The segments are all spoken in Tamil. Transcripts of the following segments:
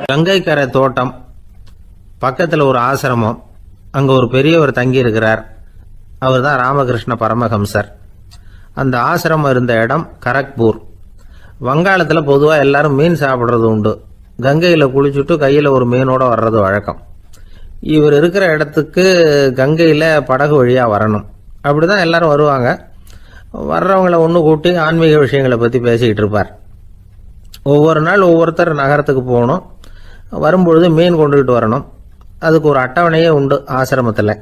கங்கைக்கரை தோட்டம் பக்கத்தில் ஒரு ஆசிரமம், அங்கே ஒரு பெரியவர் தங்கி இருக்கிறார். அவர் தான் ராமகிருஷ்ண பரமஹம்சர். அந்த ஆசிரமம் இருந்த இடம் கரக்பூர். வங்காளத்தில் பொதுவாக எல்லாரும் மீன் சாப்பிட்றது உண்டு. கங்கையில் குளிச்சுட்டு கையில் ஒரு மீனோட வர்றது வழக்கம். இவர் இருக்கிற இடத்துக்கு கங்கையில் படகு வழியாக வரணும். அப்படி தான் எல்லாரும் வருவாங்க. வர்றவங்களை ஒன்று கூட்டி ஆன்மீக விஷயங்களை பற்றி பேசிக்கிட்டு இருப்பார். ஒவ்வொரு நாள் ஒவ்வொருத்தர் நகரத்துக்கு போகணும். வரும்பொழுது மீன் கொண்டுகிட்டு வரணும். அதுக்கு ஒரு அட்டவணையே உண்டு ஆசிரமத்தில்.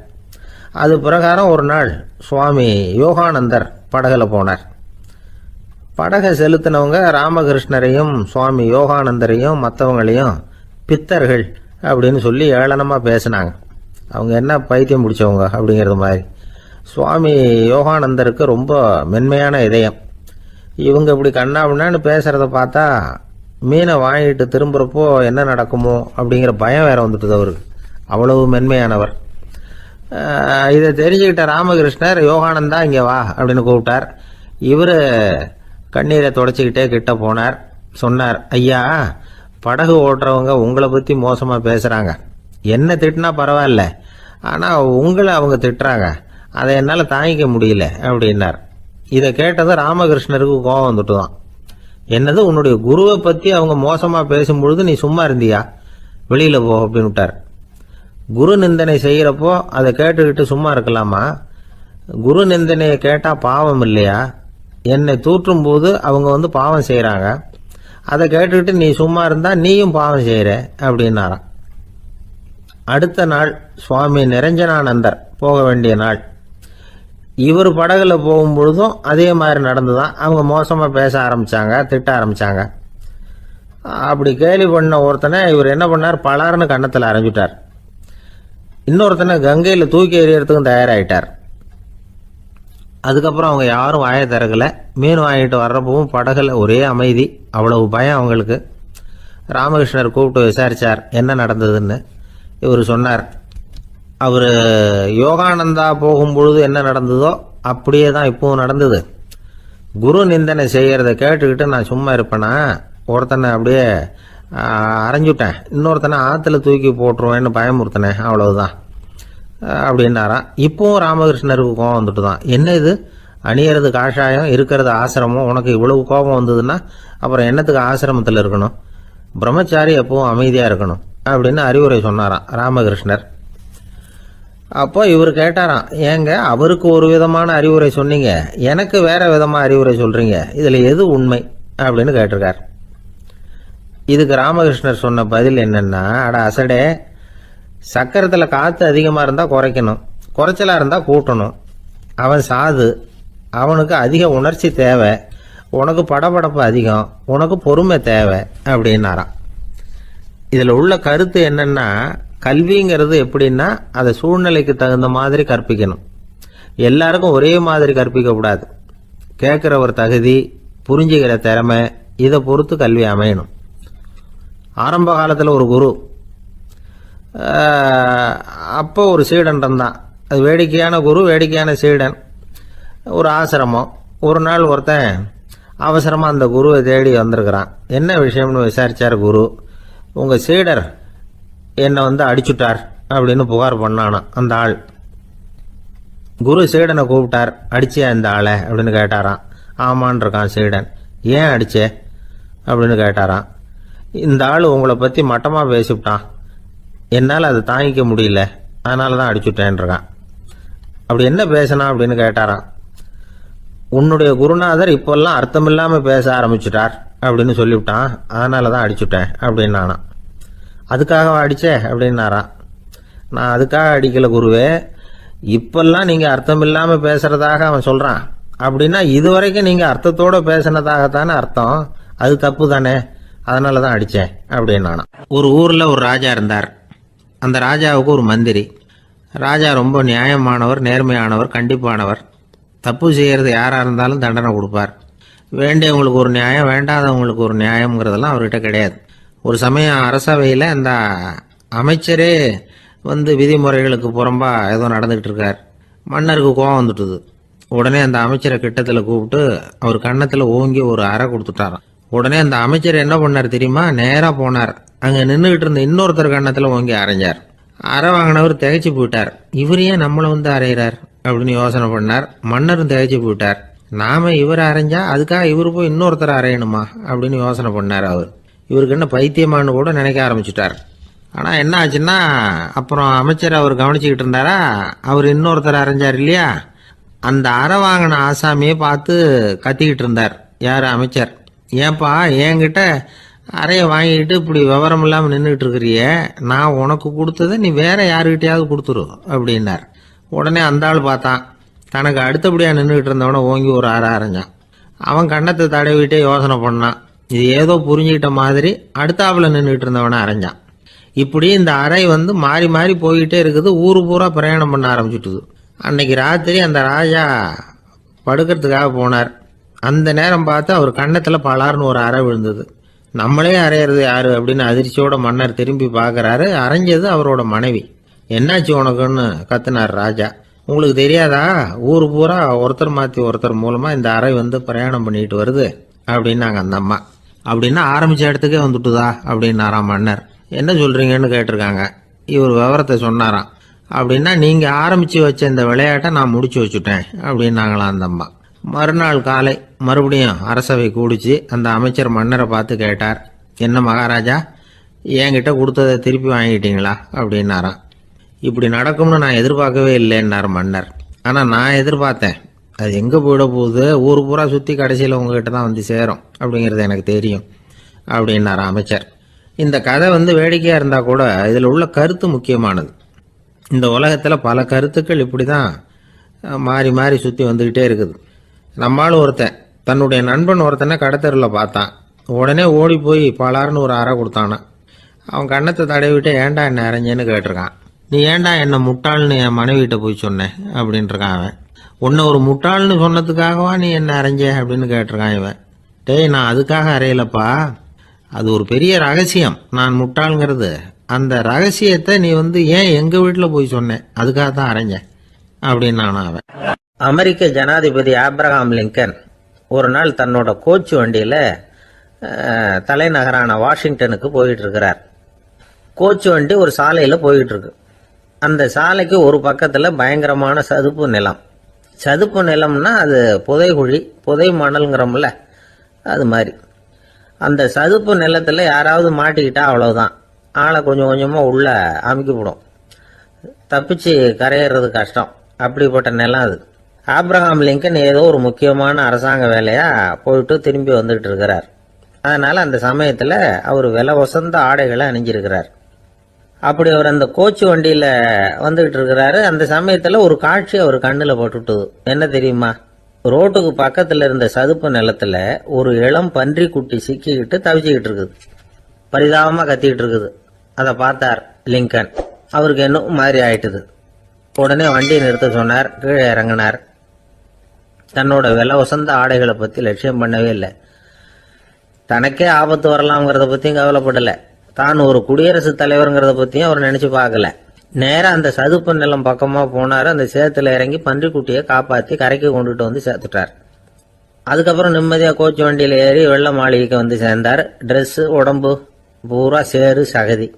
அது பிரகாரம் ஒரு நாள் சுவாமி யோகானந்தர் படகுல போனார். படகை செலுத்தினவங்க ராமகிருஷ்ணரையும் சுவாமி யோகானந்தரையும் மற்றவங்களையும் பித்தர்கள் அப்படின்னு சொல்லி ஏளனமாக பேசினாங்க. அவங்க என்ன பைத்தியம் பிடிச்சவங்க அப்படிங்கிறது மாதிரி. சுவாமி யோகானந்தருக்கு ரொம்ப மென்மையான இதயம். இவங்க இப்படி கண்ணாபின்னான்னு பேசுகிறத பார்த்தா மீனை வாங்கிட்டு திரும்புகிறப்போ என்ன நடக்குமோ அப்படிங்கிற பயம் வேற வந்துட்டுது அவருக்கு. அவ்வளவு மென்மையானவர். இதை தெரிஞ்சுக்கிட்ட ராமகிருஷ்ணர் யோகானந்தா இங்கே வா அப்படின்னு கூப்பிட்டார். இவர் கண்ணீரை தொடச்சிக்கிட்டே கிட்ட போனார். சொன்னார், ஐயா, படகு ஓட்டுறவங்க உங்களை பற்றி மோசமாக பேசுகிறாங்க. என்ன திட்டினா பரவாயில்ல, ஆனால் உங்களை அவங்க திட்டுறாங்க. அதை என்னால் தாங்கிக்க முடியல அப்படின்னார். இதை கேட்டதும் ராமகிருஷ்ணருக்கு கோபம் வந்துட்டு தான். என்னது, உன்னுடைய குருவை பற்றி அவங்க மோசமாக பேசும்பொழுது நீ சும்மா இருந்தியா? வெளியில் போ அப்படின்னு விட்டார். குரு நிந்தனை செய்கிறப்போ அதை கேட்டுக்கிட்டு சும்மா இருக்கலாமா? குரு நிந்தனையை கேட்டால் பாவம் இல்லையா? என்னை தூற்றும் போது அவங்க பாவம் செய்கிறாங்க. அதை கேட்டுக்கிட்டு நீ சும்மா இருந்தா நீயும் பாவம் செய்கிற அப்படின்னாராம். அடுத்த நாள் சுவாமி நிரஞ்சனானந்தர் போக வேண்டிய நாள். இவர் படகுல போகும்பொழுதும் அதே மாதிரி நடந்துதான். அவங்க மோசமாக பேச ஆரம்பித்தாங்க, திட்ட ஆரம்பித்தாங்க. அப்படி கேலி பண்ண ஒருத்தனை இவர் என்ன பண்ணார், பலார்னு கன்னத்தில் அரைஞ்சிட்டார். இன்னொருத்தனை கங்கையில் தூக்கி எறியறதுக்கும் தயாராகிட்டார். அதுக்கப்புறம் அவங்க யாரும் வாயை திறக்கலை. மீன் வாங்கிட்டு வர்றப்பவும் படகுல ஒரே அமைதி. அவ்வளவு பயம் அவங்களுக்கு. ராமகிருஷ்ணர் கூப்பிட்டு விசாரித்தார் என்ன நடந்ததுன்னு. இவர் சொன்னார், அவர் யோகானந்தா போகும்பொழுது என்ன நடந்ததோ அப்படியே தான் இப்பவும் நடந்தது. குரு நிந்தனை செய்கிறத கேட்டுக்கிட்டு நான் சும்மா இருப்பேனா? ஒருத்தனை அப்படியே அரைஞ்சுட்டேன், இன்னொருத்தனை ஆற்றுல தூக்கி போட்டுருவேன்னு பயமுறுத்தினேன், அவ்வளவுதான் அப்படின்னாராம். இப்பவும் ராமகிருஷ்ணருக்கு கோபம் வந்துட்டு தான். என்ன இது, அணியறது காஷாயம், இருக்கிறது ஆசிரமம், உனக்கு இவ்வளவு கோபம் வந்ததுன்னா அப்புறம் என்னத்துக்கு ஆசிரமத்தில் இருக்கணும்? பிரம்மச்சாரி எப்பவும் அமைதியாக இருக்கணும் அப்படின்னு அறிவுரை சொன்னாராம் ராமகிருஷ்ணர். அப்போ இவர் கேட்டாராம், ஏங்க அவருக்கு ஒரு விதமான அறிவுரை சொன்னீங்க, எனக்கு வேற விதமாக அறிவுரை சொல்றீங்க, இதில் எது உண்மை அப்படின்னு கேட்டிருக்கார். இதுக்கு ராமகிருஷ்ணர் சொன்ன பதில் என்னன்னா, அட அசடே, சக்கரத்தில் காற்று அதிகமாக இருந்தால் குறைக்கணும், குறைச்சலாக இருந்தால் கூட்டணும். அவன் சாது, அவனுக்கு அதிக உணர்ச்சி தேவை, உனக்கு படபடப்பு அதிகம், உனக்கு பொறுமை தேவை அப்படின்னாராம். இதில் உள்ள கருத்து என்னன்னா, கல்விங்கிறது எப்படின்னா அதை சூழ்நிலைக்கு தகுந்த மாதிரி கற்பிக்கணும். எல்லாருக்கும் ஒரே மாதிரி கற்பிக்கக்கூடாது. கேட்குறவர் தகுதி, புரிஞ்சுக்கிற திறமை, இதை பொறுத்து கல்வி அமையணும். ஆரம்ப காலத்தில் ஒரு குரு, அப்போ ஒரு சீடன் இருந்தான். அது வேடிக்கையான குரு, வேடிக்கையான சீடன். ஒரு ஆசிரமம். ஒரு நாள் ஒருத்தன் அவசரமாக அந்த குருவை தேடி வந்திருக்கிறான். என்ன விஷயம்னு விசாரிச்சார் குரு. உங்கள் சீடர் என்னை அடிச்சுட்டார் அப்படின்னு புகார் பண்ணானா அந்த ஆள். குரு சீடனை கூப்பிட்டார். அடிச்சியா இந்த ஆளை அப்படின்னு கேட்டாராம். ஆமான் இருக்கான் சீடன். ஏன் அடிச்சே அப்படின்னு கேட்டாராம். இந்த ஆள் உங்களை பற்றி மட்டமாக பேசிவிட்டான், என்னால் அதை தாங்கிக்க முடியல, அதனால தான் அடிச்சுட்டேன் இருக்கான். அப்படி என்ன பேசினா அப்படின்னு கேட்டாராம். உன்னுடைய குருநாதர் இப்பெல்லாம் அர்த்தமில்லாமல் பேச ஆரம்பிச்சுட்டார் அப்படின்னு சொல்லிவிட்டான், அதனால தான் அடிச்சுட்டேன் அப்படின்னு நானா. அதுக்காக அடிச்சே அப்படின்னாராம். நான் அதுக்காக அடிக்கல குருவே, இப்பெல்லாம் நீங்கள் அர்த்தம் இல்லாமல் பேசுறதாக அவன் சொல்கிறான். அப்படின்னா இதுவரைக்கும் நீங்கள் அர்த்தத்தோடு பேசினதாகத்தானே அர்த்தம், அது தப்பு தானே, அதனால தான் அடித்தேன் அப்படின்னானா. ஒரு ஊரில் ஒரு ராஜா இருந்தார். அந்த ராஜாவுக்கு ஒரு மந்திரி. ராஜா ரொம்ப நியாயமானவர், நேர்மையானவர், கண்டிப்பானவர். தப்பு செய்கிறது யாராக இருந்தாலும் தண்டனை கொடுப்பார். வேண்டியவங்களுக்கு ஒரு நியாயம், வேண்டாதவங்களுக்கு ஒரு நியாயம்ங்கிறதெல்லாம் அவர்கிட்ட கிடையாது. ஒரு சமயம் அரசவையில் அந்த அமைச்சரே விதிமுறைகளுக்கு புறம்பா ஏதோ நடந்துகிட்டு இருக்கார். மன்னருக்கு கோபம் வந்துட்டுது. உடனே அந்த அமைச்சரை கிட்டத்தில் கூப்பிட்டு அவர் கன்னத்தில் ஓங்கி ஒரு அறை கொடுத்துட்டாராம். உடனே அந்த அமைச்சர் என்ன பண்ணார் தெரியுமா? நேரா போனார். அங்க நின்றுகிட்டு இருந்த இன்னொருத்தர் கண்ணத்துல ஓங்கி அரைஞ்சார். அரை வாங்கினவர் திகைச்சு போயிட்டார். இவர் ஏன் நம்மளை வந்து அரைகிறார் அப்படின்னு யோசனை பண்ணார். மன்னரும் திகைச்சு போயிட்டார். நாம இவர் அரைஞ்சா அதுக்காக இவரு போய் இன்னொருத்தர் அரையணுமா அப்படின்னு யோசனை பண்ணார். அவர் இவருக்கு என்ன பைத்தியமானு கூட நினைக்க ஆரம்பிச்சுட்டார். ஆனா என்ன ஆச்சுன்னா, அப்புறம் அமைச்சர் அவர் கவனிச்சுக்கிட்டு இருந்தாரா, அவர் இன்னொருத்தர் அரைஞ்சார் இல்லையா, அந்த அரை வாங்கின ஆசாமியை பார்த்து கத்திக்கிட்டு இருந்தார். யார்? அமைச்சர். ஏன்பா என்கிட்ட அறைய வாங்கிக்கிட்டு இப்படி விவரம் இல்லாமல் நின்றுட்டு இருக்கிறிய, நான் உனக்கு கொடுத்ததை நீ வேற யாருக்கிட்டையாவது கொடுத்துரு அப்படின்னார். உடனே அந்த ஆள் பார்த்தான். தனக்கு அடுத்தபடியா நின்றுகிட்டு இருந்தவனை ஓங்கி ஒரு அரை அரைஞ்சான். அவன் கண்ணத்தை தடவிட்டே யோசனை பண்ணான். இது ஏதோ புரிஞ்சுக்கிட்ட மாதிரி அடுத்தாப்புல நின்றுட்டு இருந்தவனை அரைஞ்சான். இப்படி இந்த அறை வந்து மாறி மாறி போய்கிட்டே இருக்குது. ஊரு பூரா பிரயாணம் பண்ண ஆரம்பிச்சுட்டுது. அன்னைக்கு ராத்திரி அந்த ராஜா படுக்கிறதுக்காக போனார். அந்த நேரம் பார்த்து அவர் கண்ணத்துல பலார்னு ஒரு அறை விழுந்தது. நம்மளே அரையிறது யாரு அப்படின்னு அதிர்ச்சியோட மன்னர் திரும்பி பார்க்கறாரு. அரைஞ்சது அவரோட மனைவி. என்னாச்சு உனக்குன்னு கத்துனார் ராஜா. உங்களுக்கு தெரியாதா, ஊர் பூரா ஒருத்தர் மாத்தி ஒருத்தர் மூலமா இந்த அறை வந்து பிரயாணம் பண்ணிட்டு வருது அப்படின்னாங்க அந்த அம்மா. அப்படின்னா ஆரம்பிச்ச இடத்துக்கே வந்துட்டுதா அப்படின்னாராம் மன்னர். என்ன சொல்றீங்கன்னு கேட்டிருக்காங்க. இவர் விவரத்தை சொன்னாராம். அப்படின்னா நீங்க ஆரம்பிச்சு வச்ச இந்த விளையாட்டை நான் முடிச்சு வச்சுட்டேன் அப்படின்னாங்களாம் அந்த அம்மா. மறுநாள் காலை மறுபடியும் அரசவை கூடிச்சு. அந்த அமைச்சர் மன்னரை பார்த்து கேட்டார், என்ன மகாராஜா, என்கிட்ட கொடுத்ததை திருப்பி வாங்கிட்டீங்களா அப்படின்னாராம். இப்படி நடக்கும்னு நான் எதிர்பார்க்கவே இல்லைன்னார் மன்னர். ஆனா நான் எதிர்பார்த்தேன். அது எங்க போயிட போகுது, ஊர் பூரா சுத்தி கடைசியில் உங்ககிட்ட தான் வந்து சேரும் அப்படிங்கிறது எனக்கு தெரியும் அப்படின்னார் அமைச்சர். இந்த கதை வந்து வேடிக்கையா இருந்தா கூட இதுல உள்ள கருத்து முக்கியமானது. இந்த உலகத்துல பல கருத்துக்கள் இப்படிதான் மாறி மாறி சுத்தி வந்துகிட்டே இருக்குது. நம்மால் ஒருத்தன் தன்னுடைய நண்பன் ஒருத்தனை கடத்தருல பார்த்தான். உடனே ஓடி போய் பலார்னு ஒரு அறை கொடுத்தானா. அவன் கண்ணத்தை தடவிட்டு ஏன்டா என்ன அரைஞ்சேன்னு கேட்டிருக்கான். நீ ஏன்டா என்ன முட்டாள்னு என் மனைவிட்ட போய் சொன்னேன் அப்படின்ட்டுருக்கான் அவன். உன்னை ஒரு முட்டாள்னு சொன்னதுக்காகவா நீ என்ன அரைஞ்ச அப்படின்னு கேட்டிருக்கான் இவன். டேய், நான் அதுக்காக அறையலப்பா, அது ஒரு பெரிய ரகசியம். நான் முட்டாளுங்கிறது அந்த ரகசியத்தை நீ வந்து ஏன் எங்க வீட்டுல போய் சொன்னேன், அதுக்காக தான் அரைஞ்சேன் அப்படின்னு அவன். அமெரிக்க ஜனாதிபதி ஆப்ரஹாம் லிங்கன் ஒரு நாள் தன்னோட கோச்சு வண்டியில தலைநகரான வாஷிங்டனுக்கு போயிட்டு இருக்கிறார். கோச்சு வண்டி ஒரு சாலையில போயிட்டு இருக்கு. அந்த சாலைக்கு ஒரு பக்கத்துல பயங்கரமான சதுப்பு நிலம். சதுப்பு நிலம்னா அது புதைகுழி, புதை மணல்ங்கிறோம்ல, அது மாதிரி. அந்த சதுப்பு நிலத்துல யாராவது மாட்டிக்கிட்டா அவ்வளவுதான், ஆளை கொஞ்சம் கொஞ்சமா உள்ள அமுக்கிவிடும். தப்பிச்சு கரையேறது கஷ்டம். அப்படிப்பட்ட நிலம் அது. ஆப்ரஹாம் லிங்கன் ஏதோ ஒரு முக்கியமான அரசாங்க வேலையா போயிட்டு திரும்பி வந்துட்டு இருக்கிறார். அதனால அந்த சமயத்துல அவர் விலை வசந்த ஆடைகளை அணிஞ்சிருக்கிறார். அப்படி அவர் அந்த கோச்சு வண்டியில வந்துகிட்டு இருக்கிறாரு. அந்த சமயத்துல ஒரு காட்சி அவர் கண்ணுல போட்டுட்டுது. என்ன தெரியுமா? ரோட்டுக்கு பக்கத்துல இருந்த சதுப்பு நிலத்துல ஒரு இளம் பன்றி குட்டி சிக்கிக்கிட்டு தவிச்சுக்கிட்டு இருக்குது. பரிதாபமா கத்திக்கிட்டு இருக்குது. அதை பார்த்தார் லிங்கன். அவருக்கு என்ன மாதிரி ஆயிட்டுது. உடனே வண்டியை நிறுத்த சொன்னார். கீழே இறங்கினார். தன்னோட விலை வசந்த ஆடைகளை பத்தி லட்சியம் பண்ணவே இல்லை. தனக்கே ஆபத்து வரலாம்ங்கிறத பத்தியும் கவலைப்படல. தான் ஒரு குடியரசுத் தலைவருங்கிறத பத்தியும் அவர் நினைச்சு பார்க்கல. நேரா அந்த சதுப்பு நிலம் பக்கமா போனாரு. அந்த சேத்துல இறங்கி பன்றிக்குட்டியை காப்பாத்தி கரைக்கு கொண்டுட்டு வந்து சேர்த்துட்டார். அதுக்கப்புறம் நிம்மதியா கோச்சு வண்டியில ஏறி வெள்ள மாளிகைக்கு வந்து சேர்ந்தார். ட்ரெஸ், உடம்பு பூரா சேரு சகதி.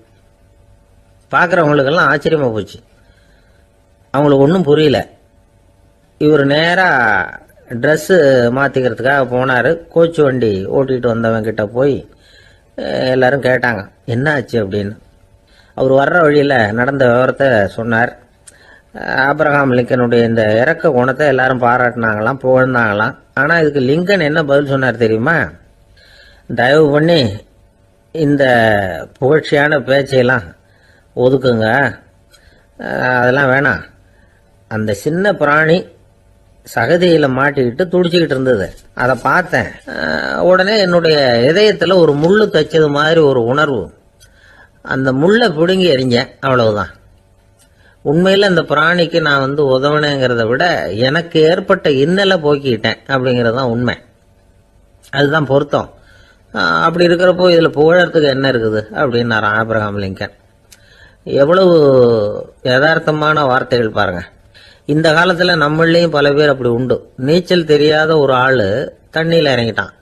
பாக்குறவங்களுக்கெல்லாம் ஆச்சரியமா போச்சு. அவங்களுக்கு ஒன்றும் புரியல. இவர் நேரா ட்ரெஸ் மாத்திக்கிறதுக்காக போனாரு. கோச்சு வண்டி ஓட்டிட்டு வந்தவன் கிட்ட போய் எல்லாரும் கேட்டாங்க என்ன ஆச்சு அப்படின்னு. அவர் வர்ற வழியில நடந்த விவரத்தை சொன்னார். ஆப்ரஹாம் லிங்கனுடைய இந்த இறக்க குணத்தை எல்லாரும் பாராட்டினாங்களாம், புகழ்ந்தாங்களாம். ஆனா இதுக்கு லிங்கன் என்ன பதில் சொன்னார் தெரியுமா? தயவு பண்ணி இந்த புகழ்ச்சியான பேச்சையெல்லாம் ஒதுக்குங்க, அதெல்லாம் வேணாம். அந்த சின்ன பிராணி சகதியில மாட்டிக்கிட்டு துடிச்சுக்கிட்டு இருந்தது, அதை பார்த்தேன். உடனே என்னுடைய இதயத்துல ஒரு முள்ளு தைச்சது மாதிரி ஒரு உணர்வு. அந்த முள்ளை பிடுங்கி எறிஞ்சேன், அவ்வளவுதான். உண்மையில அந்த பிராணிக்கு நான் வந்து உதவினேங்கிறத விட எனக்கு ஏற்பட்ட இன்னலை போக்கிட்டேன் அப்படிங்கிறது தான் உண்மை. அதுதான் பொருத்தம். அப்படி இருக்கிறப்போ இதுல புகழறதுக்கு என்ன இருக்குது அப்படின்னாராம் ஆப்ரஹாம் லிங்கன். எவ்வளவு யதார்த்தமான வார்த்தைகள் பாருங்க. இந்த காலத்துல நம்மளையும் பல பேர் அப்படி உண்டு. நீச்சல் தெரியாத ஒரு ஆளு தண்ணியில இறங்கிட்டான்.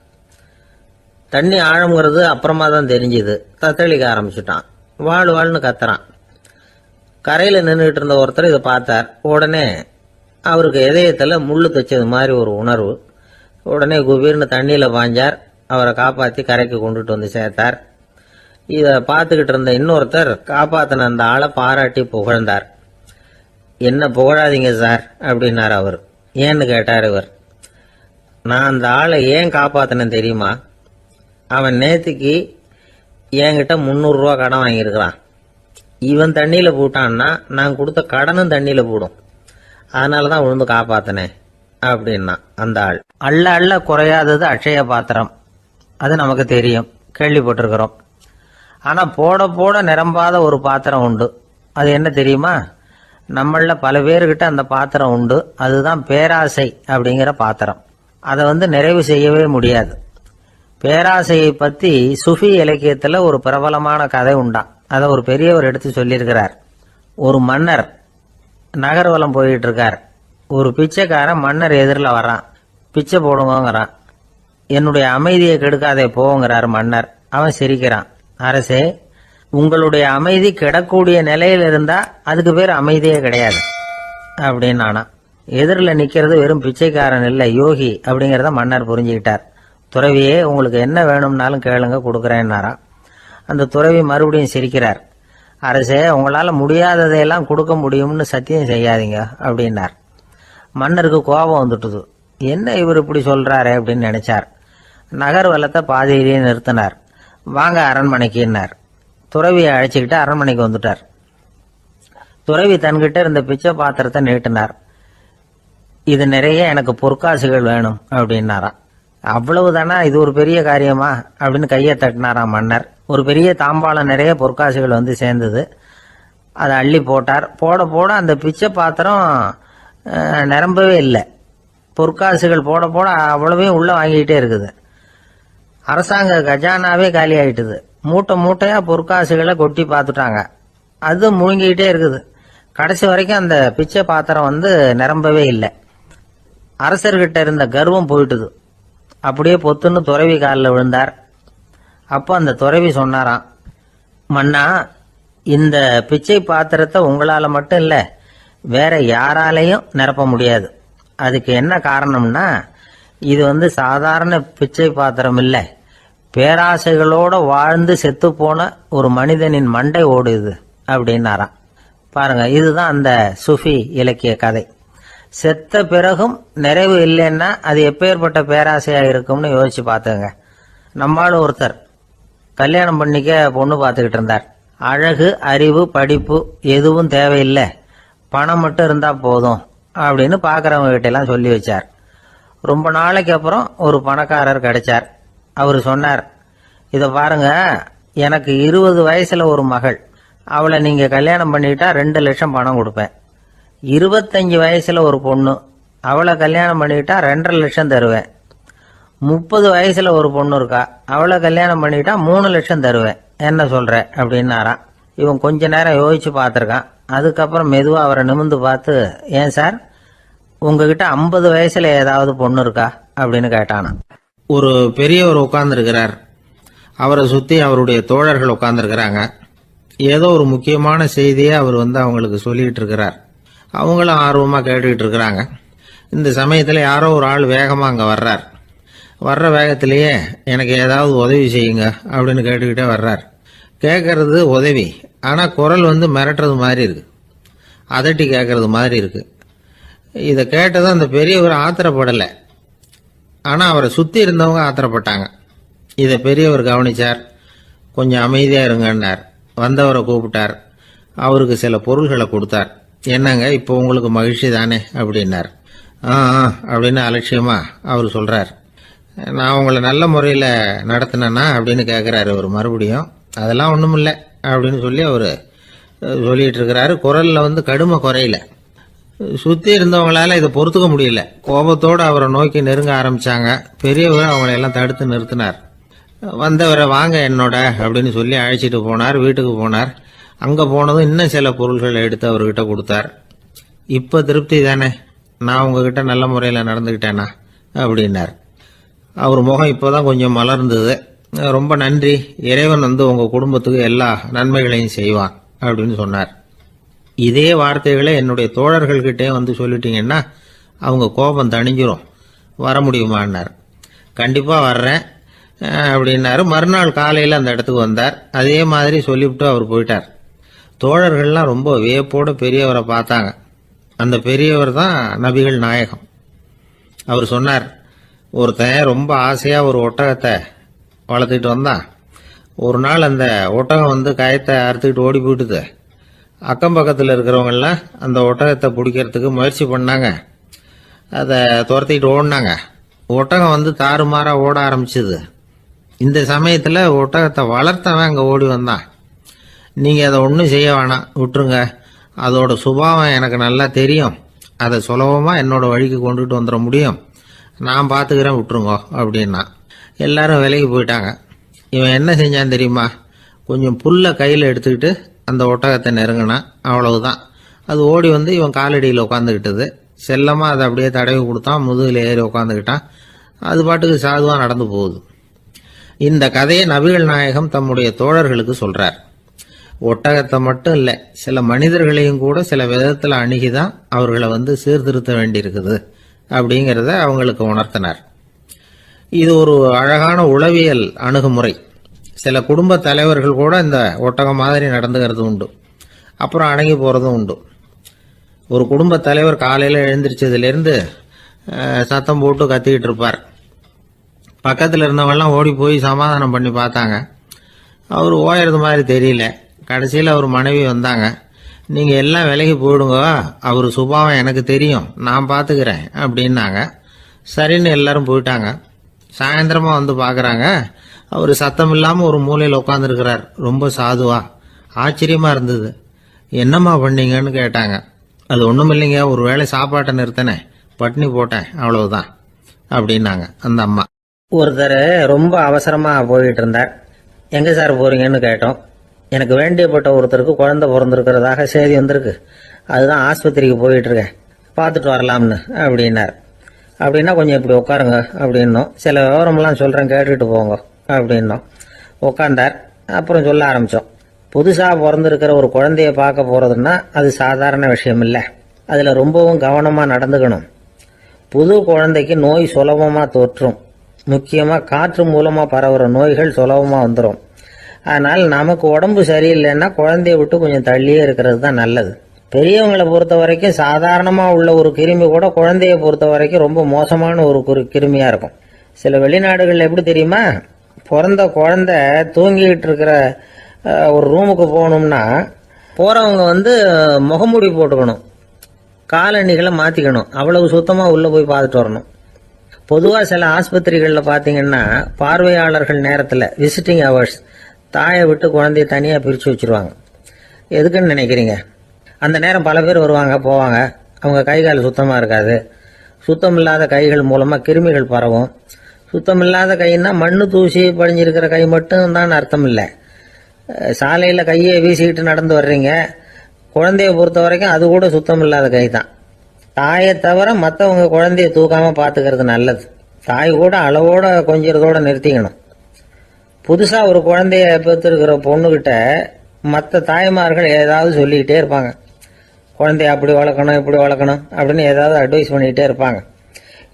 தண்ணி ஆழம்ங்கிறது அப்புறமா தான் தெரிஞ்சுது. தத்தளிக்க ஆரம்பிச்சுட்டான். வாழ் வாழ்னு கத்துறான். கரையில் நின்றுட்டு இருந்த ஒருத்தர் இதை பார்த்தார். உடனே அவருக்கு இதயத்தில் முள்ளு தைச்சது மாதிரி ஒரு உணர்வு. உடனே குபீர்னு தண்ணியில் பாஞ்சார். அவரை காப்பாற்றி கரைக்கு கொண்டுட்டு வந்து சேர்த்தார். இதை பார்த்துக்கிட்டு இருந்த இன்னொருத்தர் காப்பாற்றின அந்த ஆளை பாராட்டி புகழ்ந்தார். என்ன புகழாதீங்க சார் அப்படின்னார் அவர். ஏன்னு கேட்டார் இவர். நான் அந்த ஆளை ஏன் காப்பாற்றினேன் தெரியுமா? அவன் நேற்றுக்கு என்கிட்ட 300 ரூபா கடன் வாங்கியிருக்கிறான். இவன் தண்ணியில் போட்டான்னா நான் கொடுத்த கடனும் தண்ணியில் போடும். அதனால தான் விழுந்து காப்பாற்றினேன் அப்படின்னா அந்த ஆள். அள்ள அள்ள குறையாதது அட்சய பாத்திரம். அது நமக்கு தெரியும், கேள்விப்பட்டிருக்கிறோம். ஆனால் போட போட நிரம்பாத ஒரு பாத்திரம் உண்டு. அது என்ன தெரியுமா? நம்மள பல பேர்கிட்ட அந்த பாத்திரம் உண்டு. அதுதான் பேராசை அப்படிங்கிற பாத்திரம். அதை நிறைவு செய்யவே முடியாது. பேராசையை பற்றி சுஃபி இலக்கியத்தில் ஒரு பிரபலமான கதை உண்டாம். அதை ஒரு பெரியவர் எடுத்து சொல்லியிருக்கிறார். ஒரு மன்னர் நகர்வலம் போயிட்டு இருக்கார். ஒரு பிச்சைக்காரன் மன்னர் எதிரில் வர்றான். பிச்சை போடுங்கிறான். என்னுடைய அமைதியை கெடுக்காதே போங்கிறார் மன்னர். அவன் சிரிக்கிறான். அரசே, உங்களுடைய அமைதி கிடக்கூடிய நிலையில் இருந்தா அதுக்கு பேர் அமைதியே கிடையாது அப்படின்னு ஆனா. எதிரில் நிக்கிறது வெறும் பிச்சைக்காரன் இல்லை, யோகி அப்படிங்கிறத மன்னர் புரிஞ்சுக்கிட்டார். துறவியே, உங்களுக்கு என்ன வேணும்னாலும் கேளுங்க, கொடுக்குறேன்னாராம். அந்த துறவி மறுபடியும் சிரிக்கிறார். அரசே, உங்களால முடியாததையெல்லாம் கொடுக்க முடியும்னு சத்தியம் செய்யாதீங்க அப்படின்னார். மன்னருக்கு கோபம் வந்துட்டுது. என்ன இவர் இப்படி சொல்றாரு அப்படின்னு நினைச்சார். நகர்வலத்தை பாதியிலேயே நிறுத்தினார். வாங்க அரண்மனைக்குன்னார். துறவியை அழைச்சிக்கிட்டு அரண்மனைக்கு வந்துட்டார். துறவி தன்கிட்ட இருந்த பிச்சை பாத்திரத்தை நீட்டினார். இது நிறைய எனக்கு பொற்காசுகள் வேணும் அப்படின்னாராம். அவ்வளவுதானா, இது ஒரு பெரிய காரியமா அப்படின்னு கையை தட்டினாராம் மன்னர். ஒரு பெரிய தாம்பாளம் நிறைய பொற்காசுகள் வந்து சேர்ந்தது. அதை அள்ளி போட்டார். போட போட அந்த பிச்சை பாத்திரம் நிரம்பவே இல்லை. பொற்காசுகள் போட போட அவ்வளவையும் உள்ள வாங்கிக்கிட்டே இருக்குது. அரசாங்க கஜானாவே காலி ஆயிட்டுது. மூட்டை மூட்டையா பொற்காசுகளை கொட்டி பார்த்துட்டாங்க. அது முழுங்கிக்கிட்டே இருக்குது. கடைசி வரைக்கும் அந்த பிச்சை பாத்திரம் நிரம்பவே இல்லை. அரசர்கிட்ட இருந்த கர்வம் போயிட்டுது. அப்படியே பொத்துன்னு துறவி காலில் விழுந்தார். அப்போ அந்த துறவி சொன்னாராம், மன்னா, இந்த பிச்சை பாத்திரத்தை உங்களால மட்டும் இல்லை, வேற யாராலையும் நிரப்ப முடியாது. அதுக்கு என்ன காரணம்னா, இது சாதாரண பிச்சை பாத்திரம் இல்லை, பேராசைகளோட வாழ்ந்து செத்து போன ஒரு மனிதனின் மண்டை ஓடுது அப்படின்னாராம். பாருங்க, இதுதான் அந்த சுஃபி இலக்கிய கதை. செத்த பிறகும் நிறைவு இல்லைன்னா அது எப்பேற்பட்ட பேராசையா இருக்கும்னு யோசிச்சு பார்த்துங்க. நம்மளும் ஒருத்தர் கல்யாணம் பண்ணிக்க பொண்ணு பார்த்துக்கிட்டு இருந்தார். அழகு, அறிவு, படிப்பு எதுவும் தேவையில்லை, பணம் மட்டும் இருந்தா போதும் அப்படின்னு பார்க்கறவங்க கிட்ட எல்லாம் சொல்லி வச்சார். ரொம்ப நாளைக்கு அப்புறம் ஒரு பணக்காரர் கிடைச்சார். அவர் சொன்னார், இதை பாருங்க, எனக்கு 20 வயசுல ஒரு மகள், அவளை நீங்க கல்யாணம் பண்ணிட்டா 2 லட்சம் பணம் கொடுப்பேன். 25 வயசுல ஒரு பொண்ணு, அவளை கல்யாணம் பண்ணிட்டா 2.5 லட்சம் தருவேன். 30 வயசுல ஒரு பொண்ணு இருக்கா, அவளை கல்யாணம் பண்ணிட்டா 3 லட்சம் தருவேன். என்ன சொல்ற அப்படின்னாராம். இவன் கொஞ்ச நேரம் யோசிச்சு பார்த்திருக்கான். அதுக்கப்புறம் மெதுவா அவரை நிமிர்ந்து பார்த்து, ஏன் சார், உங்ககிட்ட 50 வயசுல ஏதாவது பொண்ணு இருக்கா அப்படின்னு கேட்டானா. ஒரு பெரியவர் உட்கார்ந்துருக்கிறார். அவரை சுத்தி அவருடைய தோழர்கள் உட்கார்ந்துருக்கிறாங்க. ஏதோ ஒரு முக்கியமான செய்தியை அவர் அவங்களுக்கு சொல்லிட்டு இருக்கிறார். அவங்களும் ஆர்வமா கேட்டுக்கிட்டு இருக்கிறாங்க. இந்த சமயத்துல யாரோ ஒரு ஆள் வேகமா அங்க வர்றார். வர்ற வேகத்திலேயே எனக்கு ஏதாவது உதவி செய்யுங்க அப்படின்னு கேட்டுக்கிட்டே வர்றார். கேட்கறது உதவி, ஆனா குரல் மிரட்டுறது மாதிரி இருக்கு, அதட்டி கேட்கறது மாதிரி இருக்கு. இதை கேட்டதும் அந்த பெரியவர் ஆத்திரப்படலை, ஆனா அவரை சுத்தி இருந்தவங்க ஆத்திரப்பட்டாங்க. இதை பெரியவர் கவனிச்சார். கொஞ்சம் அமைதியா இருங்கன்னார். வந்தவரை கூப்பிட்டார். அவருக்கு சில பொருள்களை கொடுத்தார். என்னங்க, இப்போ உங்களுக்கு மகிழ்ச்சி தானே அப்படின்னார். அப்படின்னு அலட்சியமா அவர் சொல்றார். நான் உங்களை நல்ல முறையில் நடத்தினேன்னா அப்படின்னு கேட்குறாரு அவர் மறுபடியும். அதெல்லாம் ஒன்றும் இல்லை அப்படின்னு சொல்லி அவர் சொல்லிட்டு இருக்கிறாரு. குரல்ல கடுமை குறையில. சுற்றி இருந்தவங்களால இதை பொறுத்துக்க முடியல. கோபத்தோடு அவரை நோக்கி நெருங்க ஆரம்பிச்சாங்க. பெரியவர் அவங்களையெல்லாம் தடுத்து நிறுத்தினார். வந்தவரை வாங்க என்னோட அப்படின்னு சொல்லி அழைச்சிட்டு போனார். வீட்டுக்கு போனார். அங்கே போனதும் இன்னும் சில பொருள்களை எடுத்து அவர்கிட்ட கொடுத்தார். இப்போ திருப்தி தானே, நான் உங்ககிட்ட நல்ல முறையில் நடந்துக்கிட்டேனா அப்படின்னார். அவர் முகம் இப்போதான் கொஞ்சம் மலர்ந்தது. ரொம்ப நன்றி, இறைவன் உங்கள் குடும்பத்துக்கு எல்லா நன்மைகளையும் செய்வான் அப்படின்னு சொன்னார். இதே வார்த்தைகளை என்னுடைய தோழர்கள்கிட்டே சொல்லிட்டீங்கன்னா அவங்க கோபம் தணிஞ்சிரும், வர முடியுமான்னார். கண்டிப்பாக வர்றேன் அப்படின்னாரு. மறுநாள் காலையில் அந்த இடத்துக்கு வந்தார். அதே மாதிரி சொல்லிவிட்டு அவர் போயிட்டார். தோழர்கள்லாம் ரொம்ப வியப்போடு பெரியவரை பார்த்தாங்க. அந்த பெரியவர் தான் நபிகள் நாயகம். அவர் சொன்னார், ஒருத்தன் ரொம்ப ஆசையாக ஒரு ஒட்டகத்தை வளர்த்துக்கிட்டு வந்தான். ஒரு நாள் அந்த ஒட்டகம் கயத்தை அறுத்துக்கிட்டு ஓடி போயிட்டுது. அக்கம் பக்கத்தில் இருக்கிறவங்கெல்லாம் அந்த ஒட்டகத்தை பிடிக்கிறதுக்கு முயற்சி பண்ணாங்க. அதை துரத்திக்கிட்டு ஓடினாங்க. ஒட்டகம் தாறுமாறாக ஓட ஆரம்பிச்சுது. இந்த சமயத்தில் ஒட்டகத்தை வளர்த்தவன் அங்கே ஓடி வந்தான். நீங்கள் அதை ஒன்றும் செய்ய வேணாம், விட்டுருங்க. அதோட சுபாவம் எனக்கு நல்லா தெரியும். அதை சுலபமாக என்னோட வழிக்கு கொண்டுட்டு வந்துட முடியும். நான் பார்த்துக்கிறேன், விட்டுருங்க அப்படின்னா. எல்லாரும் விலைக்கு போயிட்டாங்க. இவன் என்ன செஞ்சான் தெரியுமா? கொஞ்சம் புல்லை கையில் எடுத்துக்கிட்டு அந்த ஒட்டகத்தை நெருங்கினான். அவ்வளவுதான். அது ஓடி இவன் காலடியில் உட்காந்துக்கிட்டது. செல்லமாக அதை அப்படியே தடவி கொடுத்தான். முதுகில் ஏறி உட்காந்துக்கிட்டான். அது பாட்டுக்கு சாதுவாக நடந்து போகுது. இந்த கதையை நபிகள் நாயகம் தம்முடைய தோழர்களுக்கு சொல்றார். ஒட்டகத்தை மட்டும் இல்லை, சில மனிதர்களையும் கூட சில விதத்தில் அணுகிதான் அவர்களை சீர்திருத்த வேண்டியிருக்குது அப்படிங்கிறத அவங்களுக்கு உணர்த்தினார். இது ஒரு அழகான உளவியல் அணுகுமுறை. சில குடும்ப தலைவர்கள் கூட இந்த ஒட்டகம் மாதிரி நடந்துகிறது உண்டு, அப்புறம் அடங்கி போகிறதும் உண்டு. ஒரு குடும்ப தலைவர் காலையில் எழுந்திரிச்சதுலேருந்து சத்தம் போட்டு கத்திக்கிட்டு இருப்பார். பக்கத்தில் இருந்தவங்கெல்லாம் ஓடி போய் சமாதானம் பண்ணி பார்த்தாங்க. அவர் ஓயறது மாதிரி தெரியல. கடைசியில் அவர் மனைவி வந்தாங்க. நீங்கள் எல்லாம் விலகி போயிடுங்க, அவர் சுபாவம் எனக்கு தெரியும், நான் பார்த்துக்கிறேன் அப்படின்னாங்க. சரின்னு எல்லாரும் போயிட்டாங்க. சாயந்தரமாக பார்க்குறாங்க, அவர் சத்தம் இல்லாமல் ஒரு மூலையில் உட்காந்துருக்கிறார். ரொம்ப சாதுவா. ஆச்சரியமாக இருந்தது. என்னம்மா பண்ணீங்கன்னு கேட்டாங்க. அது ஒன்றும் இல்லைங்க, ஒரு வேளை சாப்பாட்டை நிறுத்தினேன், பட்னி போட்டேன், அவ்வளவுதான் அப்படின்னாங்க அந்த அம்மா. ஒருத்தர் ரொம்ப அவசரமாக போயிட்டு இருந்தார். எங்கே சார் போகிறீங்கன்னு கேட்டோம். எனக்கு வேண்டியப்பட்ட ஒருத்தருக்கு குழந்தை பிறந்திருக்கிறதாக செய்தி வந்திருக்கு, அதுதான் ஆஸ்பத்திரிக்கு போயிட்டு இருக்கேன், பார்த்துட்டு வரலாம்னு அப்படின்னார். அப்படின்னா கொஞ்சம் இப்படி உட்காருங்க அப்படின்னோம். சில விவரமெல்லாம் சொல்கிறேன், கேட்டுக்கிட்டு போங்க அப்படின்னோம். உட்காந்தார். அப்புறம் சொல்ல ஆரம்பித்தோம். புதுசாக பிறந்திருக்கிற ஒரு குழந்தைய பார்க்க போகிறதுன்னா அது சாதாரண விஷயம் இல்லை. அதில் ரொம்பவும் கவனமாக நடந்துக்கணும். புது குழந்தைக்கு நோய் சுலபமாக தோற்றும். முக்கியமாக காற்று மூலமாக பரவுற நோய்கள் சுலபமாக வந்துடும். அதனால் நமக்கு உடம்பு சரியில்லைன்னா குழந்தைய விட்டு கொஞ்சம் தள்ளியே இருக்கிறது தான் நல்லது. பெரியவங்களை பொறுத்த வரைக்கும் சாதாரணமாக உள்ள ஒரு கிருமி கூட குழந்தைய பொறுத்த வரைக்கும் ரொம்ப மோசமான ஒரு கிருமியாக இருக்கும். சில வெளிநாடுகளில் எப்படி தெரியுமா, பிறந்த குழந்தை தூங்கிக்கிட்டு இருக்கிற ஒரு ரூமுக்கு போகணும்னா போகிறவங்க முகமூடி போட்டுக்கணும், காலணிகளை மாற்றிக்கணும், அவ்வளவு சுத்தமாக உள்ளே போய் பார்த்துட்டு வரணும். பொதுவாக சில ஆஸ்பத்திரிகளில் பார்த்தீங்கன்னா பார்வையாளர்கள் நேரத்தில் விசிட்டிங் ஹவர்ஸ் தாயை விட்டு குழந்தைய தனியாக பிரித்து வச்சுருவாங்க. எதுக்குன்னு நினைக்கிறீங்க? அந்த நேரம் பல பேர் வருவாங்க போவாங்க. அவங்க கை கால் சுத்தமாக இருக்காது. சுத்தம் இல்லாத கைகள் மூலமாக கிருமிகள் பரவும். சுத்தம் இல்லாத கைன்னா மண்ணு தூசி படிஞ்சிருக்கிற கை மட்டும் தான் அர்த்தம் இல்லை. சாலையில் கையை வீசிக்கிட்டு நடந்து வர்றீங்க, குழந்தைய பொறுத்த வரைக்கும் அது கூட சுத்தம் இல்லாத கை தான். தாயை தவிர மற்றவங்க குழந்தைய தூக்காமல் பார்த்துக்கிறது நல்லது. தாய் கூட அளவோட கொஞ்சிறதோட நிறுத்திக்கணும். புதுசாக ஒரு குழந்தைய பெற்றிருக்கிற பொண்ணுக்கிட்ட மற்ற தாய்மார்கள் ஏதாவது சொல்லிக்கிட்டே இருப்பாங்க. குழந்தைய அப்படி வளர்க்கணும் இப்படி வளர்க்கணும் அப்படின்னு ஏதாவது அட்வைஸ் பண்ணிக்கிட்டே இருப்பாங்க.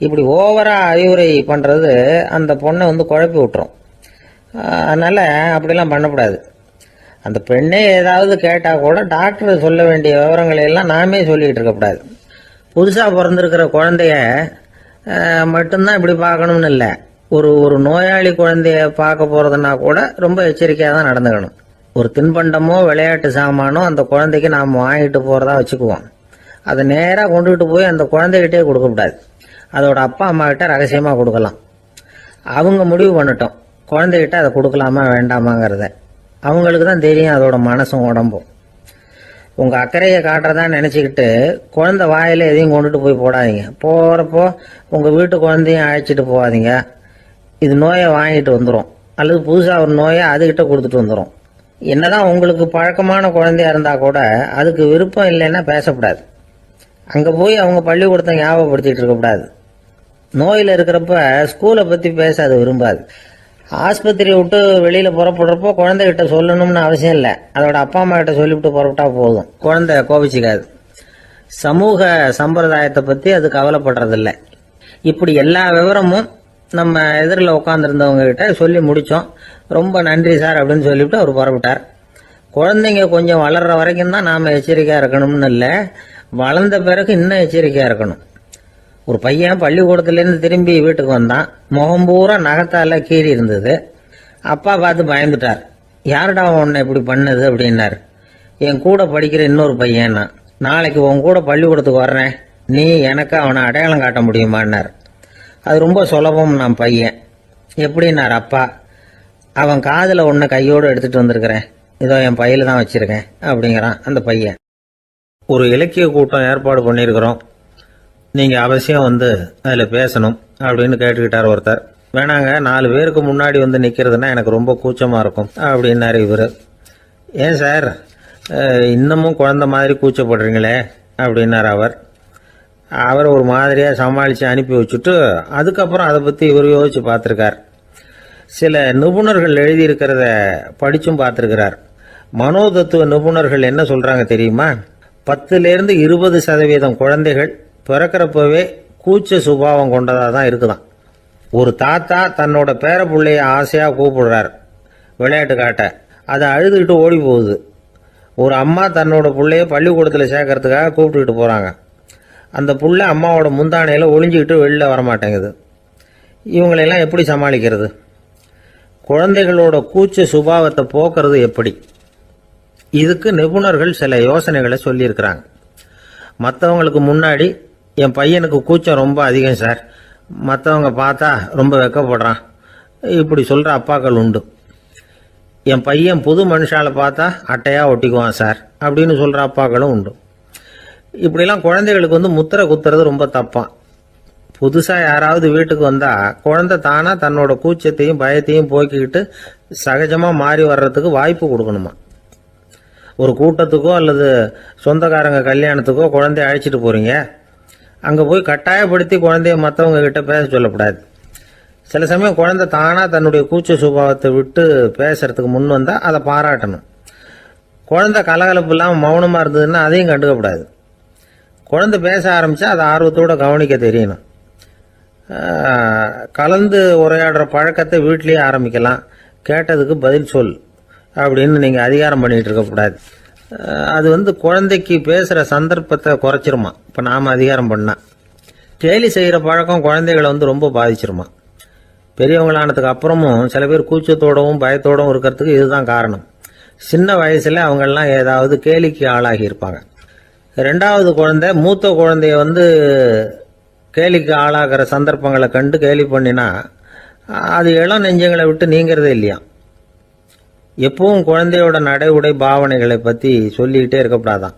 இப்படி ஓவராக அறிவுரை பண்ணுறது அந்த பொண்ணை குழப்பி விட்டுரும். அதனால் அப்படிலாம் பண்ணக்கூடாது. அந்த பெண்ணே ஏதாவது கேட்டால் கூட டாக்டர் சொல்ல வேண்டிய விவரங்களை எல்லாம் நாமே சொல்லிக்கிட்டு இருக்கக்கூடாது. புதுசாக பிறந்திருக்கிற குழந்தைய மட்டும்தான் இப்படி பார்க்கணும்னு இல்லை. ஒரு நோயாளி குழந்தைய பார்க்க போகிறதுனா கூட ரொம்ப எச்சரிக்கையாக தான் நடந்துக்கணும். ஒரு தின்பண்டமோ விளையாட்டு சாமானோ அந்த குழந்தைக்கு நாம் வாங்கிட்டு போகிறதா வச்சுக்குவோம். அதை நேராக கொண்டுகிட்டு போய் அந்த குழந்தைகிட்டே கொடுக்கக்கூடாது. அதோட அப்பா அம்மா கிட்ட ரகசியமாக கொடுக்கலாம். அவங்க முடிவு பண்ணட்டும் குழந்தைகிட்ட அதை கொடுக்கலாமா வேண்டாமாங்கிறத. அவங்களுக்கு தான் தெரியும் அதோட மனசும் உடம்பும். உங்கள் அக்கறையை காட்டுறதா நினச்சிக்கிட்டு குழந்தை வாயில் எதையும் கொண்டுட்டு போய் போடாதீங்க. போகிறப்போ உங்கள் வீட்டு குழந்தையும் அழைச்சிட்டு போகாதீங்க. இது நோயை வாங்கிட்டு வந்துடும், அல்லது புதுசாக ஒரு நோயை அதுகிட்ட கொடுத்துட்டு வந்துடும். என்னதான் உங்களுக்கு பழக்கமான குழந்தையா இருந்தால் கூட அதுக்கு விருப்பம் இல்லைன்னா பேசக்கூடாது. அங்கே போய் அவங்க பள்ளிக்கூடத்தை ஞாபகப்படுத்திட்டு இருக்கக்கூடாது. நோயில் இருக்கிறப்ப ஸ்கூலை பற்றி பேச அது விரும்பாது. ஆஸ்பத்திரி விட்டு வெளியில் புறப்படுறப்போ குழந்தைகிட்ட சொல்லணும்னு அவசியம் இல்லை. அதோட அப்பா அம்மா கிட்ட சொல்லிவிட்டு புறப்பட்டா போதும், குழந்தை கோபிச்சிக்காது. சமூக சம்பிரதாயத்தை பற்றி அது கவலைப்படுறதில்ல. இப்படி எல்லா விவரமும் நம்ம எதிரில் உட்காந்துருந்தவங்க கிட்ட சொல்லி முடித்தோம். ரொம்ப நன்றி சார் அப்படின்னு சொல்லிவிட்டு அவர் புறப்பட்டார். குழந்தைங்க கொஞ்சம் வளர்ற வரைக்கும் தான் நாம் எச்சரிக்கையாக இருக்கணும்னு இல்லை, வளர்ந்த பிறகு இன்னும் எச்சரிக்கையாக இருக்கணும். ஒரு பையன் பள்ளிக்கூடத்துலேருந்து திரும்பி வீட்டுக்கு வந்தான். முகம் பூரா நகத்தால கீறி இருந்தது. அப்பா பார்த்து பயந்துட்டார். யாருடா உன்னை இப்படி பண்ணது அப்படின்னாரு. என் கூட படிக்கிற இன்னொரு பையன்னா. நாளைக்கு உன் கூட பள்ளிக்கூடத்துக்கு வர்றேன், நீ எனக்கு அவனை அடையாளம் காட்ட முடியுமான்னார். அது ரொம்ப சுலபம் நான் பையன். எப்படின்னார் அப்பா. அவன் காதில் ஒன்று கையோடு எடுத்துகிட்டு வந்திருக்கிறேன், இதோ என் பையில தான் வச்சுருக்கேன் அப்படிங்கிறான் அந்த பையன். ஒரு இலக்கிய கூட்டம் ஏற்பாடு பண்ணியிருக்கிறோம், நீங்கள் அவசியம் வந்து அதில் பேசணும் அப்படின்னு கேட்டுக்கிட்டார் ஒருத்தர். வேணாங்க, 4 பேருக்கு முன்னாடி வந்து நிற்கிறதுனா எனக்கு ரொம்ப கூச்சமாக இருக்கும் அப்படின்னாரு இவர். ஏன் சார் இன்னமும் குழந்தை மாதிரி கூச்சப்படுறீங்களே அப்படின்னார் அவர். அவரை ஒரு மாதிரியாக சமாளித்து அனுப்பி வச்சுட்டு அதுக்கப்புறம் அதை பற்றி இவர் யோசித்து பார்த்துருக்கார். சில நிபுணர்கள் எழுதியிருக்கிறத படித்தும் பார்த்துருக்கிறார். மனோதத்துவ நிபுணர்கள் என்ன சொல்கிறாங்க தெரியுமா? 10லேருந்து 20% குழந்தைகள் பிறக்கிறப்பவே கூச்ச சுபாவம் கொண்டதாக தான் இருக்குதான். ஒரு தாத்தா தன்னோட பேர பிள்ளைய ஆசையாக கூப்பிடுறார் விளையாட்டு காட்ட, அதை அழுதுகிட்டு ஓடி போகுது. ஒரு அம்மா தன்னோட பிள்ளைய பள்ளிக்கூடத்தில் சேர்க்கறதுக்காக கூப்பிட்டுக்கிட்டு போகிறாங்க. அந்த புள்ள அம்மாவோட முந்தானையில் ஒளிஞ்சிக்கிட்டு வெளில வரமாட்டேங்குது. இவங்களெல்லாம் எப்படி சமாளிக்கிறது? குழந்தைகளோட கூச்ச சுபாவத்தை போக்குறது எப்படி? இதுக்கு நிபுணர்கள் சில யோசனைகளை சொல்லியிருக்கிறாங்க. மற்றவங்களுக்கு முன்னாடி என் பையனுக்கு கூச்சம் ரொம்ப அதிகம் சார், மற்றவங்க பார்த்தா ரொம்ப வெக்கப்படுறான், இப்படி சொல்கிற அப்பாக்கள் உண்டு. என் பையன் புது மனுஷால பார்த்தா அட்டையாக ஒட்டிக்குவான் சார் அப்படின்னு சொல்கிற அப்பாக்களும் உண்டு. இப்படிலாம் குழந்தைகளுக்கு வந்து முத்திரை குத்துறது ரொம்ப தப்பான். புதுசாக யாராவது வீட்டுக்கு வந்தால் குழந்தை தானாக தன்னோட கூச்சத்தையும் பயத்தையும் போக்கிக்கிட்டு சகஜமாக மாறி வர்றதுக்கு வாய்ப்பு கொடுக்கணுமா. ஒரு கூட்டத்துக்கோ அல்லது சொந்தக்காரங்க கல்யாணத்துக்கோ குழந்தைய அழைச்சிட்டு போகிறீங்க, அங்கே போய் கட்டாயப்படுத்தி குழந்தைய மற்றவங்க கிட்ட பேச சொல்லக்கூடாது. சில சமயம் குழந்தை தானாக தன்னுடைய கூச்ச சுபாவத்தை விட்டு பேசுறதுக்கு முன் வந்தால் அதை பாராட்டணும். குழந்தை கலகலப்பு இல்லாமல் மௌனமாக இருந்ததுன்னா அதையும் கண்டுக்கக்கூடாது. குழந்தை பேச ஆரம்பித்தா அதை ஆர்வத்தோடு கவனிக்க தெரியணும். கலந்து உரையாடுற பழக்கத்தை வீட்லேயே ஆரம்பிக்கலாம். கேட்டதுக்கு பதில் சொல் அப்படின்னு நீங்கள் அதிகாரம் பண்ணிகிட்டு இருக்கக்கூடாது. அது வந்து குழந்தைக்கு பேசுகிற சந்தர்ப்பத்தை குறைச்சிருமா. இப்போ நாம் அதிகாரம் பண்ணால் கேலி செய்கிற பழக்கம் குழந்தைகளை வந்து ரொம்ப பாதிச்சிருமா. பெரியவங்களானதுக்கு அப்புறமும் சில பேர் கூச்சத்தோடவும் பயத்தோடவும் இருக்கிறதுக்கு இதுதான் காரணம். சின்ன வயசில் அவங்கெல்லாம் ஏதாவது கேலிக்கு ஆளாகி இருப்பாங்க. 2வது குழந்தை மூத்த குழந்தைய வந்து கேலிக்கு ஆளாகிற சந்தர்ப்பங்களை கண்டு கேலி பண்ணினா அது இளம் நெஞ்சங்களை விட்டு நீங்கிறதே இல்லையா. எப்பவும் குழந்தையோட நடை உடை பாவனைகளை பற்றி சொல்லிக்கிட்டே இருக்கக்கூடாதான்.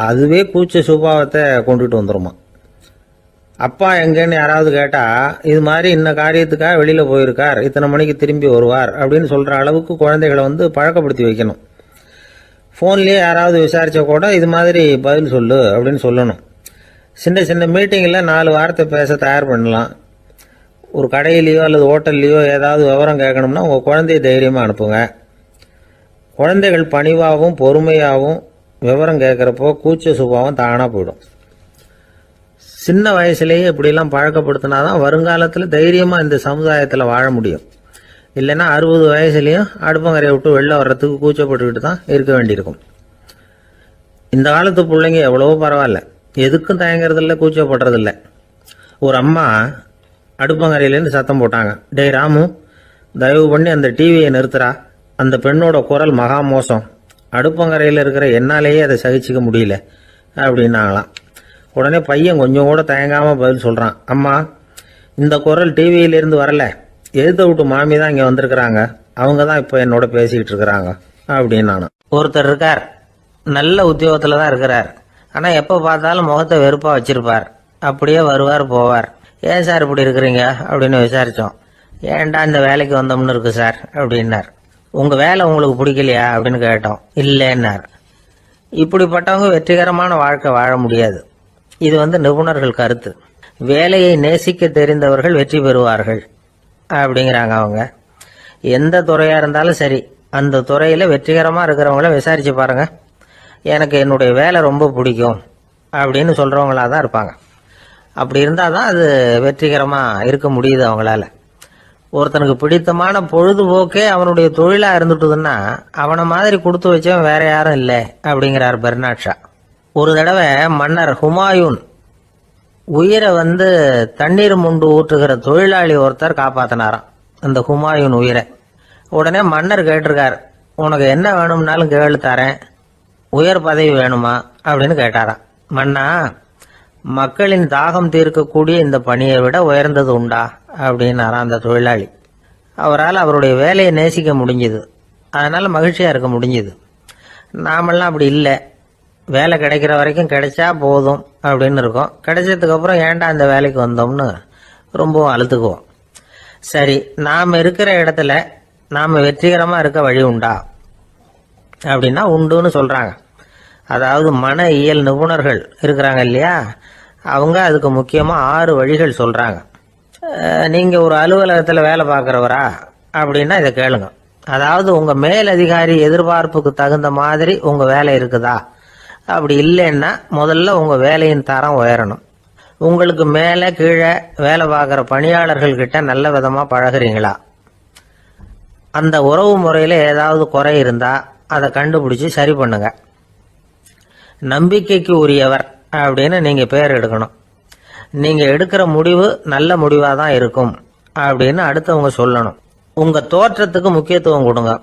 அதுவே கூச்ச சுபாவத்தை கொண்டுட்டு வந்துருமா. அப்பா எங்கேன்னு யாராவது கேட்டால் இது மாதிரி இன்ன காரியத்துக்காக வெளியில் போயிருக்கார், இத்தனை மணிக்கு திரும்பி வருவார் அப்படின்னு சொல்கிற அளவுக்கு குழந்தைகளை வந்து பழக்கப்படுத்தி வைக்கணும். ஃபோன்லேயே யாராவது விசாரித்தா கூட இது மாதிரி பதில் சொல்லு அப்படின்னு சொல்லணும். சின்ன சின்ன மீட்டிங்கில் 4 வார்த்தை பேச தயார் பண்ணலாம். ஒரு கடையிலையோ அல்லது ஹோட்டல்லையோ ஏதாவது விவரம் கேட்கணும்னா உங்கள் குழந்தைய தைரியமாக அனுப்புங்க. குழந்தைகள் பணிவாகவும் பொறுமையாகவும் விவரம் கேட்குறப்போ கூச்ச சுபாவம் தானாக போயிடும். சின்ன வயசுலேயே இப்படிலாம் பழக்கப்படுத்தினா தான் வருங்காலத்தில் தைரியமாக இந்த சமுதாயத்தில் வாழ முடியும். இல்லைன்னா 60 வயசுலேயும் அடுப்பங்கரையை விட்டு வெளில வர்றதுக்கு கூச்சப்பட்டுக்கிட்டு தான் இருக்க வேண்டியிருக்கும். இந்த காலத்து பிள்ளைங்க எவ்வளவோ பரவாயில்ல, எதுக்கும் தயங்குறதில்ல, கூச்சப்படுறதில்ல. ஒரு அம்மா அடுப்பங்கரையிலேருந்து சத்தம் போட்டாங்க, டேய் ராமு, தயவு பண்ணி அந்த டிவியை நிறுத்துறா, அந்த பெண்ணோட குரல் மகா மோசம், அடுப்பங்கரையில் இருக்கிற என்னாலேயே அதை சகிச்சிக்க முடியல அப்படின்னாங்களாம். உடனே பையன் கொஞ்சம் கூட தயங்காமல் பதில் சொல்கிறான், அம்மா இந்த குரல் டிவியிலேருந்து வரல, எழுத விட்டு மாமி தான் இங்கே வந்திருக்கிறாங்க, அவங்க தான் இப்போ என்னோட பேசிக்கிட்டு இருக்கிறாங்க அப்படின்னு நானும். ஒருத்தர் இருக்கார், நல்ல உத்தியோகத்தில் தான் இருக்கிறார், ஆனால் எப்போ பார்த்தாலும் முகத்தை வெறுப்பாக வச்சிருப்பார், அப்படியே வருவார் போவார். ஏன் சார் இப்படி இருக்கிறீங்க அப்படின்னு விசாரித்தோம். ஏன்டா இந்த வேலைக்கு வந்தோம்னு இருக்கு சார் அப்படின்னார். உங்கள் வேலை உங்களுக்கு பிடிக்கலையா அப்படின்னு கேட்டோம். இல்லைன்னார். இப்படிப்பட்டவங்க வெற்றிகரமான வாழ்க்கை வாழ முடியாது. இது வந்து நிபுணர்கள் கருத்து. வேலையை நேசிக்க தெரிந்தவர்கள் வெற்றி பெறுவார்கள் அப்படிங்கிறாங்க அவங்க. எந்த துறையாக இருந்தாலும் சரி, அந்த துறையில் வெற்றிகரமாக இருக்கிறவங்கள விசாரித்து பாருங்க. எனக்கு என்னுடைய வேலை ரொம்ப பிடிக்கும் அப்படின்னு சொல்கிறவங்களா தான் இருப்பாங்க. அப்படி இருந்தால் தான் அது வெற்றிகரமாக இருக்க முடியுது அவங்களால. ஒருத்தனுக்கு பிடித்தமான பொழுதுபோக்கே அவனுடைய தொழிலாக இருந்துட்டுதுன்னா அவனை மாதிரி கொடுத்து வச்சவன் வேற யாரும் இல்லை அப்படிங்கிறார் பெர்னாட் ஷா. ஒரு தடவை மன்னர் ஹுமாயூன் உயிரை தண்ணீர் முண்டு ஊற்றுகிற தொழிலாளி ஒருத்தர் காப்பாத்தினாராம் அந்த ஹுமாயூன் உயிரை. உடனே மன்னர் கேட்டிருக்கார், உனக்கு என்ன வேணும்னாலும் கேளு தரேன், உயர் பதவி வேணுமா அப்படின்னு கேட்டாராம். மன்னா, மக்களின் தாகம் தீர்க்கக்கூடிய இந்த பணியை விட உயர்ந்தது உண்டா அப்படின்னாராம் அந்த தொழிலாளி. அவரால் அவருடைய வேலையை நேசிக்க முடிஞ்சுது, அதனால மகிழ்ச்சியா இருக்க முடிஞ்சுது. நாமெல்லாம் அப்படி இல்லை, வேலை கிடைக்கிற வரைக்கும் கிடைச்சா போதும் அப்படின்னு இருக்கோம். கிடைச்சதுக்கு அப்புறம் ஏன்டா அந்த வேலைக்கு வந்தோம்னு ரொம்பவும் அழுத்துக்குவோம். சரி, நாம் இருக்கிற இடத்துல நாம் வெற்றிகரமாக இருக்க வழி உண்டா அப்படின்னா உண்டுன்னு சொல்கிறாங்க. அதாவது மன இயல் நிபுணர்கள் இருக்கிறாங்க இல்லையா, அவங்க அதுக்கு முக்கியமாக 6 வழிகள் சொல்கிறாங்க. நீங்கள் ஒரு அலுவலகத்தில் வேலை பார்க்குறவரா அப்படின்னா இதை கேளுங்க. அதாவது உங்கள் மேலதிகாரி எதிர்பார்ப்புக்கு தகுந்த மாதிரி உங்கள் வேலை இருக்குதா? அப்படி இல்லைன்னா முதல்ல உங்கள் வேலையின் தரம் உயரணும். உங்களுக்கு மேலே கீழே வேலை பார்க்குற பணியாளர்கள் கிட்ட நல்ல விதமாக பழகுறீங்களா? அந்த உறவு முறையில் ஏதாவது குறை இருந்தால் அதை கண்டுபிடிச்சி சரி பண்ணுங்க. நம்பிக்கைக்கு உரியவர் அப்படின்னு நீங்கள் பேர் எடுக்கணும். நீங்கள் எடுக்கிற முடிவு நல்ல முடிவாக தான் இருக்கும் அப்படின்னு அடுத்தவங்க சொல்லணும். உங்கள் தோற்றத்துக்கு முக்கியத்துவம் கொடுங்க.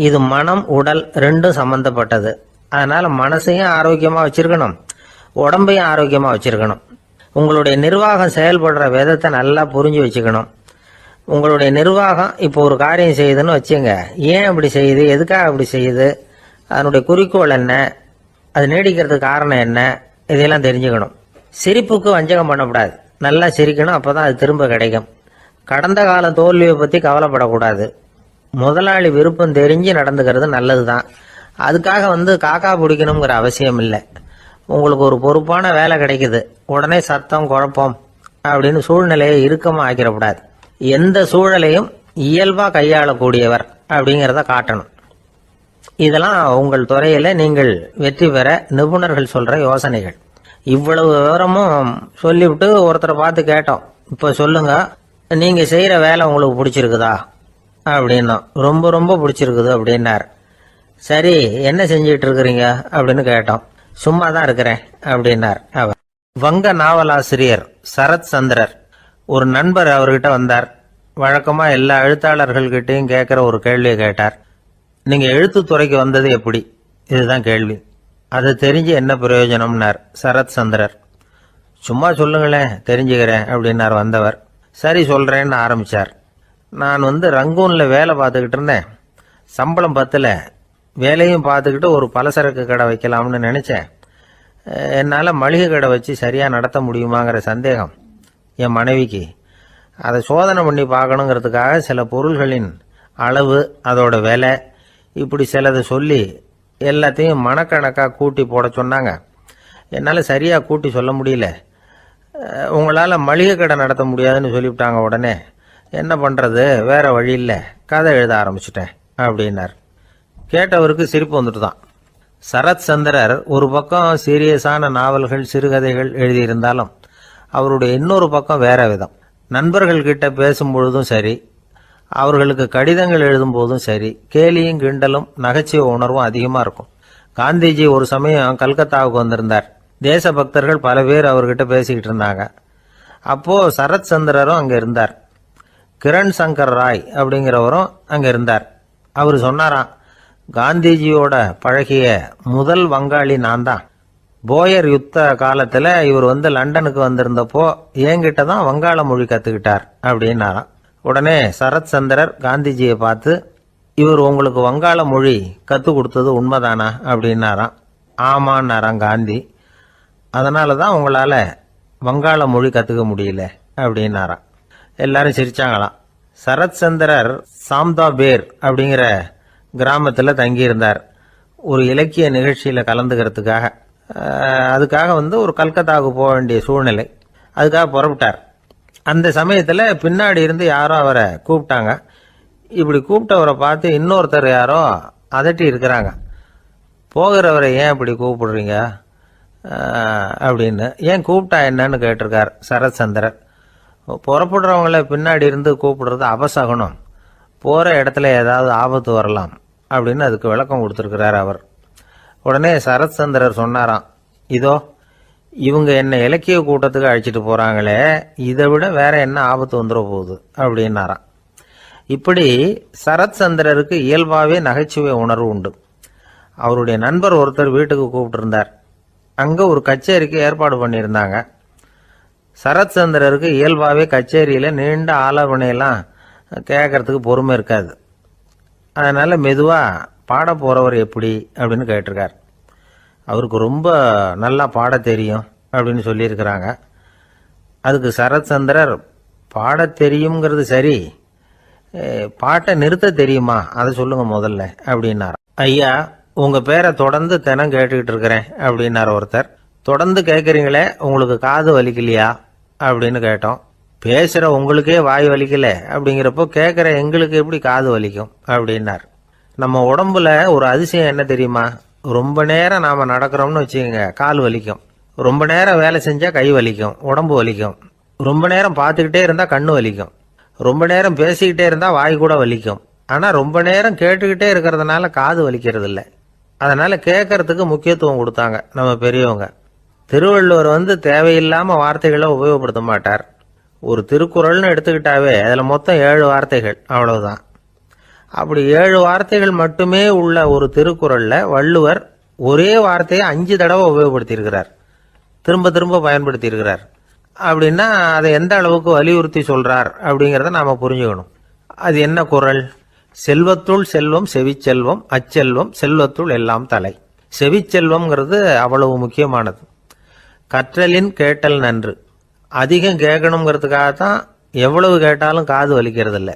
இது மனம் உடல் ரெண்டும் சம்பந்தப்பட்டது. அதனால மனசையும் ஆரோக்கியமாக வச்சிருக்கணும், உடம்பையும் ஆரோக்கியமாக வச்சிருக்கணும். உங்களுடைய நிர்வாகம் செயல்படுற விதத்தை நல்லா புரிஞ்சு வச்சுக்கணும். உங்களுடைய நிர்வாகம் இப்போ ஒரு காரியம் செய்யுதுன்னு வச்சுங்க, ஏன் அப்படி செய்யுது, எதுக்காக அப்படி செய்யுது, அதனுடைய குறிக்கோள் என்ன, அது நீடிக்கிறதுக்கு காரணம் என்ன, இதையெல்லாம் தெரிஞ்சுக்கணும். சிரிப்புக்கு வஞ்சகம் பண்ணக்கூடாது, நல்லா சிரிக்கணும், அப்போதான் அது திரும்ப கிடைக்கும். கடந்த கால தோல்வியை பற்றி கவலைப்படக்கூடாது. முதலாளி விருப்பம் தெரிஞ்சு நடந்துக்கிறது நல்லது தான். அதுக்காக காக்கா பிடிக்கணுங்கிற அவசியம் இல்லை. உங்களுக்கு ஒரு பொறுப்பான வேலை கிடைக்குது, உடனே சத்தம் குழப்பம் அப்படின்னு சூழ்நிலையை இறுக்கமாக ஆக்கிடக்கூடாது. எந்த சூழலையும் இயல்பா கையாளக்கூடியவர் அப்படிங்கிறத காட்டணும். இதெல்லாம் உங்கள் துறையில நீங்கள் வெற்றி பெற நிபுணர்கள் சொல்ற யோசனைகள். இவ்வளவு விவரமும் சொல்லிவிட்டு ஒருத்தரை பார்த்து கேட்டோம், இப்ப சொல்லுங்க, நீங்க செய்யற வேலை உங்களுக்கு பிடிச்சிருக்குதா அப்படின்னா. ரொம்ப ரொம்ப பிடிச்சிருக்குது அப்படின்னார். சரி, என்ன செஞ்சிட்டு இருக்கிறீங்க அப்படின்னு கேட்டோம். சும்மா தான் இருக்கிறேன் அப்படின்னார் அவர். வங்க நாவலாசிரியர் சரத் சந்திரர் ஒரு நண்பர் அவர்கிட்ட வந்தார். வழக்கமா எல்லா எழுத்தாளர்கள்கிட்டையும் கேட்கிற ஒரு கேள்வியை கேட்டார். நீங்க எழுத்துத்துறைக்கு வந்தது எப்படி? இதுதான் கேள்வி. அதை தெரிஞ்சு என்ன பிரயோஜனம்னார் சரத் சந்திரர். சும்மா சொல்லுங்களேன், தெரிஞ்சுக்கிறேன் அப்படின்னார் வந்தவர். சரி சொல்றேன்னு ஆரம்பிச்சார். நான் ரங்கூன்ல வேலை பார்த்துக்கிட்டு இருந்தேன். சம்பளம் பத்தல, வேலையும் பார்த்துக்கிட்டு ஒரு பலசரக்கு கடை வைக்கலாம்னு நினைச்சேன். என்னால் மளிகை கடை வச்சு சரியாக நடத்த முடியுமாங்கிற சந்தேகம் என் மனைவிக்கு. அதை சோதனை பண்ணி பார்க்கணுங்கிறதுக்காக சில பொருள்களின் அளவு, அதோட விலை, இப்படி சிலதை சொல்லி எல்லாத்தையும் மனக்கணக்காக கூட்டி போட சொன்னாங்க. என்னால் சரியாக கூட்டி சொல்ல முடியல. உங்களால் மளிகை கடை நடத்த முடியாதுன்னு சொல்லிவிட்டாங்க. உடனே என்ன பண்ணுறது, வேற வழி இல்லை, கதை எழுத ஆரம்பிச்சிட்டேன் அப்படின்னார். கேட்டவருக்கு சிரிப்பு வந்துட்டு தான். சரத் சந்திரர் ஒரு பக்கம் சீரியஸான நாவல்கள், சிறுகதைகள் எழுதியிருந்தாலும் அவருடைய இன்னொரு பக்கம் வேற விதம். நண்பர்கள் கிட்ட பேசும் பொழுதும் சரி, அவர்களுக்கு கடிதங்கள் எழுதும் போதும் சரி, கேலியும் கிண்டலும் நகைச்சுவை உணர்வும் அதிகமாக இருக்கும். காந்திஜி ஒரு சமயம் கல்கத்தாவுக்கு வந்திருந்தார். தேசபக்தர்கள் பல பேர் அவர்கிட்ட பேசிக்கிட்டு இருந்தாங்க. அப்போ சரத் சந்திரரும் அங்கே இருந்தார். கிரண் சங்கர் ராய் அப்படிங்கிறவரும் அங்கே இருந்தார். அவர் சொன்னாராம், காந்திஜியோட பழகிய முதல் வங்காளி நான் தான். போயர் யுத்த காலத்துல இவர் லண்டனுக்கு வந்திருந்தப்போ என்கிட்ட தான் வங்காள மொழி கத்துக்கிட்டார் அப்படின்னாராம். உடனே சரத் சந்திரர் காந்திஜியை பார்த்து, இவர் உங்களுக்கு வங்காள மொழி கத்து கொடுத்தது உண்மைதானா அப்படின்னாராம். ஆமான்னாராம் காந்தி. அதனாலதான் உங்களால வங்காள மொழி கத்துக்க முடியல அப்படின்னாராம். எல்லாரும் சிரிச்சாங்களாம். சரத் சந்திரர் சாம்தாபேர் அப்படிங்கிற கிராமத்தில் தங்கியிருந்தார் ஒரு இலக்கிய நிகழ்ச்சியில் கலந்துக்கிறதுக்காக. அதுக்காக ஒரு கல்கத்தாவுக்கு போக வேண்டிய சூழ்நிலை. அதுக்காக புறப்பட்டார். அந்த சமயத்தில் பின்னாடி இருந்து யாரோ அவரை கூப்பிட்டாங்க. இப்படி கூப்பிட்டவரை பார்த்து இன்னொருத்தர் யாரோ அதட்டி இருக்கிறாங்க. போகிறவரை ஏன் இப்படி கூப்பிடுறீங்க அப்படின்னு. ஏன் கூப்பிட்டா என்னன்னு கேட்டிருக்கார் சரத்சந்திரர். புறப்படுறவங்கள பின்னாடி இருந்து கூப்பிடுறது அபசகுனம், போகிற இடத்துல ஏதாவது ஆபத்து வரலாம் அப்படின்னு அதுக்கு விளக்கம் கொடுத்துருக்கிறார் அவர். உடனே சரத்சந்திரர் சொன்னாராம், இதோ இவங்க என்ன இலக்கிய கூட்டத்துக்கு அழைச்சிட்டு போறாங்களே, இதை விட வேற என்ன ஆபத்து வந்துட போகுது அப்படின்னாராம். இப்படி சரத்சந்திரருக்கு இயல்பாகவே நகைச்சுவை உணர்வு உண்டு. அவருடைய நண்பர் ஒருத்தர் வீட்டுக்கு கூப்பிட்டு இருந்தார். அங்கே ஒரு கச்சேரிக்கு ஏற்பாடு பண்ணியிருந்தாங்க. சரத்சந்திரருக்கு இயல்பாகவே கச்சேரியில் நீண்ட ஆலோசனையெல்லாம் கேட்கறதுக்கு பொறுமை இருக்காது. அதனால மெதுவாக பாட போகிறவர் எப்படி அப்படின்னு கேட்டிருக்கார். அவருக்கு ரொம்ப நல்லா பாட தெரியும் அப்படின்னு சொல்லியிருக்கிறாங்க. அதுக்கு சரத்சந்திரர், பாட தெரியுங்கிறது சரி, பாட்டை நிறுத்த தெரியுமா அதை சொல்லுங்க முதல்ல அப்படின்னார். ஐயா, உங்க பேரை தொடர்ந்து தினம் கேட்டுக்கிட்டு இருக்கிறேன் அப்படின்னார் ஒருத்தர். தொடர்ந்து கேட்குறீங்களே, உங்களுக்கு காது வலிக்கலையா அப்படின்னு கேட்டோம். பேசுகிற உங்களுக்கே வாய் வலிக்கல அப்படிங்கிறப்போ கேட்குற எங்களுக்கு எப்படி காது வலிக்கும் அப்படின்னார். நம்ம உடம்புல ஒரு அதிசயம் என்ன தெரியுமா? ரொம்ப நேரம் நாம் நடக்கிறோம்னு வச்சுக்கோங்க, கால் வலிக்கும். ரொம்ப நேரம் வேலை செஞ்சால் கை வலிக்கும், உடம்பு வலிக்கும். ரொம்ப நேரம் பார்த்துக்கிட்டே இருந்தால் கண்ணு வலிக்கும். ரொம்ப நேரம் பேசிக்கிட்டே இருந்தால் வாய் கூட வலிக்கும். ஆனால் ரொம்ப நேரம் கேட்டுக்கிட்டே இருக்கிறதுனால காது வலிக்கிறது இல்லை. அதனால் கேட்கறதுக்கு முக்கியத்துவம் கொடுத்தாங்க நம்ம பெரியவங்க. திருவள்ளுவர் தேவையில்லாமல் வார்த்தைகளை உபயோகப்படுத்த மாட்டார். ஒரு திருக்குறள்னு எடுத்துக்கிட்டாவே அதில் மொத்தம் 7 வார்த்தைகள், அவ்வளவுதான். அப்படி 7 வார்த்தைகள் மட்டுமே உள்ள ஒரு திருக்குறள்ல வள்ளுவர் ஒரே வார்த்தையை 5 தடவை உபயோகப்படுத்தியிருக்கிறார், திரும்ப திரும்ப பயன்படுத்தியிருக்கிறார். அப்படின்னா அதை எந்த அளவுக்கு வலியுறுத்தி சொல்றார் அப்படிங்கிறத நாம புரிஞ்சுக்கணும். அது என்ன குறள்? செல்வத்துள் செல்வம் செவிச்செல்வம், அச்செல்வம் செல்வத்துள் எல்லாம் தலை. செவிச்செல்வம்ங்கிறது அவ்வளவு முக்கியமானது. கற்றலின் கேட்டல் நன்று. அதிகம் கேட்கணுங்கிறதுக்காகத்தான் எவ்வளவு கேட்டாலும் காது வலிக்கிறது இல்லை.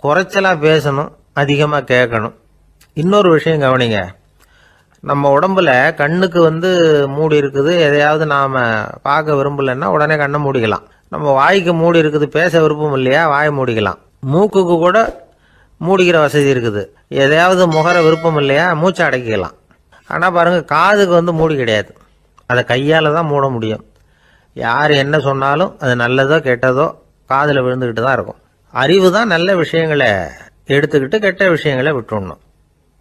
குறைச்சலா பேசணும், அதிகமாக கேட்கணும். இன்னொரு விஷயம் கவனிங்க, நம்ம உடம்புல கண்ணுக்கு மூடி இருக்குது, எதையாவது நாம பார்க்க விரும்பலன்னா உடனே கண்ணை மூடிக்கலாம். நம்ம வாய்க்கு மூடி இருக்குது, பேச விருப்பம் இல்லையா, வாயை மூடிக்கலாம். மூக்குக்கு கூட மூடிக்கிற வசதி இருக்குது, எதையாவது முகர விருப்பம் இல்லையா, மூச்சை அடக்கிக்கலாம். ஆனால் பாருங்க, காதுக்கு மூடி கிடையாது, அதை கையால் தான் மூட முடியும். யார் என்ன சொன்னாலும் அது நல்லதோ கெட்டதோ காதில் விழுந்துக்கிட்டு தான் இருக்கும். அறிவு தான் நல்ல விஷயங்களை எடுத்துக்கிட்டு கெட்ட விஷயங்களை விட்டுடணும்.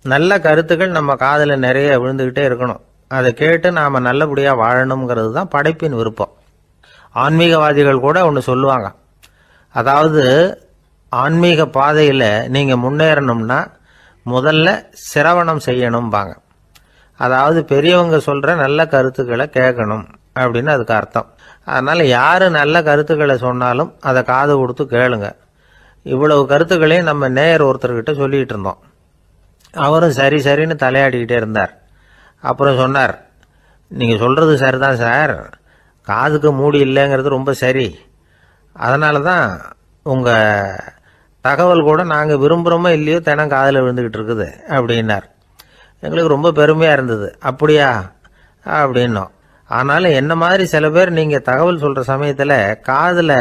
நல்ல கருத்துக்கள் நம்ம காதில் நிறைய விழுந்துக்கிட்டே இருக்கணும். அதை கேட்டு நாம் நல்லபடியாக வாழணுங்கிறது தான் படைப்பின் விருப்பம். ஆன்மீகவாதிகள் கூட ஒன்று சொல்லுவாங்க, அதாவது ஆன்மீக பாதையில் நீங்கள் முன்னேறணும்னா முதல்ல சிரவணம் செய்யணும்பாங்க. அதாவது பெரியவங்க சொல்கிற நல்ல கருத்துக்களை கேட்கணும் அப்படின்னு அதுக்கு அர்த்தம். அதனால் யார் நல்ல கருத்துக்களை சொன்னாலும் அதை காது கொடுத்து கேளுங்க. இவ்வளவு கருத்துக்களையும் நம்ம நேயர் ஒருத்தர்கிட்ட சொல்லிகிட்டு இருந்தோம். அவரும் சரி சரின்னு தலையாடிக்கிட்டே இருந்தார். அப்புறம் சொன்னார், நீங்கள் சொல்கிறது சரிதான் சார், காதுக்கு மூடி இல்லைங்கிறது ரொம்ப சரி. அதனால தான் உங்கள் தகவல் கூட நாங்கள் விரும்புகிறோமோ இல்லையோ தினம் காதில் விழுந்துக்கிட்டு இருக்குது அப்படின்னார். எங்களுக்கு ரொம்ப பெருமையாக இருந்தது. அப்படியா அப்படின்னோம். ஆனாலும் என்ன மாதிரி சில பேர் நீங்கள் தகவல் சொல்கிற சமயத்தில் காதில்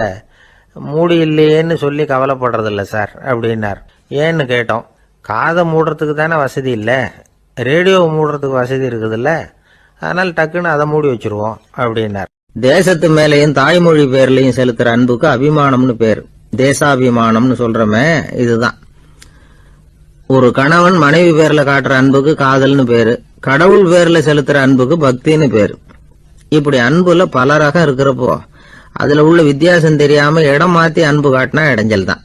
மூடி இல்லையேன்னு சொல்லி கவலைப்படுறதில்ல சார் அப்படின்னார். ஏன்னு கேட்டோம். காதை மூடுறதுக்கு தானே வசதி இல்லை, ரேடியோவை மூடுறதுக்கு வசதி இருக்குதுல்ல, அதனால் டக்குன்னு அதை மூடி வச்சிருவோம் அப்படின்னார். தேசத்து மேலேயும் தாய்மொழி பேர்லையும் செலுத்துற அன்புக்கு அபிமானம்னு பேர். தேசாபிமானம்னு சொல்றமே இதுதான். ஒரு கணவன் மனைவி பேர்ல காட்டுற அன்புக்கு காதல்னு பேரு. கடவுள் பேர்ல செலுத்துற அன்புக்கு பக்தின்னு பேரு. இப்படி அன்புல பல ரகம் இருக்கிறப்போ அதுல உள்ள வித்தியாசம் தெரியாம இடம் மாத்தி அன்பு காட்டினா இடைஞ்சல் தான்.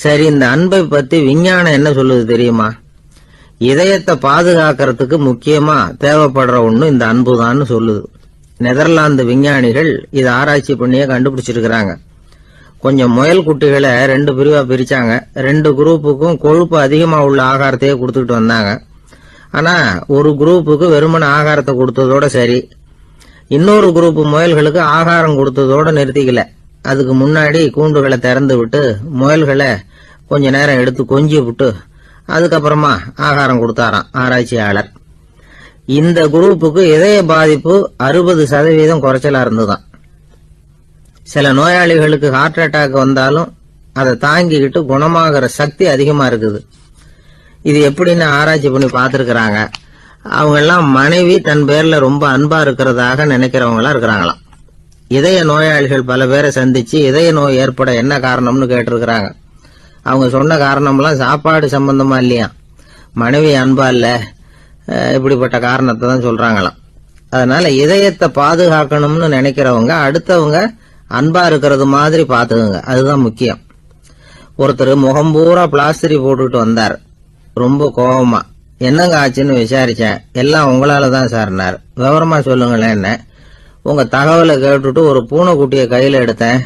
சரி, இந்த அன்பை பத்தி விஞ்ஞானம் என்ன சொல்லுது தெரியுமா? இதயத்தை பாதுகாக்கிறதுக்கு முக்கியமா தேவைப்படுற ஒண்ணு இந்த அன்புதான்னு சொல்லுது. நெதர்லாந்து விஞ்ஞானிகள் இதை ஆராய்ச்சி பண்ணியே கண்டுபிடிச்சிருக்கிறாங்க. கொஞ்சம் முயல் குட்டிகளை 2 பிரிவா பிரிச்சாங்க. 2 குரூப்புக்கும் கொழுப்பு அதிகமா உள்ள ஆகாரத்தையே கொடுத்துக்கிட்டு வந்தாங்க. ஆனா ஒரு குரூப்புக்கு வெறுமன ஆகாரத்தை கொடுத்ததோட சரி, இன்னொரு குரூப் முயல்களுக்கு ஆகாரம் கொடுத்ததோட நிறுத்திக்கல. அதுக்கு முன்னாடி கூண்டுகளை திறந்து விட்டு முயல்களை கொஞ்ச நேரம் எடுத்து கொஞ்சி விட்டு அதுக்கப்புறமா ஆகாரம் கொடுத்தாராம் ஆராய்ச்சியாளர். இந்த குரூப்புக்கு இதய பாதிப்பு 60% குறைச்சலா இருந்துதான். சில நோயாளிகளுக்கு ஹார்ட் அட்டாக் வந்தாலும் அதை தாங்கிக்கிட்டு குணமாகிற சக்தி அதிகமா இருக்குது. இது எப்படின்னு ஆராய்ச்சி பண்ணி பார்த்துருக்கிறாங்க. அவங்க எல்லாம் மனைவி தன் பேர்ல ரொம்ப அன்பா இருக்கிறதாக நினைக்கிறவங்களா இருக்கிறாங்களாம். இதய நோயாளிகள் பல பேரை சந்திச்சு இதய நோய் ஏற்பட என்ன காரணம்னு கேட்டிருக்கிறாங்க. அவங்க சொன்ன காரணம்லாம் சாப்பாடு சம்பந்தமா இல்லையா, மனைவி அன்பா இல்ல, இப்படிப்பட்ட காரணத்தை தான் சொல்றாங்களாம். அதனால இதயத்தை பாதுகாக்கணும்னு நினைக்கிறவங்க அடுத்தவங்க அன்பா இருக்கிறது மாதிரி பாத்துக்குங்க, அதுதான் முக்கியம். ஒருத்தர் முகம் பூரா பிளாஸ்டரி போட்டுட்டு வந்தார், ரொம்ப கோபமா. என்னங்க ஆச்சுன்னு விசாரிச்சேன். எல்லாம் உங்களால தான் சார்னார். விவரமா சொல்லுங்களேன். என்ன உங்க தகவலை கேட்டுட்டு ஒரு பூனைக்குட்டியை கையில எடுத்தேன்,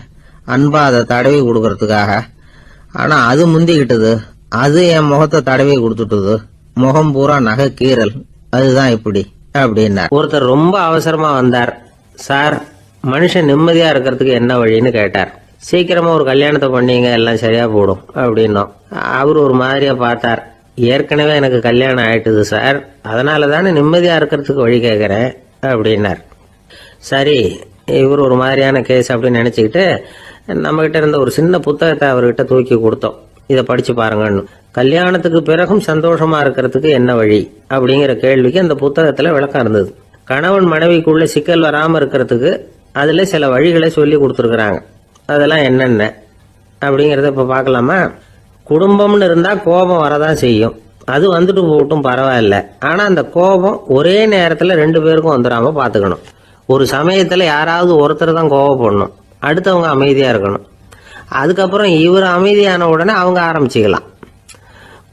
அன்பா அதை தடவி கொடுக்கறதுக்காக. ஆனா அது முந்திக்கிட்டது, அது என் முகத்தை தடவி கொடுத்துட்டுது, முகம் பூரா நகை கீறல், அதுதான் இப்படி அப்படின்னார். ஒருத்தர் ரொம்ப அவசரமா வந்தார். சார், மனுஷன் நிம்மதியா இருக்கிறதுக்கு என்ன வழின்னு கேட்டார். சீக்கிரமா ஒரு கல்யாணத்தை பண்ணீங்க, எல்லாம் சரியா போடும் அப்படின்னோம். அவர் ஒரு மாதிரியா பார்த்தார். ஏற்கனவே எனக்கு கல்யாணம் ஆயிட்டுது சார், அதனால தானே நிம்மதியா இருக்கிறதுக்கு வழி கேட்கறேன் அப்படின்னார். சரி, இவர் ஒரு மாதிரியான கேஸ் அப்படின்னு நினைச்சுக்கிட்டு நம்ம கிட்ட இருந்த ஒரு சின்ன புத்தகத்தை அவர்கிட்ட தூக்கி கொடுத்தோம். இதை படிச்சு பாருங்கன்னு. கல்யாணத்துக்கு பிறகும் சந்தோஷமா இருக்கிறதுக்கு என்ன வழி அப்படிங்கிற கேள்விக்கு அந்த புத்தகத்துல விளக்கம் இருந்தது. கணவன் மனைவிக்குள்ள சிக்கல் வராம இருக்கிறதுக்கு அதுல சில வழிகளை சொல்லி கொடுத்துருக்குறாங்க. அதெல்லாம் என்னென்ன அப்படிங்கறத இப்ப பாக்கலாமா? குடும்பம்னு இருந்தா கோபம் வரதான் செய்யும், அது வந்துட்டு போட்டும் பரவாயில்ல. ஆனா அந்த கோபம் ஒரே நேரத்துல ரெண்டு பேருக்கும் வந்துடாம பாத்துக்கணும். ஒரு சமயத்துல யாராவது ஒருத்தர் தான் கோபப்படணும், அடுத்தவங்க அமைதியா இருக்கணும். அதுக்கப்புறம் இவர் அமைதியான உடனே அவங்க ஆரம்பிச்சுக்கலாம்.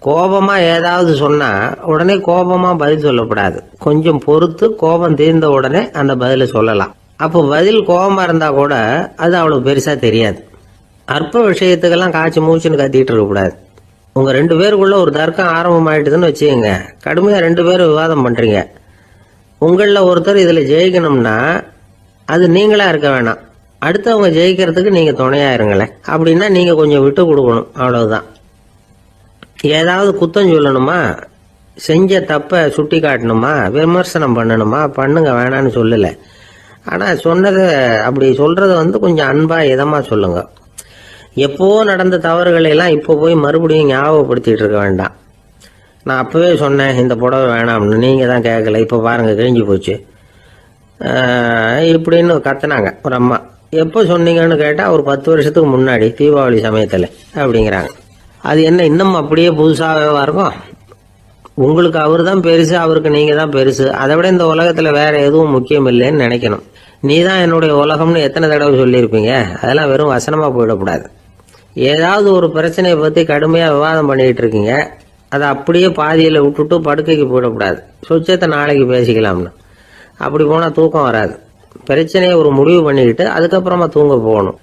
கோபமா ஏதாவது சொன்னா உடனே கோபமா பதில் சொல்லக்கூடாது. கொஞ்சம் பொறுத்து கோபம் தீர்ந்த உடனே அந்த பதில சொல்லலாம். அப்போ பதில் கோபமா இருந்தா கூட அது அவ்வளவு பெருசா தெரியாது. அற்ப விஷயத்துக்கெல்லாம் காய்ச்சி மூச்சுன்னு கத்திட்டு இருக்கக்கூடாது. உங்க ரெண்டு பேருக்குள்ள ஒரு தர்க்கம் ஆரம்பம் ஆயிட்டுதுன்னு வச்சுக்கோங்க, கடுமையா ரெண்டு பேரும் விவாதம் பண்றீங்க. உங்கள ஒருத்தர் இதுல ஜெயிக்கணும்னா அது நீங்களா இருக்க வேணாம், அடுத்தவங்க ஜெயிக்கிறதுக்கு நீங்க துணையா இருங்களேன். அப்படின்னா நீங்க கொஞ்சம் விட்டு கொடுக்கணும், அவ்வளவுதான். ஏதாவது குத்தம் சொல்லணுமா, செஞ்ச தப்ப சுட்டி காட்டணுமா, விமர்சனம் பண்ணணுமா, பண்ணுங்க, வேணான்னு சொல்லல. ஆனா சொன்னதை அப்படி சொல்றத கொஞ்சம் அன்பா இதமா சொல்லுங்க. எப்போ நடந்த தவறுகளை எல்லாம் இப்போ போய் மறுபடியும் ஞாபகப்படுத்திட்டு இருக்க வேண்டாம். நான் அப்பவே சொன்னேன் இந்த புடவை வேணாம்னு, நீங்க தான் கேட்கல, இப்ப பாருங்க கிழிஞ்சு போச்சு இப்படின்னு கத்துனாங்க ஒரு அம்மா. எப்போ சொன்னீங்கன்னு கேட்டா ஒரு 10 வருஷத்துக்கு முன்னாடி தீபாவளி சமயத்துல அப்படிங்கிறாங்க. அது என்ன இன்னும் அப்படியே புதுசாகவா இருக்கும்? உங்களுக்கு அவர் தான் பெருசு, அவருக்கு நீங்க தான் பெருசு. அதை விட இந்த உலகத்துல வேற எதுவும் முக்கியம் இல்லைன்னு நினைக்கணும். நீ தான் என்னுடைய உலகம்னு எத்தனை தடவை சொல்லியிருப்பீங்க? அதெல்லாம் வெறும் வசனமா போயிடக்கூடாது. ஏதாவது ஒரு பிரச்சனையை பத்தி கடுமையா விவாதம் பண்ணிட்டு இருக்கீங்க, அதை அப்படியே பாதியில விட்டுட்டு படுக்கைக்கு போயிடக்கூடாது. சொச்சத்தை நாளைக்கு பேசிக்கலாம்னு. அப்படி போனா தூக்கம் வராது. பிரச்சனையை ஒரு முடிவு பண்ணிக்கிட்டு அதுக்கப்புறமா தூங்க போகணும்.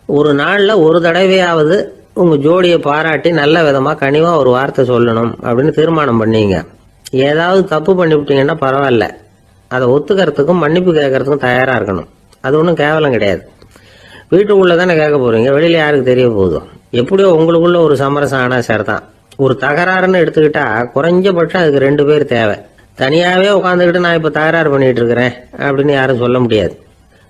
ஒரு நாள்ல ஒரு தடவையாவது உங்க ஜோடியை பாராட்டி நல்ல விதமா கனிவா ஒரு வார்த்தை சொல்லணும் அப்படின்னு தீர்மானம் பண்ணீங்க. ஏதாவது தப்பு பண்ணிவிட்டீங்கன்னா பரவாயில்ல, அதை ஒத்துக்கிறதுக்கும் மன்னிப்பு கேட்கறதுக்கும் தயாரா இருக்கணும். அது ஒன்றும் கேவலம் கிடையாது. வீட்டுக்குள்ள தானே கேட்க போறீங்க, வெளியில யாருக்கு தெரிய போதும்? எப்படியோ உங்களுக்குள்ள ஒரு சமரசம் ஆனா சரிதான். ஒரு தகராறுன்னு எடுத்துக்கிட்டா குறைஞ்சபட்சம் அதுக்கு 2 பேர் தேவை. தனியாவே உட்காந்துக்கிட்டு நான் இப்ப தகராறு பண்ணிட்டு இருக்கிறேன் அப்படின்னு யாரும் சொல்ல முடியாது.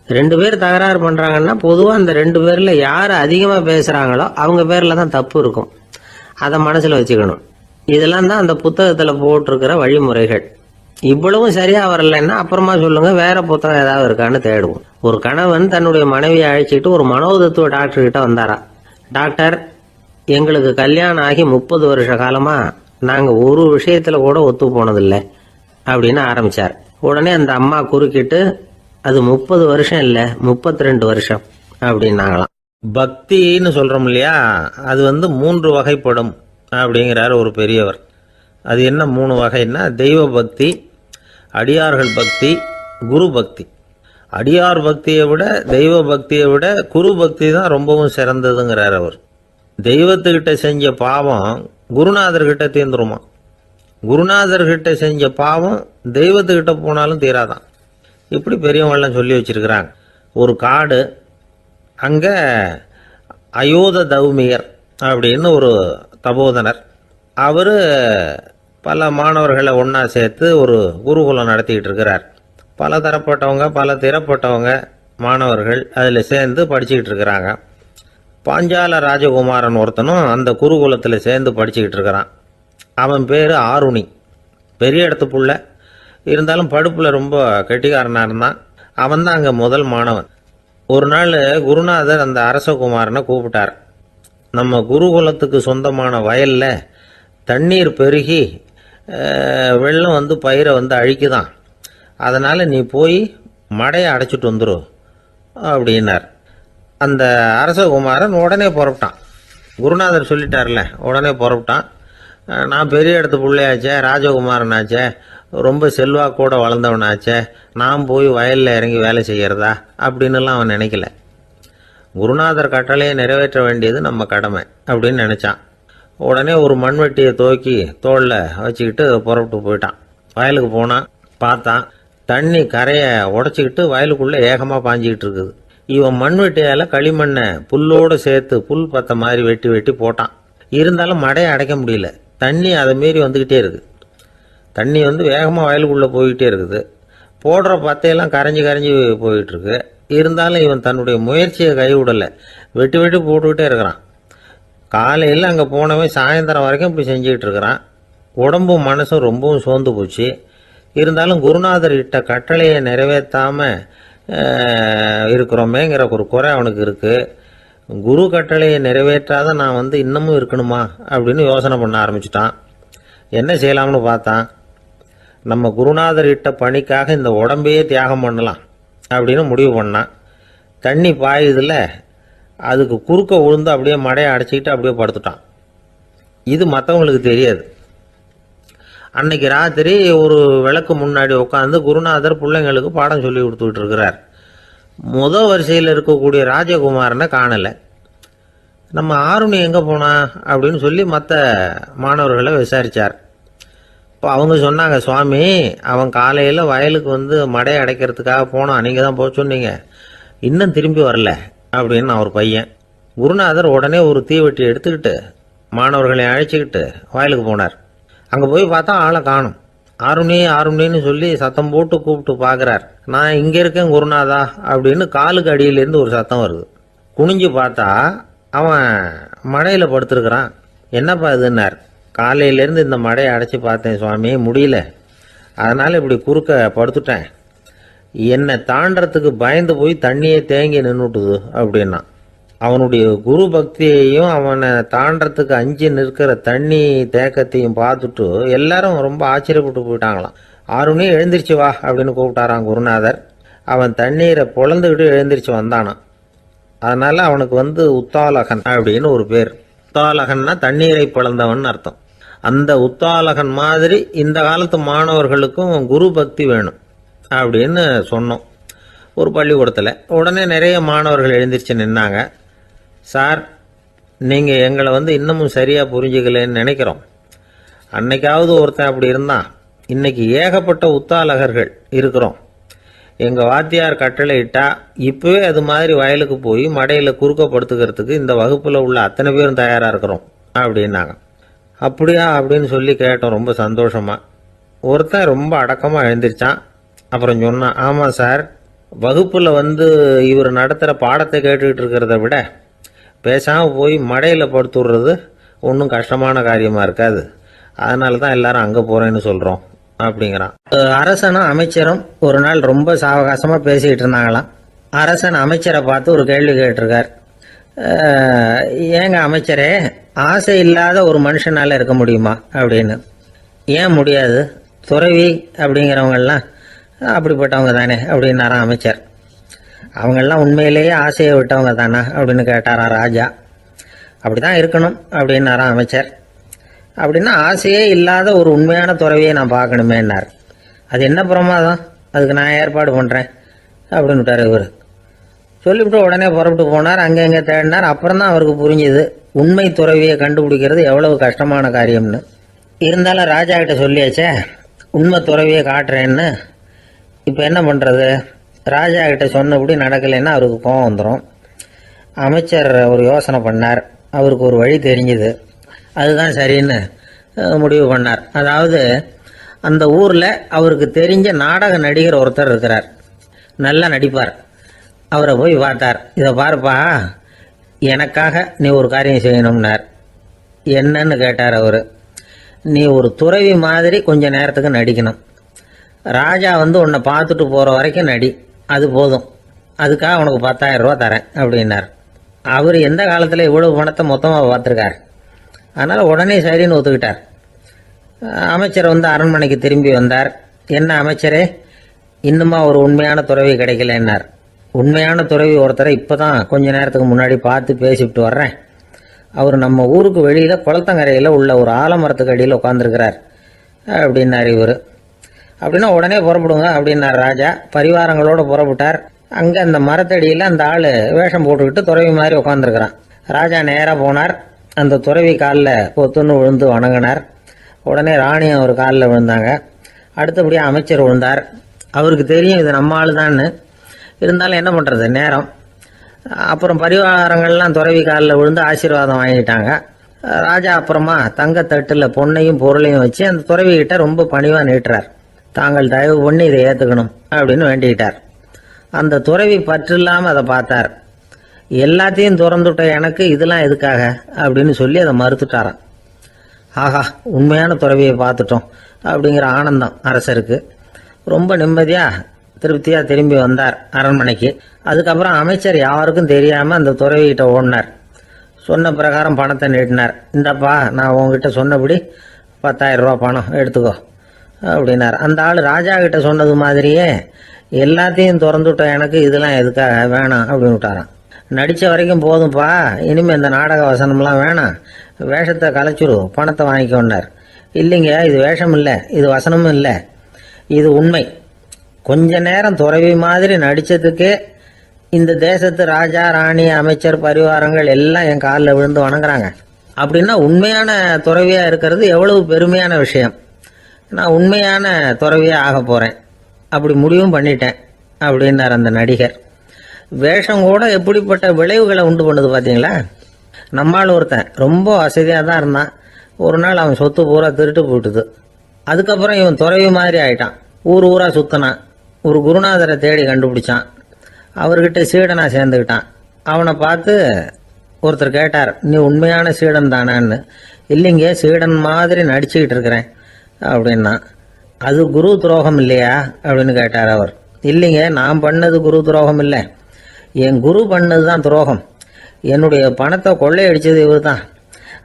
2 பேர் தகராறு பண்றாங்கன்னா பொதுவா அந்த 2 பேர்ல யாரு அதிகமா பேசுறாங்களோ அவங்க பேர்ல தான் தப்பு இருக்கும். அதை மனசுல வச்சுக்கணும். இதெல்லாம் தான் அந்த புத்தகத்துல போட்டிருக்கிற வழிமுறைகள். இவ்வளவும் சரியா வரலன்னா அப்புறமா சொல்லுங்க, வேற புத்தகம் ஏதாவது இருக்கான்னு தேடுவோம். ஒரு கணவன் தன்னுடைய மனைவியை அழைச்சிட்டு ஒரு மனோதத்துவ டாக்டர் கிட்ட வந்தாரா. டாக்டர், எங்களுக்கு கல்யாணம் ஆகி 30 வருஷ காலமா நாங்க ஒரு விஷயத்துல கூட ஒத்து போனதில்லை அப்படின்னு ஆரம்பிச்சார். உடனே அந்த அம்மா குறுக்கிட்டு, அது 30 வருஷம் இல்ல 32 வருஷம் அப்படின்னாங்களாம். பக்தின்னு சொல்றோம் இல்லையா, அது 3 வகைப்படும் அப்படிங்கிறார் ஒரு பெரியவர். அது என்ன 3 வகைன்னா, தெய்வ பக்தி, அடியார்கள் பக்தி, குரு பக்தி. அடியார் பக்தியை விட தெய்வ பக்தியை விட குரு பக்தி தான் ரொம்பவும் சிறந்ததுங்கிறார் அவர். தெய்வத்துக்கிட்ட செஞ்ச பாவம் குருநாதர்கிட்ட தீர்ந்துருமா, குருநாதர்கிட்ட செஞ்ச பாவம் தெய்வத்துக்கிட்ட போனாலும் தீராதான். இப்படி பெரியவங்களாம் சொல்லி வச்சிருக்கிறாங்க. ஒரு காடு, அங்க அயோத தௌமியர் அப்படின்னு ஒரு தபோதனர், அவரு பல மாணவர்களை ஒன்னா சேர்த்து ஒரு குருகுலம் நடத்திக்கிட்டு இருக்கிறார். பல தரப்பட்டவங்க பல திறப்பட்டவங்க மாணவர்கள் அதில் சேர்ந்து படிச்சுக்கிட்டு இருக்கிறாங்க. பாஞ்சால ராஜகுமாரன் ஒருத்தனும் அந்த குருகுலத்தில் சேர்ந்து படிச்சுக்கிட்டு இருக்கிறான். அவன் பேர் ஆருணி. பெரிய இடத்து புள்ள, இருந்தாலும் படுப்பில் ரொம்ப கெட்டிக்காரனாக இருந்தான். அவன் தான் அங்கே முதல் மாணவன். ஒரு நாள் குருநாதர் அந்த அரசகுமாரனை கூப்பிட்டார். நம்ம குருகுலத்துக்கு சொந்தமான வயலில் தண்ணீர் பெருகி வெள்ளம் வந்து பயிரை வந்து அழிக்குதான், அதனால் நீ போய் மடையை அடைச்சிட்டு வந்துரு அப்படின்னார். அந்த அரசகுமாரன் உடனே புறப்பட்டான். குருநாதர் சொல்லிட்டார்ல, உடனே புறப்பட்டான். நான் பெரிய இடத்து பிள்ளையாச்சே, ராஜகுமாரனாச்சே, ரொம்ப செல்வாக்கூட வளர்ந்தவனாச்சே, நான் போய் வயலில் இறங்கி வேலை செய்கிறதா அப்படின்னுலாம் அவன் நினைக்கல. குருநாதர் கட்டளையை நிறைவேற்ற வேண்டியது நம்ம கடமை அப்படின்னு நினச்சான். உடனே ஒரு மண்வெட்டியை தூக்கி தோளில் வச்சுக்கிட்டு புறப்பட்டு போயிட்டான். வயலுக்கு போனான். பார்த்தான், தண்ணி கரையை உடச்சிக்கிட்டு வயலுக்குள்ளே ஏகமாக பாஞ்சிக்கிட்டு இருக்குது. இவன் மண்வெட்டியால் களிமண்ணை புல்லோடு சேர்த்து புல் பத்த மாதிரி வெட்டி வெட்டி போட்டான். இருந்தாலும் மடையை அடைக்க முடியல. தண்ணி அதை மீறி வந்துக்கிட்டே இருக்குது. தண்ணி வந்து வேகமாக வயலுக்குள்ளே போய்கிட்டே இருக்குது. போடுற பத்தையெல்லாம் கரைஞ்சி கரைஞ்சி போயிட்டுருக்கு. இருந்தாலும் இவன் தன்னுடைய முயற்சியை கைவிடலை. வெட்டி வெட்டி போட்டுக்கிட்டே இருக்கிறான். காலையில் அங்கே போனவன் சாயந்தரம் வரைக்கும் இப்படி செஞ்சுக்கிட்டு இருக்கிறான். உடம்பும் மனசும் ரொம்பவும் சோர்ந்து போச்சு. இருந்தாலும் குருநாதர் இட்ட கட்டளையை நிறைவேற்றாமல் இருக்கிறோமேங்கிற ஒரு குறை அவனுக்கு இருக்குது. குரு கட்டளையை நிறைவேற்றாத நான் வந்து இன்னமும் இருக்கணுமா அப்படின்னு யோசனை பண்ண ஆரம்பிச்சிட்டான். என்ன செய்யலாம்னு பார்த்தான். நம்ம குருநாதர் இட்ட பணிக்காக இந்த உடம்பையே தியாகம் பண்ணலாம் அப்படின்னு முடிவு பண்ணான். தண்ணி பாயுதில் அதுக்கு குறுக்க விழுந்து அப்படியே மடையை அடைச்சிக்கிட்டு அப்படியே படுத்துட்டான். இது மற்றவங்களுக்கு தெரியாது. அன்னைக்கு ராத்திரி ஒரு விளக்கு முன்னாடி உட்காந்து குருநாதர் பிள்ளைங்களுக்கு பாடம் சொல்லி கொடுத்துக்கிட்டு இருக்கிறார். முதல் வரிசையில் இருக்கக்கூடிய ராஜகுமாரனை காணலை. நம்ம ஆருணி எங்கே போனா அப்படின்னு சொல்லி மற்ற மாணவர்களை விசாரித்தார். இப்போ அவங்க சொன்னாங்க, சுவாமி, அவன் காலையில் வயலுக்கு வந்து மடையை அடைக்கிறதுக்காக போனான், நீங்கள் தான் போக சொன்னீங்க, இன்னும் திரும்பி வரல அப்படின்னு அவர் பையன். குருநாதர் உடனே ஒரு தீவெட்டி எடுத்துக்கிட்டு மாணவர்களை அழைச்சிக்கிட்டு வயலுக்கு போனார். அங்கே போய் பார்த்தா ஆளை காணும். ஆருணி ஆருணின்னு சொல்லி சத்தம் போட்டு கூப்பிட்டு பார்க்குறார். நான் இங்கே இருக்கேன் குருநாதா அப்படின்னு காலுக்கு அடியிலேருந்து ஒரு சத்தம் வருது. குனிஞ்சு பார்த்தா அவன் மடையில் படுத்துருக்கிறான். என்னப்பா இதுன்னார். காலையிலேருந்து இந்த மடையை அடைச்சி பார்த்தேன் சுவாமி, முடியல, அதனால் இப்படி குறுக்க படுத்துட்டேன். என்னை தாண்டறதுக்கு பயந்து போய் தண்ணியே தேங்கி நின்றுட்டுது அப்படின்னா. அவனுடைய குரு பக்தியையும் அவனை தாண்டறதுக்கு அஞ்சு நிற்கிற தண்ணி தேக்கத்தையும் பார்த்துட்டு எல்லாரும் ரொம்ப ஆச்சரியப்பட்டு போயிட்டாங்களாம். ஆருணி எழுந்திரிச்சு வா அப்படின்னு கூப்பிட்டாரான் குருநாதர். அவன் தண்ணீரை பொழந்துக்கிட்டு எழுந்திரிச்சு வந்தானான். அதனால அவனுக்கு வந்து உத்தாலகன் அப்படின்னு ஒரு பேர். உத்தாலகன்னா தண்ணீரை பிளந்தவன் அர்த்தம். அந்த உத்தாலகன் மாதிரி இந்த காலத்து மாணவர்களுக்கும் குரு பக்தி வேணும் அப்படின்னு சொன்னோம் ஒரு பள்ளிக்கூடத்தில். உடனே நிறைய மாணவர்கள் எழுந்திரிச்சு நின்னாங்க. சார், நீங்கள் எங்களை வந்து இன்னமும் சரியாக புரிஞ்சுக்கலன்னு நினைக்கிறோம். அன்னைக்காவது ஒருத்தன் அப்படி இருந்தான், இன்னைக்கு ஏகப்பட்ட உத்தாலகர்கள் இருக்கிறோம். எங்கள் வாத்தியார் கட்டளை இட்டா இப்போவே அது மாதிரி வயலுக்கு போய் மடையில் குறுக்கப்படுத்துக்கிறதுக்கு இந்த வகுப்பில் உள்ள அத்தனை பேரும் தயாராக இருக்கிறோம் அப்படின்னாங்க. அப்படியா அப்படின்னு சொல்லி கேட்டோம் ரொம்ப சந்தோஷமாக. ஒருத்தன் ரொம்ப அடக்கமாக எழுந்திரிச்சான். அப்புறம் சொன்னான், ஆமாம் சார், வகுப்பில் வந்து இவர் நடத்துகிற பாடத்தை கேட்டுக்கிட்டு இருக்கிறத விட பேசாமல் போய் மடையில் படுத்துடுறது ஒன்றும் கஷ்டமான காரியமாக இருக்காது, அதனால தான் எல்லாரும் அங்கே போகிறேன்னு சொல்கிறோம் அப்படிங்கிறான். அரசனும் அமைச்சரும் ஒரு நாள் ரொம்ப சாவகாசமாக பேசிக்கிட்டு இருந்தாங்களாம். அரசன் அமைச்சரை பார்த்து ஒரு கேள்வி கேட்டிருக்கார். ஏங்க அமைச்சரே, ஆசை இல்லாத ஒரு மனுஷனால் இருக்க முடியுமா அப்படின்னு. ஏன் முடியாது, துறவி அப்படிங்கிறவங்கெல்லாம் அப்படிப்பட்டவங்க தானே அப்படின்னாராம் அமைச்சர். அவங்கெல்லாம் உண்மையிலேயே ஆசையை விட்டவங்க தானா அப்படின்னு கேட்டாராம் ராஜா. அப்படி தான் இருக்கணும் அப்படின்னாராம் அமைச்சர். அப்படின்னா ஆசையே இல்லாத ஒரு உண்மையான துறவியை நான் பார்க்கணுமேன்னார். அது என்ன பிரமாதம், அதுக்கு நான் ஏற்பாடு பண்ணுறேன் அப்படின்னு விட்டார் இவர். சொல்லிவிட்டு உடனே புறப்பட்டு போனார். அங்கே எங்கே தேடினார். அப்புறம் தான் அவருக்கு புரிஞ்சுது உண்மை துறவியை கண்டுபிடிக்கிறது எவ்வளவு கஷ்டமான காரியம்னு. இருந்தாலும் ராஜா கிட்ட சொல்லியாச்சே உண்மை துறவியை காட்டுறேன்னு. இப்போ என்ன பண்ணுறது, ராஜா கிட்ட சொன்னபடி நடக்கலைன்னா அவருக்கு கோவம் வந்துடும். அமைச்சர் ஒரு யோசனை பண்ணார். அவருக்கு ஒரு வழி தெரிஞ்சுது. அதுதான் சரின்னு முடிவு பண்ணார். அதாவது அந்த ஊரில் அவருக்கு தெரிஞ்ச நாடக நடிகர் ஒருத்தர் இருக்கிறார், நல்லா நடிப்பார். அவரை போய் பார்த்தார். இதை பாருப்பா, எனக்காக நீ ஒரு காரியம் செய்யணும்னார். என்னன்னு கேட்டார் அவர். நீ ஒரு துறவி மாதிரி கொஞ்ச நேரத்துக்கு நடிக்கணும். ராஜா வந்து உன்னை பார்த்துட்டு போகிற வரைக்கும் நடி, அது போதும். அதுக்காக உனக்கு 10,000 ரூபா தரேன் அப்படின்னார். அவர் எந்த காலத்தில் இவ்வளவு பணத்தை மொத்தமாக பார்த்துருக்கார். அதனால் உடனே சரின்னு ஒத்துக்கிட்டார். அமைச்சர் வந்து அரண்மனைக்கு திரும்பி வந்தார். என்ன அமைச்சரே, இன்னுமா ஒரு உண்மையான துறவி கிடைக்கலன்னார். உண்மையான துறவி ஒருத்தரை இப்போ தான் கொஞ்ச நேரத்துக்கு முன்னாடி பார்த்து பேசிவிட்டு வர்றேன். அவர் நம்ம ஊருக்கு வெளியில் குளத்தங்கரையில் உள்ள ஒரு ஆலமரத்துக்கு அடியில் உட்காந்துருக்கிறார் அப்படின்னார் இவர். அப்படின்னா உடனே புறப்படுங்க அப்படின்னார் ராஜா. பரிவாரங்களோடு புறப்பட்டார். அங்கே அந்த மரத்தடியில் அந்த ஆள் வேஷம் போட்டுக்கிட்டு துறவி மாதிரி உட்காந்துருக்கிறான். ராஜா நேராக போனார். அந்த துறவி காலில் பொத்துன்னு விழுந்து வணங்கினார். உடனே ராணியும் அவர் காலில் விழுந்தாங்க. அடுத்தபடியாக அமைச்சர் விழுந்தார். அவருக்கு தெரியும் இது நம்ம ஆள் தான்னு. இருந்தாலும் என்ன பண்ணுறது, நேரம். அப்புறம் பரிவாரங்கள்லாம் துறவி காலில் விழுந்து ஆசீர்வாதம் வாங்கிட்டாங்க. ராஜா அப்புறமா தங்கத்தட்டில் பொண்ணையும் பொருளையும் வச்சு அந்த துறவிகிட்ட ரொம்ப பணிவாக நீட்டுறார். தாங்கள் தயவு பண்ணி இதை ஏற்றுக்கணும் அப்படின்னு வேண்டிக்கிட்டார். அந்த துறவி பற்று இல்லாமல் அதை பார்த்தார். எல்லாத்தையும் திறந்துட்ட எனக்கு இதெல்லாம் எதுக்காக அப்படின்னு சொல்லி அதை மறுத்துட்டாராம். ஆஹா, உண்மையான துறவியை பார்த்துட்டோம் அப்படிங்கிற ஆனந்தம் அரசருக்கு. ரொம்ப நிம்மதியாக திருப்தியாக திரும்பி வந்தார் அரண்மனைக்கு. அதுக்கப்புறம் அமைச்சர் யாருக்கும் தெரியாமல் அந்த துறவிகிட்ட ஓடினார். சொன்ன பிரகாரம் பணத்தை நீட்டினார். இந்தப்பா, நான் உங்ககிட்ட சொன்னபடி 10,000 ரூபா பணம் எடுத்துக்கோ அப்படின்னார். அந்த ஆள் ராஜா கிட்ட சொன்னது மாதிரியே எல்லாத்தையும் திறந்துவிட்ட எனக்கு இதெல்லாம் எதுக்காக வேணாம் அப்படின்னு விட்டாரான். நடித்த வரைக்கும் போதும்ப்பா, இனிமேல் இந்த நாடக வசனம்லாம் வேணாம், வேஷத்தை கலைச்சிரு, பணத்தை வாங்கிக்கோன்னார். இல்லைங்க, இது வேஷம் இல்லை, இது வசனமும் இல்லை, இது உண்மை. கொஞ்ச நேரம் துறவி மாதிரி நடித்ததுக்கே இந்த தேசத்து ராஜா, ராணி, அமைச்சர், பரிவாரங்கள் எல்லாம் என் காலில் விழுந்து வணங்குறாங்க. அப்படின்னா உண்மையான துறவியாக இருக்கிறது எவ்வளவு பெருமையான விஷயம். நான் உண்மையான துறவியாக ஆக போகிறேன், அப்படி முடிவும் பண்ணிட்டேன் அப்படின்னார் அந்த நடிகர். வேஷம் கூட எப்படிப்பட்ட விளைவுகளை உண்டு பண்ணுது பார்த்தீங்களா. நம்மால் ஒருத்தன் ரொம்ப வசதியாக தான் இருந்தான். ஒரு நாள் அவன் சொத்து பூரா திருட்டு போயிட்டுது. அதுக்கப்புறம் இவன் துறவி மாதிரி ஆயிட்டான். ஊர் ஊராக சுற்றினான். ஒரு குருநாதரை தேடி கண்டுபிடிச்சான். அவர்கிட்ட சீடனா சேர்ந்துக்கிட்டான். அவனை பார்த்து ஒருத்தர் கேட்டார், நீ உண்மையான சீடன் தானான்னு. இல்லைங்க, சீடன் மாதிரி நடிச்சுக்கிட்டு இருக்கிறேன் அப்படின்னா. அது குரு துரோகம் இல்லையா அப்படின்னு கேட்டார் அவர். இல்லைங்க, நான் பண்ணது குரு துரோகம் இல்லை, என் குரு பண்ணது தான் துரோகம். என்னுடைய பணத்தை கொள்ளையடிச்சது இவர் தான்.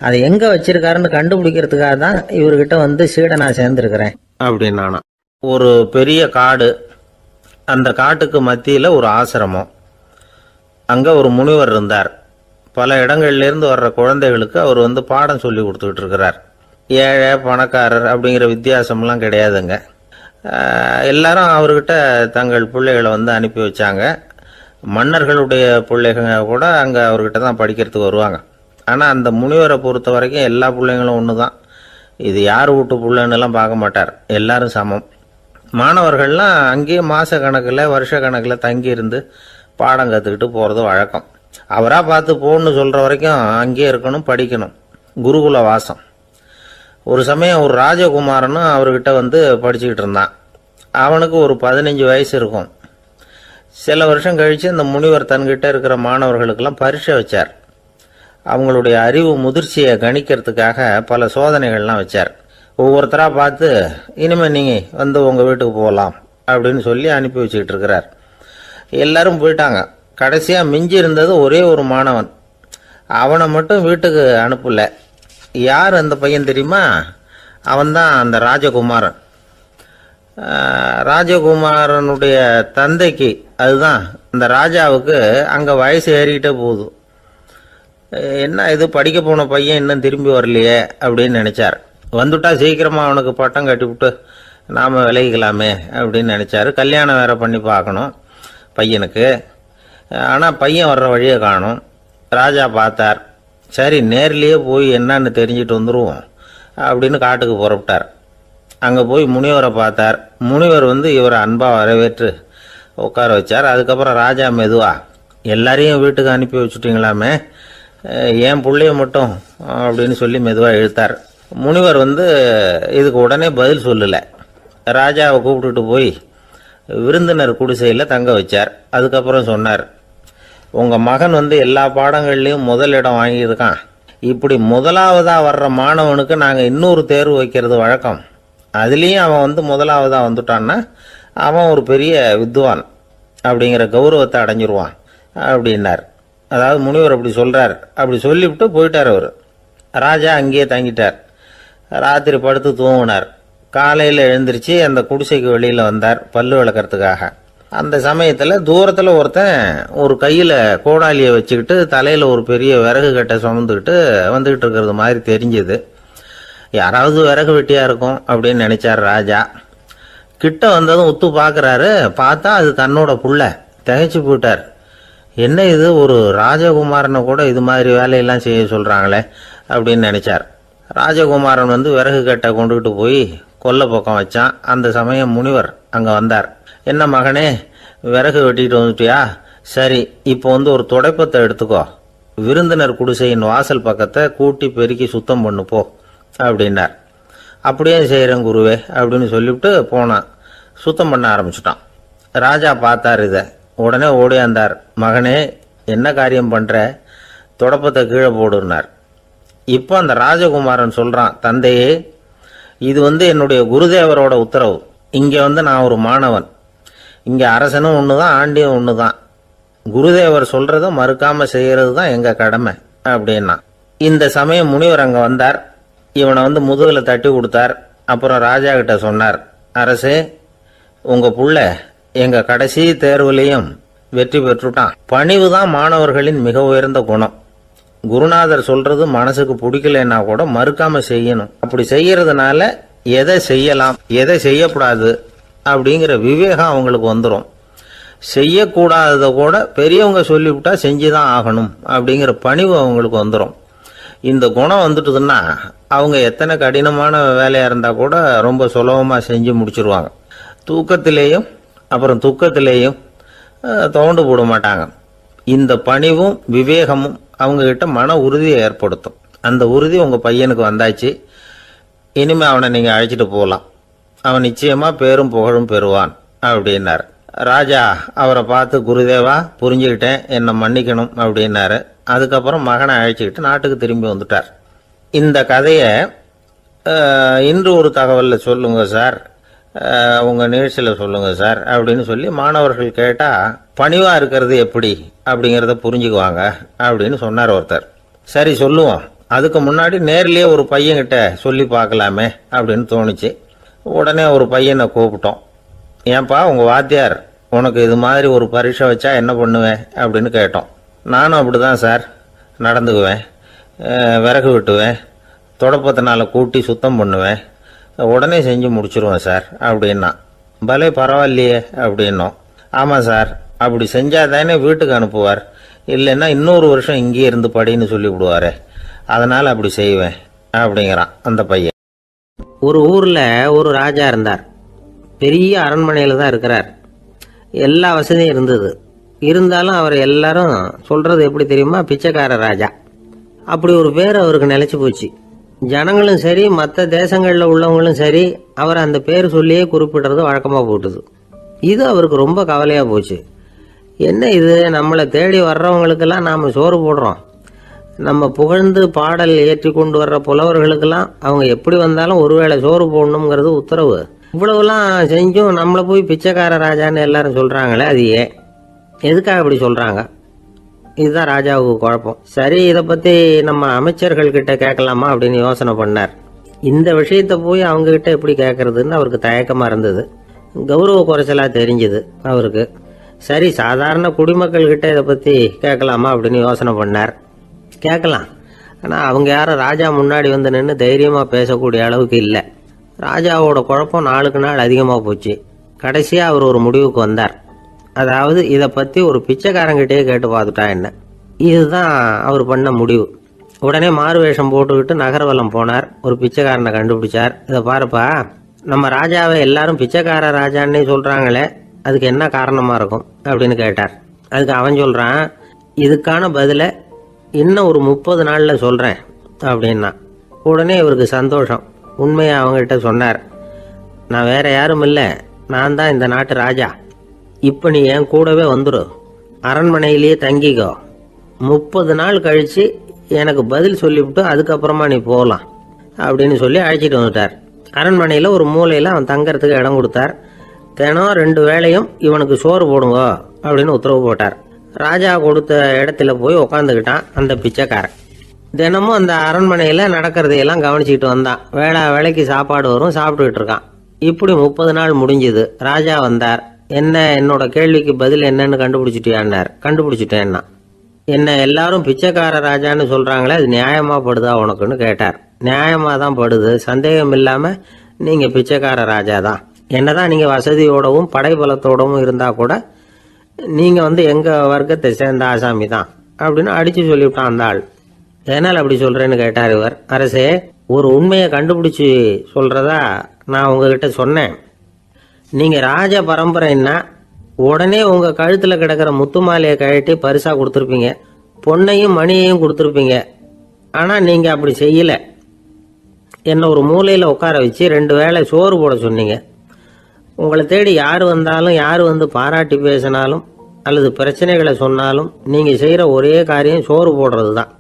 அதை எங்கே வச்சிருக்காருன்னு கண்டுபிடிக்கிறதுக்காக தான் இவர்கிட்ட வந்து சீடனா சேர்ந்துருக்கிறேன் அப்படின்னானா. ஒரு பெரிய காடு. அந்த காட்டுக்கு மத்தியில் ஒரு ஆசிரமம். அங்கே ஒரு முனிவர் இருந்தார். பல இடங்கள்லேருந்து வர்ற குழந்தைகளுக்கு அவர் வந்து பாடம் சொல்லி கொடுத்துக்கிட்டு இருக்கிறார். ஏழை பணக்காரர் அப்படிங்கிற வித்தியாசம்லாம் கிடையாதுங்க. எல்லாரும் அவர்கிட்ட தங்கள் பிள்ளைகளை வந்து அனுப்பி வச்சாங்க. மன்னர்களுடைய பிள்ளைங்க கூட அங்கே அவர்கிட்ட தான் படிக்கிறதுக்கு வருவாங்க. ஆனால் அந்த முனிவரை பொறுத்த வரைக்கும் எல்லா பிள்ளைங்களும் ஒன்று தான். இது யார் வீட்டு பிள்ளைன்னெல்லாம் பார்க்க மாட்டார், எல்லாரும் சமம். மாணவர்கள்லாம் அங்கேயே மாத கணக்கில் வருஷ கணக்கில் தங்கியிருந்து பாடம் கற்றுக்கிட்டு போகிறது வழக்கம். அவராக பார்த்து போன்னு சொல்கிற வரைக்கும் அங்கேயே இருக்கணும், படிக்கணும். குருகுல வாசம். ஒரு சமயம் ஒரு ராஜகுமாரனும் அவர்கிட்ட வந்து படிச்சுக்கிட்டு இருந்தான். அவனுக்கு ஒரு 15 வயசு இருக்கும். சில வருஷம் கழித்து இந்த முனிவர் தன்கிட்ட இருக்கிற மாணவர்களுக்கெல்லாம் பரீட்சை வச்சார். அவங்களுடைய அறிவு முதிர்ச்சியை கணிக்கிறதுக்காக பல சோதனைகள்லாம் வச்சார். ஒவ்வொருத்தராக பார்த்து இனிமேல் நீங்கள் வந்து உங்கள் வீட்டுக்கு போகலாம் அப்படின்னு சொல்லி அனுப்பி வச்சுக்கிட்டு இருக்கிறார். எல்லாரும் போயிட்டாங்க. கடைசியாக மிஞ்சி இருந்தது ஒரே ஒரு மாணவன். அவனை மட்டும் வீட்டுக்கு அனுப்பல. யார் அந்த பையன் தெரியுமா? அவன்தான் அந்த ராஜகுமாரன். ராஜகுமாரனுடைய தந்தைக்கு, அதுதான் அந்த ராஜாவுக்கு, அங்கே வயசு ஏறிக்கிட்டே போகுது. என்ன இது, படிக்க போன பையன் இன்னும் திரும்பி வரலையே அப்படின்னு நினைச்சார். வந்துட்டா சீக்கிரமாக அவனுக்கு பட்டம் கட்டிவிட்டு நாம் விலகிக்கலாமே அப்படின்னு நினச்சாரு. கல்யாணம் வேற பண்ணி பார்க்கணும் பையனுக்கு. ஆனால் பையன் வர்ற வழியை காணும். ராஜா பார்த்தார். சரி, நேர்லேயே போய் என்னன்னு தெரிஞ்சுட்டு வந்துடுவோம் அப்படின்னு காட்டுக்கு புறப்பட்டார். அங்கே போய் முனிவரை பார்த்தார். முனிவர் வந்து இவரை அன்பாக வரவேற்று உட்கார வச்சார். அதுக்கப்புறம் ராஜா மெதுவா, எல்லாரையும் வீட்டுக்கு அனுப்பி வச்சுட்டிங்களாமே, ஏன் பிள்ளைய மட்டும் அப்படின்னு சொல்லி மெதுவாக இழுத்தார். முனிவர் வந்து இதுக்கு உடனே பதில் சொல்லலை. ராஜாவை கூப்பிட்டுட்டு போய் விருந்தினர் குடிசையில் தங்க வச்சார். அதுக்கப்புறம் சொன்னார், உங்க மகன் எல்லா பாடங்கள்லயும் முதலிடம் வாங்கியிருக்கான். இப்படி முதலாவதா வர்ற மாணவனுக்கு நாங்க இன்னொரு தேர்வு வைக்கிறது வழக்கம். அதுலேயும் அவன் முதலாவதா வந்துட்டான்னா அவன் ஒரு பெரிய வித்வான் அப்படிங்கிற கௌரவத்தை அடைஞ்சிருவான் அப்படின்னார். அதாவது முனிவர் அப்படி சொல்றார். அப்படி சொல்லிவிட்டு போயிட்டார். அவர் ராஜா அங்கேயே தங்கிட்டார். ராத்திரி படுத்து தூங்கினார். காலையில் எழுந்திரிச்சு அந்த குடிசைக்கு வெளியில் வந்தார் பல்லு விளக்கறதுக்காக. அந்த சமயத்தில் தூரத்தில் ஒருத்தன் ஒரு கையில் கோடாலியை வச்சுக்கிட்டு தலையில் ஒரு பெரிய விறகு கட்டை சுமந்துக்கிட்டு வந்துக்கிட்டு இருக்கிறது மாதிரி தெரிஞ்சது. யாராவது விறகு வெட்டியாக இருக்கும் அப்படின்னு நினைச்சார் ராஜா. கிட்ட வந்ததும் உத்து பார்க்குறாரு. பார்த்தா அது தன்னோட புள்ள. திகைச்சு போயிட்டார். என்ன இது, ஒரு ராஜகுமாரனை கூட இது மாதிரி வேலையெல்லாம் செய்ய சொல்கிறாங்களே அப்படின்னு நினைச்சார். ராஜகுமாரன் விறகு கட்டை கொண்டுகிட்டு போய் கொல்லை பக்கம் வச்சான். அந்த சமயம் முனிவர் அங்கே வந்தார். என்ன மகனே, விறகு வெட்டிட்டு வந்துட்டியா? சரி, இப்போ ஒரு துடைப்பத்தை எடுத்துக்கோ, விருந்தினர் குடிசையின் வாசல் பக்கத்தை கூட்டி பெருக்கி சுத்தம் பண்ணு போ அப்படின்னார். அப்படியே செய்கிறேன் குருவே அப்படின்னு சொல்லிவிட்டு போனான். சுத்தம் பண்ண ஆரம்பிச்சிட்டான். ராஜா பார்த்தார் இதை. உடனே ஓடியாந்தார். மகனே, என்ன காரியம் பண்ணுற? துடைப்பத்தை கீழே போடுனார். இப்போ அந்த ராஜகுமாரன் சொல்கிறான், தந்தையே, இது என்னுடைய குருதேவரோட உத்தரவு. இங்கே நான் ஒரு மாணவன். இங்கே அரசனும் ஒன்று தான், ஆண்டியும் ஒன்று தான். குருதேவர் சொல்கிறத மறுக்காமல் செய்கிறது தான் எங்கள் கடமை அப்படின்னா. இந்த சமயம் முனிவர் அங்கே வந்தார். இவனை முதுகில் தட்டி கொடுத்தார். அப்புறம் ராஜா கிட்ட சொன்னார், அரசே, உங்கள் புள்ள எங்கள் கடைசி தேர்வுலையும் வெற்றி பெற்றுட்டான். பணிவு தான் மாணவர்களின் மிக உயர்ந்த குணம். குருநாதர் சொல்றது மனசுக்கு பிடிக்கலன்னா கூட மறுக்காம செய்யணும். அப்படி செய்யறதுனால எதை செய்யலாம் எதை செய்யக்கூடாது அப்படிங்கிற விவேகம் அவங்களுக்கு வந்துடும். செய்யக்கூடாததை கூட பெரியவங்க சொல்லிவிட்டா செஞ்சுதான் ஆகணும் அப்படிங்கிற பணிவு அவங்களுக்கு வந்துடும். இந்த குணம் வந்துட்டுதுன்னா அவங்க எத்தனை கடினமான வேலையா இருந்தா கூட ரொம்ப சுலபமா செஞ்சு முடிச்சிருவாங்க. தூக்கத்திலேயும் அப்புறம் துக்கத்திலேயும் தோண்டு போட மாட்டாங்க. இந்த பணிவும் விவேகமும் அவங்க கிட்ட மன உறுதியை ஏற்படுத்தும். அந்த உறுதி உங்க பையனுக்கு வந்தாச்சு. இனிமே அவனை நீங்க அழைச்சிட்டு போகலாம். அவன் நிச்சயமா பேரும் புகழும் பெறுவான் அப்படின்னார். ராஜா அவரை பார்த்து, குருதேவா, புரிஞ்சுக்கிட்டேன், என்னை மன்னிக்கணும் அப்படின்னாரு. அதுக்கப்புறம் மகனை அழைச்சிக்கிட்டு நாட்டுக்கு திரும்பி வந்துட்டார். இந்த கதையை இன்று ஒரு தகவலில் சொல்லுங்க சார், உங்க நிகழ்ச்சியில் சொல்லுங்க சார் அப்படின்னு சொல்லி மாணவர்கள் கேட்டா பணிவா இருக்கிறது எப்படி அப்படிங்கிறத புரிஞ்சுக்குவாங்க அப்படின்னு சொன்னார் ஒருத்தர். சரி சொல்லுவோம், அதுக்கு முன்னாடி நேர்லயே ஒரு பையன்கிட்ட சொல்லி பார்க்கலாமே அப்படின்னு தோணுச்சு. உடனே ஒரு பையனை கூப்பிட்டோம். ஏன்பா, உங்க வாத்தியார் உனக்கு இது மாதிரி ஒரு பரீட்சை வச்சா என்ன பண்ணுவேன் அப்படின்னு கேட்டோம். நானும் அப்படிதான் சார் நடந்துக்குவேன், விறகு வெட்டுவேன், தொடப்பத்தினால கூட்டி சுத்தம் பண்ணுவேன், உடனே செஞ்சு முடிச்சிருவேன் சார் அப்படின்னா. பலே பரவாயில்லையே அப்படின்னோம். ஆமாம் சார், அப்படி செஞ்சாதானே வீட்டுக்கு அனுப்புவார், இல்லைன்னா இன்னொரு வருஷம் இங்கேயே இருந்து படின்னு சொல்லி விடுவாரு, அதனால அப்படி செய்வேன் அப்படிங்கிறான் அந்த பையன். ஒரு ஊர்ல ஒரு ராஜா இருந்தார். பெரிய அரண்மனையில தான் இருக்கிறார். எல்லா வசதியும் இருந்தது. இருந்தாலும் அவர் எல்லாரும் சொல்றது எப்படி தெரியுமா, பிச்சைக்கார ராஜா. அப்படி ஒரு பேர் அவருக்கு நிலைச்சு போச்சு. ஜனங்களும் சரி, மற்ற தேசங்களில் உள்ளவங்களும் சரி, அவர் அந்த பேர் சொல்லியே குறிப்பிடுறது வழக்கமாக போட்டுது. இது அவருக்கு ரொம்ப கவலையா போச்சு. என்ன இது, நம்மளை தேடி வர்றவங்களுக்கெல்லாம் நாம் சோறு போடுறோம், நம்ம புகழ்ந்து பாடல் ஏற்றி கொண்டு வர்ற புலவர்களுக்கெல்லாம் அவங்க எப்படி வந்தாலும் ஒருவேளை சோறு போடணுங்கிறது உத்தரவு. இவ்வளவுலாம் செஞ்சும் நம்மளை போய் பிச்சைக்கார ராஜான்னு எல்லாரும் சொல்றாங்களே, அது ஏன், எதுக்காக அப்படி சொல்றாங்க? இதுதான் ராஜாவுக்கு குழப்பம். சரி, இதை பத்தி நம்ம அமைச்சர்கள் கிட்ட கேட்கலாமா அப்படின்னு யோசனை பண்ணார். இந்த விஷயத்த போய் அவங்க கிட்ட எப்படி கேட்கறதுன்னு அவருக்கு தயக்கமா இருந்தது. கௌரவ குறைச்சலா தெரிஞ்சது அவருக்கு. சரி, சாதாரண குடிமக்கள் கிட்ட இதை பத்தி கேட்கலாமா அப்படின்னு யோசனை பண்ணார். கேட்கலாம், ஆனா அவங்க யாரும் ராஜா முன்னாடி நின்று தைரியமா பேசக்கூடிய அளவுக்கு இல்லை. ராஜாவோட குழப்பம் நாளுக்கு நாள் அதிகமாக போச்சு. கடைசியா அவர் ஒரு முடிவுக்கு வந்தார். அதாவது இதை பத்தி ஒரு பிச்சைக்காரங்கிட்டே கேட்டு பார்த்துட்டா என்ன. இதுதான் அவர் பண்ண முடிவு. உடனே மாறுவேஷம் போட்டுக்கிட்டு நகர்வலம் போனார். ஒரு பிச்சைக்காரனை கண்டுபிடிச்சார். இதை பாருப்பா, நம்ம ராஜாவை எல்லாரும் பிச்சைக்கார ராஜான்னே சொல்றாங்களே, அதுக்கு என்ன காரணமா இருக்கும் அப்படின்னு கேட்டார். அதுக்கு அவன் சொல்றான், இதுக்கான பதில இன்னும் ஒரு 30 நாள்ல சொல்றேன் அப்படின்னா. உடனே இவருக்கு சந்தோஷம். உண்மையை அவங்ககிட்ட சொன்னார். நான் வேற யாரும் இல்லை, நான் தான் இந்த நாட்டு ராஜா. இப்போ நீ என் கூடவே வந்துடும், அரண்மனையிலேயே தங்கிக்கோ, 30 நாள் கழிச்சு எனக்கு பதில் சொல்லிவிட்டு அதுக்கப்புறமா நீ போகலாம் அப்படின்னு சொல்லி அழைச்சிட்டு வந்துட்டார். அரண்மனையில் ஒரு மூலையில் அவன் தங்கறதுக்கு இடம் கொடுத்தார். தினம் 2 வேளையும் இவனுக்கு சோறு போடுங்க அப்படின்னு உத்தரவு போட்டார். ராஜா கொடுத்த இடத்துல போய் உக்காந்துக்கிட்டான் அந்த பிச்சைக்காரன். தினமும் அந்த அரண்மனையில் நடக்கிறதையெல்லாம் கவனிச்சுக்கிட்டு வந்தான். வேளைக்கு சாப்பாடு வரும், சாப்பிட்டுக்கிட்டு இருக்கான். இப்படி 30 நாள் முடிஞ்சுது. ராஜா வந்தார். என்ன, என்னோட கேள்விக்கு பதில் என்னன்னு கண்டுபிடிச்சிட்டியான்னார். கண்டுபிடிச்சிட்டேன்னா. என்ன எல்லாரும் பிச்சைக்கார ராஜான்னு சொல்றாங்களே, அது நியாயமா படுதா உனக்குன்னு கேட்டார். நியாயமா தான் படுது, சந்தேகம் இல்லாம நீங்க பிச்சைக்கார ராஜா தான். என்னதான் நீங்க வசதியோடவும் படைபலத்தோடவும் இருந்தா கூட நீங்க எங்க வர்க்கத்தை சேர்ந்த ஆசாமி தான் அப்படின்னு அடிச்சு சொல்லிவிட்டான் அந்த ஆள். என்னால் அப்படி சொல்றேன்னு கேட்டார் இவர். அரசே, ஒரு உண்மையை கண்டுபிடிச்சு சொல்றதா நான் உங்ககிட்ட சொன்னேன். நீங்க ராஜ பரம்பரைன்னா உடனே உங்க கழுத்துல கிடக்கிற முத்து மாலையை கழட்டி பரிசா கொடுத்துருப்பீங்க, பொன்னையும் மணியையும் கொடுத்துருப்பீங்க. ஆனா நீங்க அப்படி செய்யல. என்ன ஒரு மூலையில உட்கார வச்சு 2 வேளை சோறு போட சொன்னீங்க. உங்களை தேடி யார் வந்தாலும், யார் பாராட்டி பேசினாலும் அல்லது பிரச்சனைகளை சொன்னாலும் நீங்க செய்யற ஒரே காரியம் சோறு போடுறது தான்.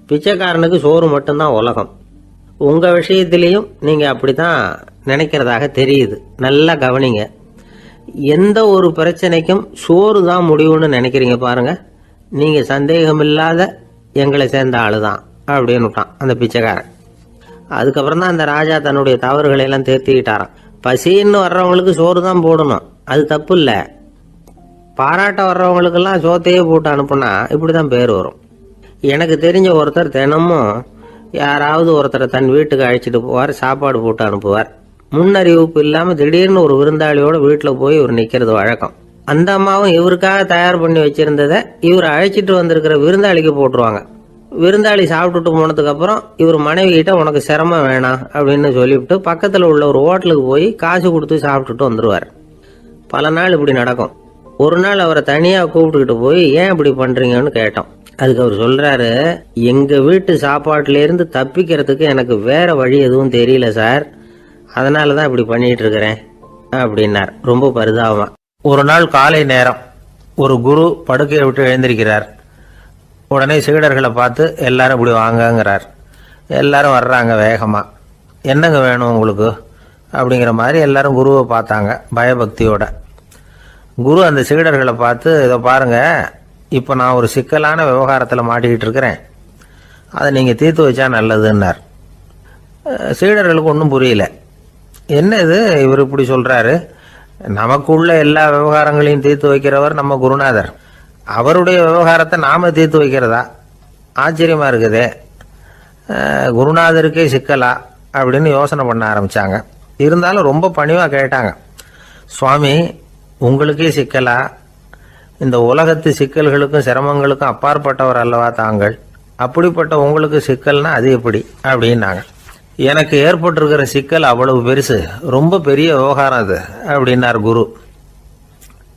பிச்சைக்காரனுக்கு சோறு மட்டும்தான் உலகம். உங்க விஷயத்திலையும் நீங்க அப்படித்தான் நினைக்கிறதாக தெரியுது. நல்லா கவனிங்க. எந்த ஒரு பிரச்சனைக்கும் சோறு தான் முடிவுன்னு நினைக்கிறீங்க பாருங்க. நீங்க சந்தேகமில்லாத எங்களை சேர்ந்த ஆளுதான் அப்படின்னு விட்டான் அந்த பிச்சைக்காரன். அதுக்கப்புறம் தான் அந்த ராஜா தன்னுடைய தவறுகளை எல்லாம் தேர்த்திக்கிட்டாராம். பசின்னு வர்றவங்களுக்கு சோறு தான் போடணும், அது தப்பு இல்லை. பாராட்ட வர்றவங்களுக்கெல்லாம் சோத்தையே போட்டு அனுப்புனா இப்படிதான் பேர் வரும். எனக்கு தெரிஞ்ச ஒருத்தர் தினமும் யாராவது ஒருத்தரை தன் வீட்டுக்கு அழைச்சிட்டு போவார், சாப்பாடு போட்டு அனுப்புவார். முன்னறிவிப்பு இல்லாம திடீர்னு ஒரு விருந்தாளியோட வீட்டில் போய் இவர் நிக்கிறது வழக்கம். அந்த அம்மாவும் இவருக்காக தயார் பண்ணி வச்சிருந்ததை இவர் அழைச்சிட்டு வந்திருக்கிற விருந்தாளிக்கு போட்டுருவாங்க. விருந்தாளி சாப்பிட்டுட்டு போனதுக்கு அப்புறம் இவர் மனைவி கிட்ட உனக்கு சிரமம் வேணாம் அப்படின்னு சொல்லிவிட்டு பக்கத்துல உள்ள ஒரு ஹோட்டலுக்கு போய் காசு கொடுத்து சாப்பிட்டுட்டு வந்துருவார். பல நாள் இப்படி நடக்கும். ஒரு நாள் அவரை தனியா கூப்பிட்டுக்கிட்டு போய் ஏன் இப்படி பண்றீங்கன்னு கேட்டோம். அதுக்கு அவர் சொல்றாரு, எங்க வீட்டு சாப்பாட்டுல இருந்து தப்பிக்கிறதுக்கு எனக்கு வேற வழி எதுவும் தெரியல சார், அதனாலதான் இப்படி பண்ணிட்டு இருக்கிறேன் அப்படின்னார் ரொம்ப பரிதாபமா. ஒரு நாள் காலை நேரம் ஒரு குரு படுக்கையை விட்டு எழுந்திருக்கிறார். உடனே சீடர்களை பார்த்து எல்லாரும் இப்படி வாங்கங்கிறார். எல்லாரும் வர்றாங்க வேகமா. என்னங்க வேணும் உங்களுக்கு அப்படிங்கிற மாதிரி எல்லாரும் குருவை பார்த்தாங்க பயபக்தியோட. குரு அந்த சீடர்களை பார்த்து, இதை பாருங்க, இப்போ நான் ஒரு சிக்கலான விவகாரத்தில் மாட்டிக்கிட்டு இருக்கிறேன், அதை நீங்கள் தீர்த்து வச்சா நல்லதுன்னார். சீடர்களுக்கு ஒன்றும் புரியல. என்ன இது இவர் இப்படி சொல்றாரு, நமக்குள்ள எல்லா விவகாரங்களையும் தீர்த்து வைக்கிறவர் நம்ம குருநாதர், அவருடைய விவகாரத்தை நாம தீர்த்து வைக்கிறதா, ஆச்சரியமா இருக்குதே, குருநாதருக்கே சிக்கலா அப்படின்னு யோசனை பண்ண ஆரம்பிச்சாங்க. இருந்தாலும் ரொம்ப பணிவா கேட்டாங்க, சுவாமி உங்களுக்கே சிக்கலா, இந்த உலகத்து சிக்கல்களுக்கும் சிரமங்களுக்கும் அப்பாற்பட்டவர் அல்லவா தாங்கள், அப்படிப்பட்ட உங்களுக்கு சிக்கல்னா அது எப்படி அப்படின்னாங்க. எனக்கு ஏற்பட்டிருக்கிற சிக்கல் அவ்வளவு பெருசு, ரொம்ப பெரிய விவகாரம் அது அப்படின்னார் குரு.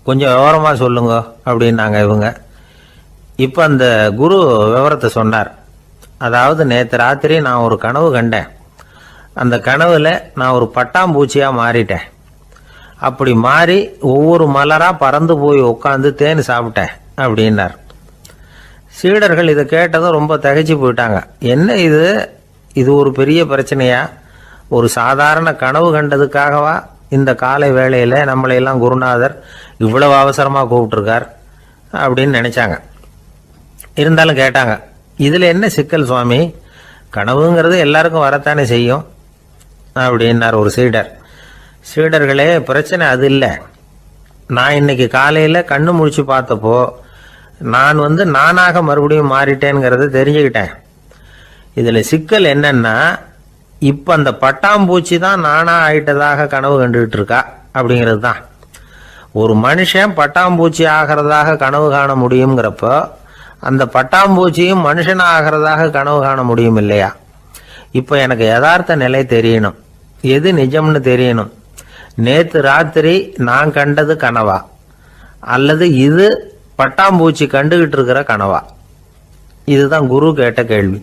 கொஞ்சம் விவரமா சொல்லுங்க அப்படின்னாங்க இவங்க. இப்ப அந்த குரு விவரத்தை சொன்னார். அதாவது நேற்று ராத்திரி நான் ஒரு கனவு கண்டேன். அந்த கனவுல நான் ஒரு பட்டாம்பூச்சியா மாறிட்டேன். அப்படி மாறி ஒவ்வொரு மலரா பறந்து போய் உட்காந்து தேன் சாப்பிட்டேன் அப்படின்னார். சீடர்கள் இதை கேட்டதும் ரொம்ப திகைச்சு போயிட்டாங்க. என்ன இது, இது ஒரு பெரிய பிரச்சனையா, ஒரு சாதாரண கனவு கண்டதுக்காகவா இந்த காலை வேளையில நம்மளையெல்லாம் குருநாதர் இவ்வளவு அவசரமா கூப்பிட்டுருக்கார் அப்படின்னு நினைச்சாங்க. இருந்தாலும் கேட்டாங்க, இதுல என்ன சிக்கல் சுவாமி, கனவுங்கிறது எல்லாருக்கும் வரத்தானே செய்யும் அப்படின்னார் ஒரு சீடர். சீடர்களே, பிரச்சனை அது இல்லை. நான் இன்னைக்கு காலையில கண்ணு முழிச்சு பார்த்தப்போ நான் நானாக மறுபடியும் மாறிட்டேங்கிறத தெரிஞ்சுக்கிட்டேன். இதுல சிக்கல் என்னன்னா, இப்ப அந்த பட்டாம்பூச்சி தான் நானா ஆயிட்டதாக கனவு கண்டுகிட்டு இருக்கா அப்படிங்கிறது தான். ஒரு மனுஷன் பட்டாம்பூச்சி ஆகிறதாக கனவு காண முடியுங்கிறப்போ அந்த பட்டாம்பூச்சியும் மனுஷனா ஆகிறதாக கனவு காண முடியும் இல்லையா? இப்ப எனக்கு யதார்த்த நிலை தெரியணும், எது நிஜம்னு தெரியணும். நேத்து ராத்திரி நான் கண்டது கனவா அல்லது இது பட்டாம்பூச்சி கண்டுகிட்டு இருக்கிற கனவா? இதுதான் குரு கேட்ட கேள்வி.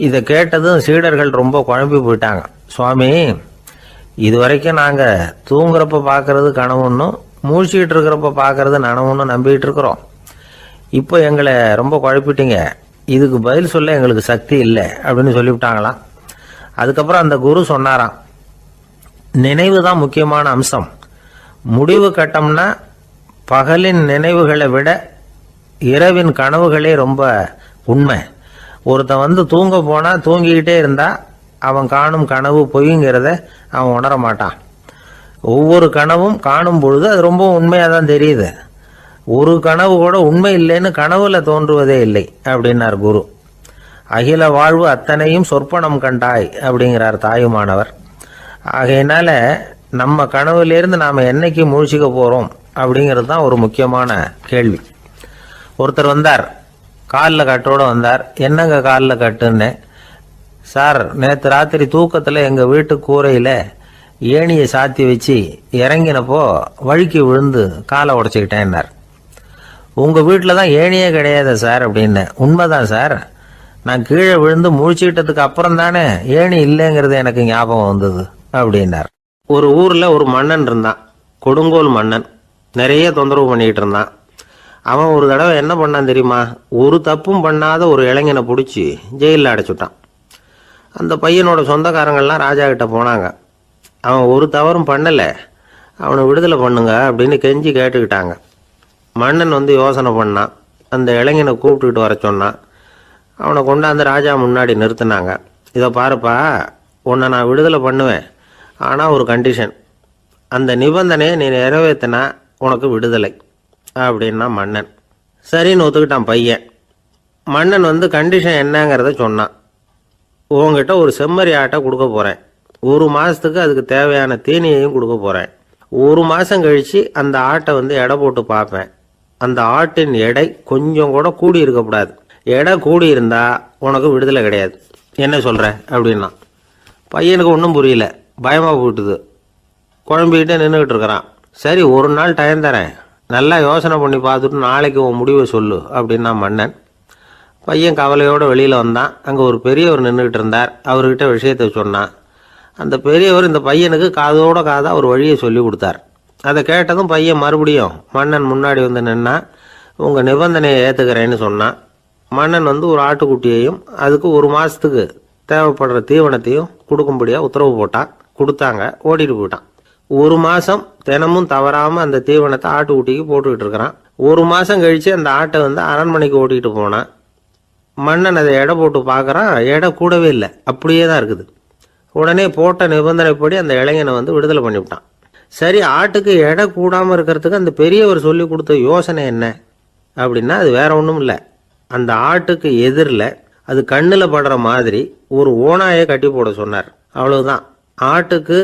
இதை கேட்டதும் சீடர்கள் ரொம்ப குழம்பி போயிட்டாங்க. சுவாமி, இதுவரைக்கும் நாங்கள் தூங்குறப்ப பார்க்கறது கனவுன்னும் மூழ்கிட்டு இருக்கிறப்ப பார்க்கறது நனவுன்னு நம்பிட்டு இருக்கிறோம். இப்போ எங்களை ரொம்ப குழப்பிட்டீங்க, இதுக்கு பதில் சொல்ல எங்களுக்கு சக்தி இல்லை அப்படின்னு சொல்லிவிட்டாங்களாம். அதுக்கப்புறம் அந்த குரு சொன்னாராம், நினைவு தான் முக்கியமான அம்சம். முடிவு கட்டம்னா பகலின் நினைவுகளை விட இரவின் கனவுகளே ரொம்ப உண்மை. ஒருத்தன் தூங்க போனா தூங்கிக்கிட்டே இருந்தா அவன் காணும் கனவு பொய்ங்கிறத அவன் உணர மாட்டான். ஒவ்வொரு கனவும் காணும் பொழுது அது ரொம்ப உண்மையாக தான் தெரியுது. ஒரு கனவு கூட உண்மை இல்லைன்னு கனவுல தோன்றுவதே இல்லை அப்படின்னார் குரு. அகில வாழ்வு அத்தனையும் சொற்பனம் கண்டாய் அப்படிங்கிறார் தாயுமானவர். ஆகையினால நம்ம கனவுலேருந்து நாம் என்னைக்கு முழிச்சிக்க போகிறோம் அப்படிங்கிறது தான் ஒரு முக்கியமான கேள்வி. ஒருத்தர் வந்தார், காலில் கட்டோடு வந்தார். என்னங்க காலில் கட்டுன்னு? சார், நேற்று ராத்திரி தூக்கத்தில் எங்கள் வீட்டு கூரையில் ஏணியை சாத்தி வச்சு இறங்கினப்போ வழுக்கி விழுந்து காலை உடச்சிக்கிட்டேன்னார். உங்கள் வீட்டில் தான் ஏணியே கிடையாது சார் அப்படின்னு. உண்மைதான் சார், நான் கீழே விழுந்து முழிச்சுக்கிட்டதுக்கு அப்புறம் தானே ஏணி இல்லைங்கிறது எனக்கு ஞாபகம் வந்தது அப்படின்னார். ஒரு ஊரில் ஒரு மன்னன் இருந்தான், கொடுங்கோல் மன்னன். நிறைய தொந்தரவு பண்ணிக்கிட்டு இருந்தான். அவன் ஒரு தடவை என்ன பண்ணான் தெரியுமா? ஒரு தப்பும் பண்ணாத ஒரு இளைஞனை பிடிச்சி ஜெயிலில் அடைச்சுட்டான். அந்த பையனோட சொந்தக்காரங்கள்லாம் ராஜா கிட்ட போனாங்க. அவன் ஒரு தவறும் பண்ணலை, அவனை விடுதலை பண்ணுங்க அப்படின்னு கெஞ்சி கேட்டுக்கிட்டாங்க. மன்னன் யோசனை பண்ணான். அந்த இளைஞனை கூப்பிட்டுக்கிட்டு வர சொன்னான். அவனை கொண்டாந்து ராஜா முன்னாடி நிறுத்தினாங்க. இதை பாருப்பா, உன்னை நான் விடுதலை பண்ணுவேன், ஆனால் ஒரு கண்டிஷன். அந்த நிபந்தனையை நீ நிறைவேற்றினா உனக்கு விடுதலை அப்படின்னா மன்னன். சரின்னு ஒத்துக்கிட்டான் பையன். மன்னன் கண்டிஷன் என்னங்கிறத சொன்னான். உங்ககிட்ட ஒரு செம்மறி ஆட்டை கொடுக்க போகிறேன். 1 மாதத்துக்கு அதுக்கு தேவையான தீனியையும் கொடுக்க போகிறேன். 1 மாதம் கழித்து அந்த ஆட்டை எடை போட்டு பார்ப்பேன். அந்த ஆட்டின் எடை கொஞ்சம் கூட கூடி இருக்கக்கூடாது. எடை கூடி இருந்தால் உனக்கு விடுதலை கிடையாது. என்ன சொல்கிற அப்படின்னா. பையனுக்கு ஒன்றும் புரியல, பயமாக போயிட்டுது. குழம்பிக்கிட்டே நின்றுக்கிட்டு இருக்கிறான். சரி, ஒரு நாள் டைம் தரேன், நல்லா யோசனை பண்ணி பார்த்துட்டு நாளைக்கு உன் முடிவை சொல்லு அப்படின்னா மன்னன். பையன் கவலையோடு வெளியில் வந்தான். அங்கே ஒரு பெரியவர் நின்றுக்கிட்டு இருந்தார். அவர்கிட்ட விஷயத்தை சொன்னான். அந்த பெரியவர் இந்த பையனுக்கு காதோட காதாக ஒரு வழியை சொல்லி கொடுத்தார். அதை கேட்டதும் பையன் மறுபடியும் மன்னன் முன்னாடி நின்னா, உங்கள் நிபந்தனையை ஏற்றுக்கிறேன்னு சொன்னான். மன்னன் ஒரு ஆட்டுக்குட்டியையும் அதுக்கு 1 மாதத்துக்கு தேவைப்படுற தீவனத்தையும் கொடுக்கும்படியாக உத்தரவு போட்டான். கொடுத்தாங்க, ஓடிட்டு போயிட்டான். 1 மாதம் தினமும் தவறாமல் அந்த தீவனத்தை ஆட்டுக்குட்டிக்கு போட்டுக்கிட்டு இருக்கிறான். 1 மாதம் கழித்து அந்த ஆட்டை அரண்மனைக்கு ஓட்டிகிட்டு போனான். மன்னன் அதை எடை போட்டு பார்க்குறான், எடை கூடவே இல்லை, அப்படியே தான் இருக்குது. உடனே போட்ட நிபந்தனைப்படி அந்த இளைஞனை விடுதலை பண்ணிவிட்டான். சரி, ஆட்டுக்கு எடை கூடாமல் இருக்கிறதுக்கு அந்த பெரியவர் சொல்லி கொடுத்த யோசனை என்ன அப்படின்னா, அது வேற ஒன்றும் இல்லை. அந்த ஆட்டுக்கு எதிரில் அது கண்ணில் படுற மாதிரி ஒரு ஓநாயை கட்டி போட சொன்னார். அவ்வளவுதான். ஆட்டுக்கு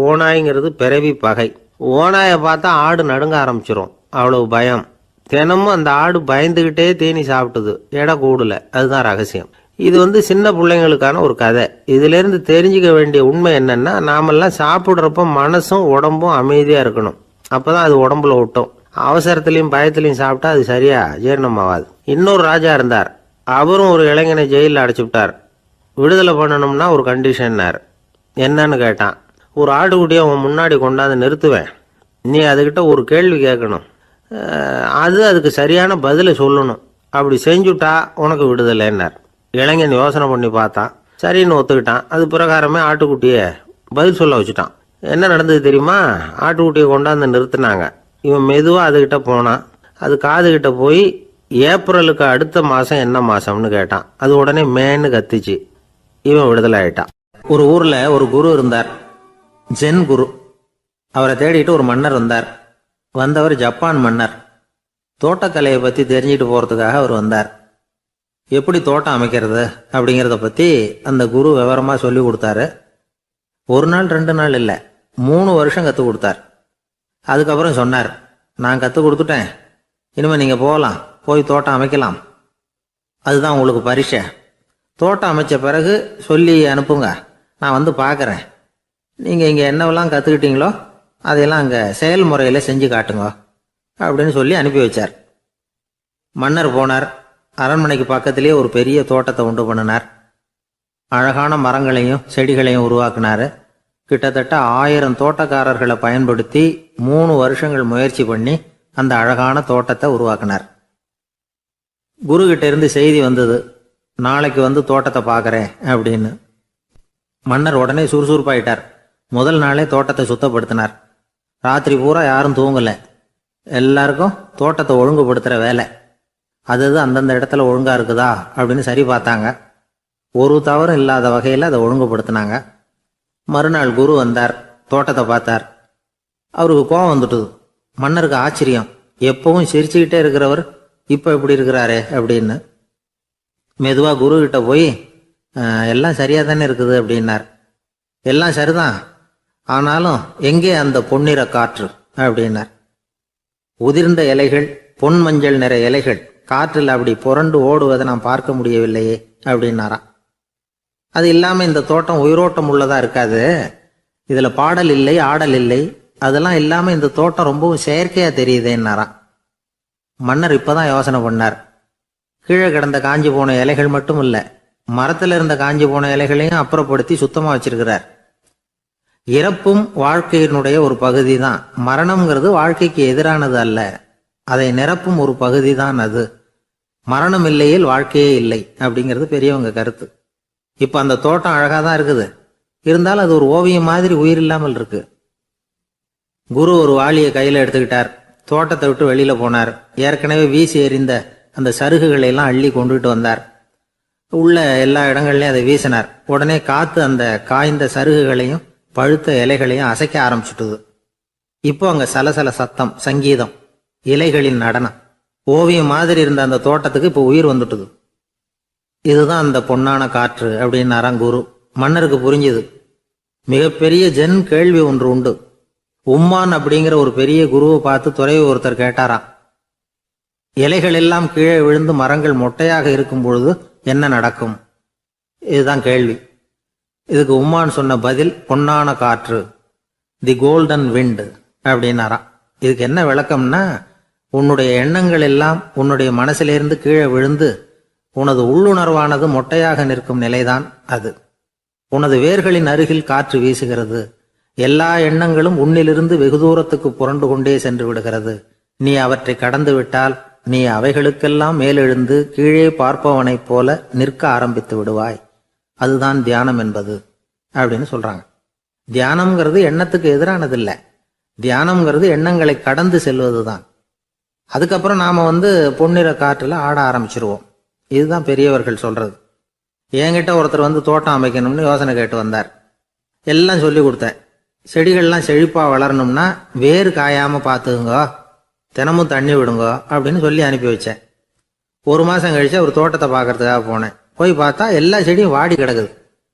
ஓநாய்ங்கிறது பிறவி பகை. ஓநாயை பார்த்தா ஆடு நடுங்க ஆரம்பிச்சிரும், அவ்வளவு பயம். தினமும் அந்த ஆடு பயந்துகிட்டே தேனி சாப்பிட்டுது, எடை கூடல. அதுதான் ரகசியம். இது சின்ன பிள்ளைங்களுக்கான ஒரு கதை. இதிலிருந்து தெரிஞ்சுக்க வேண்டிய உண்மை என்னன்னா, நாமெல்லாம் சாப்பிட்றப்ப மனசும் உடம்பும் அமைதியாக இருக்கணும். அப்போதான் அது உடம்புல ஒட்டும். அவசரத்துலையும் பயத்துலையும் சாப்பிட்டா அது சரியா ஜீரணமாகாது. இன்னொரு ராஜா இருந்தார். அவரும் ஒரு இளைஞனை ஜெயிலில் அடைச்சி விட்டார். விடுதலை பண்ணணும்னா ஒரு கண்டிஷன்னார். என்னன்னு கேட்டான். ஒரு ஆட்டுக்குட்டியை அவன் முன்னாடி கொண்டாந்து நிறுத்துவேன், நீ அதுக்கிட்ட ஒரு கேள்வி கேட்கணும், அதுக்கு சரியான பதிலை சொல்லணும். அப்படி செஞ்சுட்டா உனக்கு விடுதலைன்னார். இளைஞன் யோசனை பண்ணி பார்த்தான். சரின்னு ஒத்துக்கிட்டான். அது பிரகாரமே ஆட்டுக்குட்டியை பதில் சொல்ல வச்சுட்டான். என்ன நடந்தது தெரியுமா? ஆட்டுக்குட்டியை கொண்டாந்து நிறுத்தினாங்க. இவன் மெதுவாக அதுகிட்ட போனான். அது காதுகிட்ட போய் ஏப்ரலுக்கு அடுத்த மாதம் என்ன மாதம்னு கேட்டான். அது உடனே மேன்னு கத்திச்சு. இவன் விடுதலை ஆயிட்டான். ஒரு ஊரில் ஒரு குரு இருந்தார், ஜென் குரு. அவரை தேடிட்டு ஒரு மன்னர் வந்தார். வந்தவர் ஜப்பான் மன்னர். தோட்டக்கலையை பற்றி தெரிஞ்சுட்டு போகிறதுக்காக அவர் வந்தார். எப்படி தோட்டம் அமைக்கிறது அப்படிங்கிறத பற்றி அந்த குரு விவரமாக சொல்லி கொடுத்தாரு. 1 நாள் 2 நாள் இல்லை, 3 வருஷம் கற்றுக் கொடுத்தார். அதுக்கப்புறம் சொன்னார், நான் கற்றுக் கொடுத்துட்டேன், இனிமேல் நீங்கள் போகலாம், போய் தோட்டம் அமைக்கலாம். அதுதான் உங்களுக்கு பரிசை. தோட்டம் அமைச்ச பிறகு சொல்லி அனுப்புங்க, நான் பார்க்குறேன். நீங்கள் இங்கே என்னவெல்லாம் கற்றுக்கிட்டீங்களோ அதையெல்லாம் அங்கே செயல்முறையில் செஞ்சு காட்டுங்க அப்படின்னு சொல்லி அனுப்பி வச்சார். மன்னர் போனார். அரண்மனைக்கு பக்கத்திலேயே ஒரு பெரிய தோட்டத்தை உண்டு பண்ணினார். அழகான மரங்களையும் செடிகளையும் உருவாக்கினார். கிட்டத்தட்ட 1000 தோட்டக்காரர்களை பயன்படுத்தி 3 வருஷங்கள் முயற்சி பண்ணி அந்த அழகான தோட்டத்தை உருவாக்கினார். குரு கிட்ட இருந்து செய்தி வந்தது, நாளைக்கு வந்து தோட்டத்தை பார்க்கறேன் அப்படின்னு. மன்னர் உடனே சுறுசுறுப்பாயிட்டார். முதல் நாளே தோட்டத்தை சுத்தப்படுத்தினார். ராத்திரி பூரா யாரும் தூங்கல. எல்லாருக்கும் தோட்டத்தை ஒழுங்குபடுத்துற வேலை. அது அந்தந்த இடத்துல ஒழுங்கா இருக்குதா அப்படின்னு சரி பார்த்தாங்க. ஒரு தவறும் இல்லாத வகையில் அதை ஒழுங்குபடுத்தினாங்க. மறுநாள் குரு வந்தார், தோட்டத்தை பார்த்தார். அவருக்கு கோபம் வந்துட்டுது. மன்னருக்கு ஆச்சரியம், எப்பவும் சிரிச்சுக்கிட்டே இருக்கிறவர் இப்போ எப்படி இருக்கிறாரே அப்படின்னு. மெதுவாக குரு கிட்ட போய் எல்லாம் சரியாக தானே இருக்குது அப்படின்னார். எல்லாம் சரிதான், ஆனாலும் எங்கே அந்த பொன்னிற காற்று அப்படின்னார். உதிர்ந்த இலைகள், பொன் மஞ்சள் நிற இலைகள் காற்றில் அப்படி புரண்டு ஓடுவதை நான் பார்க்க முடியவில்லையே அப்படின்னாராம். அது இல்லாமல் இந்த தோட்டம் உயிரோட்டம் உள்ளதா இருக்காது. இதில் பாடல் இல்லை, ஆடல் இல்லை, அதெல்லாம் இல்லாமல் இந்த தோட்டம் ரொம்பவும் செயற்கையாக தெரியுதேன்னாராம். மன்னர் இப்பதான் யோசனை பண்ணார். கீழே கிடந்த காஞ்சி போன இலைகள் மட்டும் இல்ல, மரத்துல இருந்த காஞ்சி போன இலைகளையும் அப்புறப்படுத்தி சுத்தமா வச்சிருக்கிறார். இறப்பும் வாழ்க்கையினுடைய ஒரு பகுதி தான். மரணம்ங்கிறது வாழ்க்கைக்கு எதிரானது அல்ல, அதை நிரப்பும் ஒரு பகுதி தான் அது. மரணம் இல்லையில் வாழ்க்கையே இல்லை அப்படிங்கிறது பெரியவங்க கருத்து. இப்ப அந்த தோட்டம் அழகா தான் இருக்குது, இருந்தாலும் அது ஒரு ஓவியம் மாதிரி உயிர் இல்லாமல் இருக்கு. குரு ஒரு வாளியை கையில எடுத்துக்கிட்டார். தோட்டத்தை விட்டு வெளியில போனார். ஏற்கனவே வீசி எறிந்த அந்த சருகுகளை எல்லாம் அள்ளி கொண்டுட்டு வந்தார். உள்ள எல்லா இடங்கள்லயும் அதை வீசினார். உடனே காத்து அந்த காய்ந்த சருகுகளையும் பழுத்த இலைகளையும் அசைக்க ஆரம்பிச்சுட்டுது. இப்போ அங்க சலசல சத்தம், சங்கீதம், இலைகளின் நடனம், ஓவியம் மாதிரி இருந்த அந்த தோட்டத்துக்கு இப்போ உயிர் வந்துட்டுது. இதுதான் அந்த பொன்னான காற்று அப்படின்னாராம் குரு. மன்னருக்கு புரிஞ்சுது. மிகப்பெரிய ஜென் கேள்வி ஒன்று உண்டு. உம்மான் அப்படிங்கிற ஒரு பெரிய குருவை பார்த்து துறவி ஒருத்தர் கேட்டாராம், இலைகள் எல்லாம் கீழே விழுந்து மரங்கள் மொட்டையாக இருக்கும் பொழுது என்ன நடக்கும்? இதுதான் கேள்வி. இதுக்கு உம்மான் சொன்ன பதில் பொன்னான காற்று, தி கோல்டன் விண்ட் அப்படின்னாராம். இதுக்கு என்ன விளக்கம்னா, உன்னுடைய எண்ணங்கள் எல்லாம் உன்னுடைய மனசிலிருந்து கீழே விழுந்து உனது உள்ளுணர்வானது மொட்டையாக நிற்கும் நிலைதான் அது. உனது வேர்களின் அருகில் காற்று வீசுகிறது. எல்லா எண்ணங்களும் உன்னிலிருந்து வெகு தூரத்துக்கு புரண்டு கொண்டே சென்று விடுகிறது. நீ அவற்றை கடந்து விட்டால் நீ அவைகளுக்கெல்லாம் மேலெழுந்து கீழே பார்ப்பவனைப் போல நிற்க ஆரம்பித்து விடுவாய். அதுதான் தியானம் என்பது அப்படின்னு சொல்றாங்க. தியானம்ங்கிறது எண்ணத்துக்கு எதிரானதில்லை. தியானம்ங்கிறது எண்ணங்களை கடந்து செல்வதுதான். அதுக்கப்புறம் நாம பொன்னிற காற்றுல ஆட ஆரம்பிச்சிருவோம். இதுதான் பெரியவர்கள் சொல்றது. என்கிட்ட ஒருத்தர் தோட்டம் அமைக்கணும்னு யோசனை கேட்டு வந்தார். எல்லாம் சொல்லி கொடுத்தேன். செடிகள்லாம் செழிப்பா வளரணும்னா வேறு காயாம பார்த்துக்குங்க, தினமும் தண்ணி விடுங்க அப்படின்னு சொல்லி அனுப்பி வச்சேன். ஒரு மாசம் கழிச்சு அவர் தோட்டத்தை பார்க்கறதுக்காக போனேன். போய் பார்த்தா எல்லா செடியும் வாடி கிடக்குது.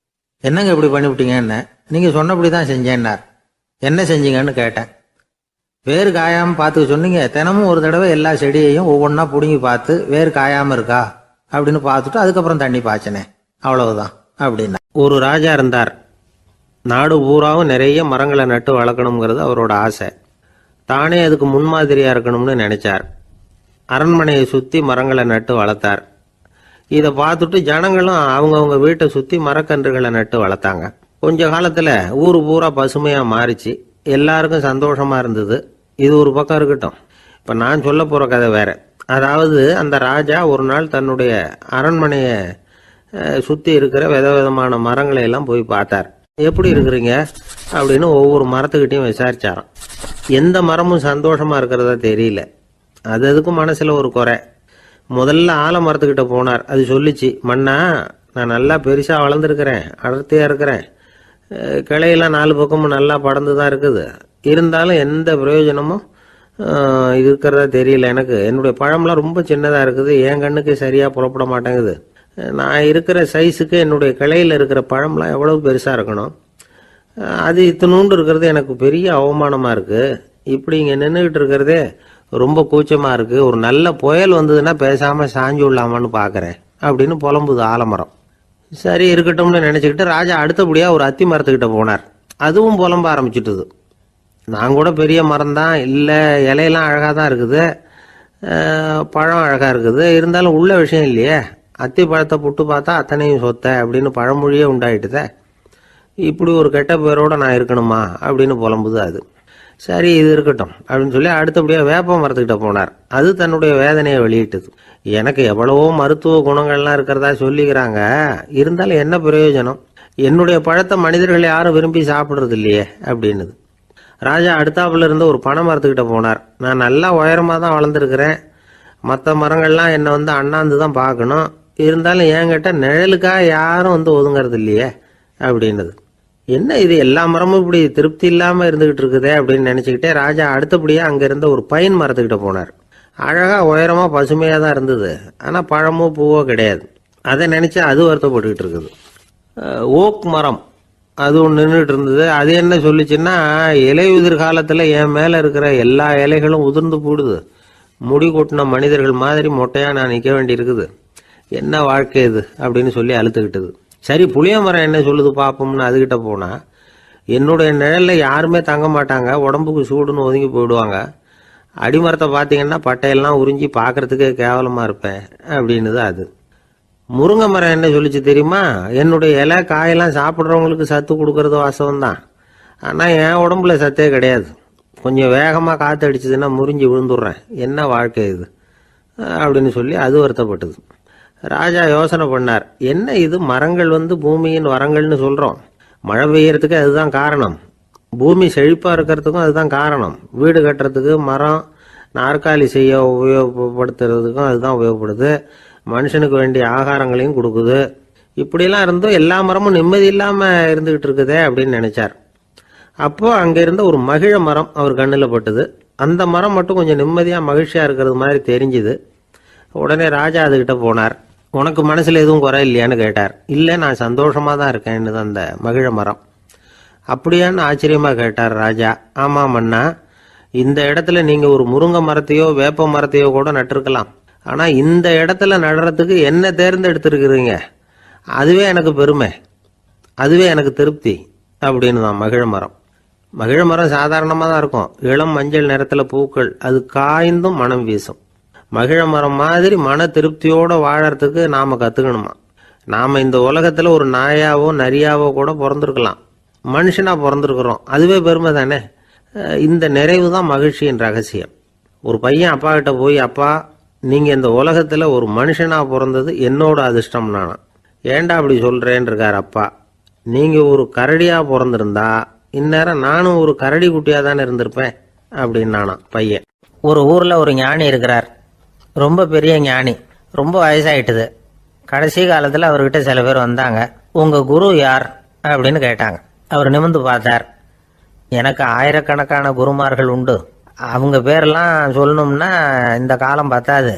என்னங்க இப்படி பண்ணிவிட்டீங்கன்னு. நீங்க சொன்னபடிதான் செஞ்சேன்னார். என்ன செஞ்சீங்கன்னு கேட்டேன். வேறு காயாம பார்த்துக்க சொன்னீங்க, தினமும் ஒரு தடவை எல்லா செடியையும் ஒவ்வொன்றா பிடுங்கி பார்த்து வேறு காயாம இருக்கா அப்படின்னு பார்த்துட்டு அதுக்கப்புறம் தண்ணி பாய்ச்சனே, அவ்வளவுதான் அப்படின்னா. ஒரு ராஜா இருந்தார். நாடு பூராவும் நிறைய மரங்களை நட்டு வளர்க்கணுங்கிறது அவரோட ஆசை. தானே அதுக்கு முன்மாதிரியா இருக்கணும்னு நினைச்சார். அரண்மனையை சுத்தி மரங்களை நட்டு வளர்த்தார். இதை பார்த்துட்டு ஜனங்களும் அவங்கவுங்க வீட்டை சுத்தி மரக்கன்றுகளை நட்டு வளர்த்தாங்க. கொஞ்ச காலத்துல ஊரு பூரா பசுமையா மாறிச்சு. எல்லாருக்கும் சந்தோஷமா இருந்தது. இது ஒரு பக்கம் இருக்கட்டும். இப்ப நான் சொல்ல போற கதை வேற. அதாவது அந்த ராஜா ஒரு நாள் தன்னுடைய அரண்மனையை சுத்தி இருக்கிற விதவிதமான மரங்களை எல்லாம் போய் பார்த்தார். எப்படி இருக்கிறீங்க அப்படின்னு ஒவ்வொரு மரத்துக்கிட்டையும் விசாரிச்சாராம். எந்த மரமும் சந்தோஷமா இருக்கிறதா தெரியல. அதுக்கும் மனசுல ஒரு குறை. முதல்ல ஆலமரத்துக்கிட்ட போனார். அது சொல்லிச்சு, மண்ணா நான் நல்லா பெருசா வளர்ந்துருக்கிறேன், அடர்த்தியா இருக்கிறேன், கிளையெல்லாம் 4 பக்கமும் நல்லா படர்ந்து தான் இருக்குது, இருந்தாலும் எந்த பிரயோஜனமும் இருக்கிறதா தெரியல எனக்கு. என்னுடைய பழம்லாம் ரொம்ப சின்னதா இருக்குது, என் கண்ணுக்கு சரியா புறப்பட மாட்டேங்குது. நான் இருக்கிற சைஸுக்கு என்னுடைய கிளையில இருக்கிற பழம்லாம் எவ்வளவு பெருசா இருக்கணும், அது இத்தினூண்டு இருக்கிறது எனக்கு பெரிய அவமானமா இருக்கு. இப்படி இங்க நின்றுகிட்டு இருக்கிறதே ரொம்ப கூச்சமா இருக்கு. ஒரு நல்ல புயல் வந்ததுன்னா பேசாம சாஞ்சு விடலாமான்னு பாக்குறேன் அப்படின்னு புலம்புது ஆலமரம். சரி இருக்கட்டும்னு நினைச்சுக்கிட்டு ராஜா அடுத்தபடியா ஒரு அத்தி மரத்துக்கிட்ட போனார். அதுவும் புலம்ப ஆரம்பிச்சுட்டுது. நான் கூட பெரிய மரம் தான், இல்ல இலையெல்லாம் அழகா தான் இருக்குது, பழம் அழகா இருக்குது, இருந்தாலும் உள்ள விஷயம் இல்லையே, அத்தி பழத்தை புட்டு பார்த்தா அத்தனையும் சொத்த அப்படின்னு பழமொழியே உண்டாயிட்டுத. இப்படி ஒரு கெட்ட பேரோட நான் இருக்கணுமா அப்படின்னு புலம்புது அது. சரி இது இருக்கட்டும் அப்படின்னு சொல்லி அடுத்தபடியாக வேப்ப மரத்துக்கிட்ட போனார். அது தன்னுடைய வேதனையை வெளியிட்டது. எனக்கு எவ்வளவோ மருத்துவ குணங்கள்லாம் இருக்கிறதா சொல்லிக்கிறாங்க, இருந்தாலும் என்ன பிரயோஜனம், என்னுடைய பழத்தை மனிதர்கள் யாரும் விரும்பி சாப்பிட்றது இல்லையே அப்படின்னுது. ராஜா அடுத்தாப்புல இருந்து ஒரு பனை மரத்துக்கிட்ட போனார். நான் நல்லா உயரமாக தான் வளர்ந்துருக்கிறேன், மற்ற மரங்கள்லாம் என்னை அண்ணாந்து தான் பார்க்கணும், இருந்தாலும் என்கிட்ட நிழலுக்காக யாரும் ஒதுங்கிறது இல்லையே அப்படின்னுது. என்ன இது எல்லா மரமும் இப்படி திருப்தி இல்லாமல் இருந்துகிட்டு இருக்குதே அப்படின்னு நினச்சிக்கிட்டே ராஜா அடுத்தபடியாக அங்கே இருந்த ஒரு பைன் மரத்துக்கிட்ட போனார். அழகாக உயரமாக பசுமையாக தான் இருந்தது, ஆனால் பழமோ பூவோ கிடையாது. அதை நினச்சி அது வருத்தப்பட்டுக்கிட்டு இருக்குது. ஓக் மரம் அது ஒன்று நின்றுட்டு இருந்தது. அது என்ன சொல்லிச்சுன்னா, இலையுதிர் காலத்தில் என் மேலே இருக்கிற எல்லா இலைகளும் உதிர்ந்து போடுது, முடி கொட்டின மனிதர்கள் மாதிரி மொட்டையாக நான் நிற்க வேண்டி இருக்குது, என்ன வாழ்க்கை இது அப்படின்னு சொல்லி அழுத்துக்கிட்டது. சரி புளிய மரம் என்ன சொல்லுது பார்ப்போம்னு அதுகிட்ட போனால், என்னுடைய நிழலில் யாருமே தங்க மாட்டாங்க, உடம்புக்கு சூடுன்னு ஒதுங்கி போயிடுவாங்க, அடிமரத்தை பார்த்தீங்கன்னா பட்டையெல்லாம் உறிஞ்சி பார்க்கறதுக்கே கேவலமாக இருப்பேன் அப்படின்னுது அது. முருங்கை மரம் என்ன சொல்லிச்சு தெரியுமா, என்னுடைய இலை காயெல்லாம் சாப்பிட்றவங்களுக்கு சத்து கொடுக்கறது வாசவம்தான், ஆனால் என் உடம்புல சத்தே கிடையாது, கொஞ்சம் வேகமாக காற்று அடிச்சதுன்னா முறிஞ்சி விழுந்துடுறேன், என்ன வாழ்க்கை இது அப்படின்னு சொல்லி அது வருத்தப்பட்டது. ராஜா யோசனை பண்ணார், என்ன இது மரங்கள் பூமியின் வரங்கள்னு சொல்கிறோம், மழை பெய்யறதுக்கு அதுதான் காரணம், பூமி செழிப்பாக இருக்கிறதுக்கும் அதுதான் காரணம், வீடு கட்டுறதுக்கு மரம், நாற்காலி செய்ய உபயோகப்படுத்துறதுக்கும் அதுதான் உபயோகப்படுது, மனுஷனுக்கு வேண்டிய ஆகாரங்களையும் கொடுக்குது, இப்படிலாம் இருந்தும் எல்லா மரமும் நிம்மதி இல்லாமல் இருந்துகிட்டு இருக்குதே அப்படின்னு நினைச்சார். அப்போ அங்கே இருந்த ஒரு மகிழ மரம் அவர் கண்ணில் பட்டுது. அந்த மரம் மட்டும் கொஞ்சம் நிம்மதியாக மகிழ்ச்சியாக இருக்கிறது மாதிரி தெரிஞ்சுது. உடனே ராஜா அதுகிட்ட போனார். உனக்கு மனசில் எதுவும் குறை இல்லையான்னு கேட்டார். இல்லை, நான் சந்தோஷமாக தான் இருக்கேன்னு அந்த மகிழ மரம். அப்படியான்னு ஆச்சரியமாக கேட்டார் ராஜா. ஆமாம் மன்னா, இந்த இடத்துல நீங்கள் ஒரு முருங்கை மரத்தையோ வேப்ப மரத்தையோ கூட நட்டிருக்கலாம், ஆனால் இந்த இடத்துல நடுறதுக்கு என்ன தேர்ந்தெடுத்திருக்கிறீங்க, அதுவே எனக்கு பெருமை, அதுவே எனக்கு திருப்தி அப்படின்னு தான் மகிழ மரம். மகிழ மரம் சாதாரணமாக தான் இருக்கும், இளம் மஞ்சள் நிறத்தில் பூக்கள், அது காய்ந்தும் மனம் வீசும். மகிழ மரம் மாதிரி மன திருப்தியோடு வாழறதுக்கு நாம் கற்றுக்கணுமா. நாம் இந்த உலகத்தில் ஒரு நாயாவோ நரியாவோ கூட பிறந்திருக்கலாம், மனுஷனாக பிறந்திருக்கிறோம், அதுவே பெருமை தானே. இந்த நிறைவு தான் மகிழ்ச்சியின் ரகசியம். ஒரு பையன் அப்பா கிட்ட போய், அப்பா நீங்கள் இந்த உலகத்தில் ஒரு மனுஷனாக பிறந்தது என்னோட அதிர்ஷ்டம் நானா. ஏண்டா அப்படி சொல்கிறேன்னு இருக்கார் அப்பா. நீங்கள் ஒரு கரடியாக பிறந்திருந்தா இந்நேரம் நானும் ஒரு கரடி குட்டியாக தானே இருந்திருப்பேன் அப்படின்னு நானா பையன். ஒரு ஊரில் ஒரு ஞானி இருக்கிறார், ரொம்ப பெரிய ஞானி, ரொம்ப வயசாயிட்டுது. கடைசி காலத்தில் அவர்கிட்ட சில பேர் வந்தாங்க. உங்கள் குரு யார் அப்படின்னு கேட்டாங்க. அவர் நிமிர்ந்து பார்த்தார். எனக்கு ஆயிரக்கணக்கான குருமார்கள் உண்டு, அவங்க பேரெல்லாம் சொல்லணும்னா இந்த காலம் பத்தாது,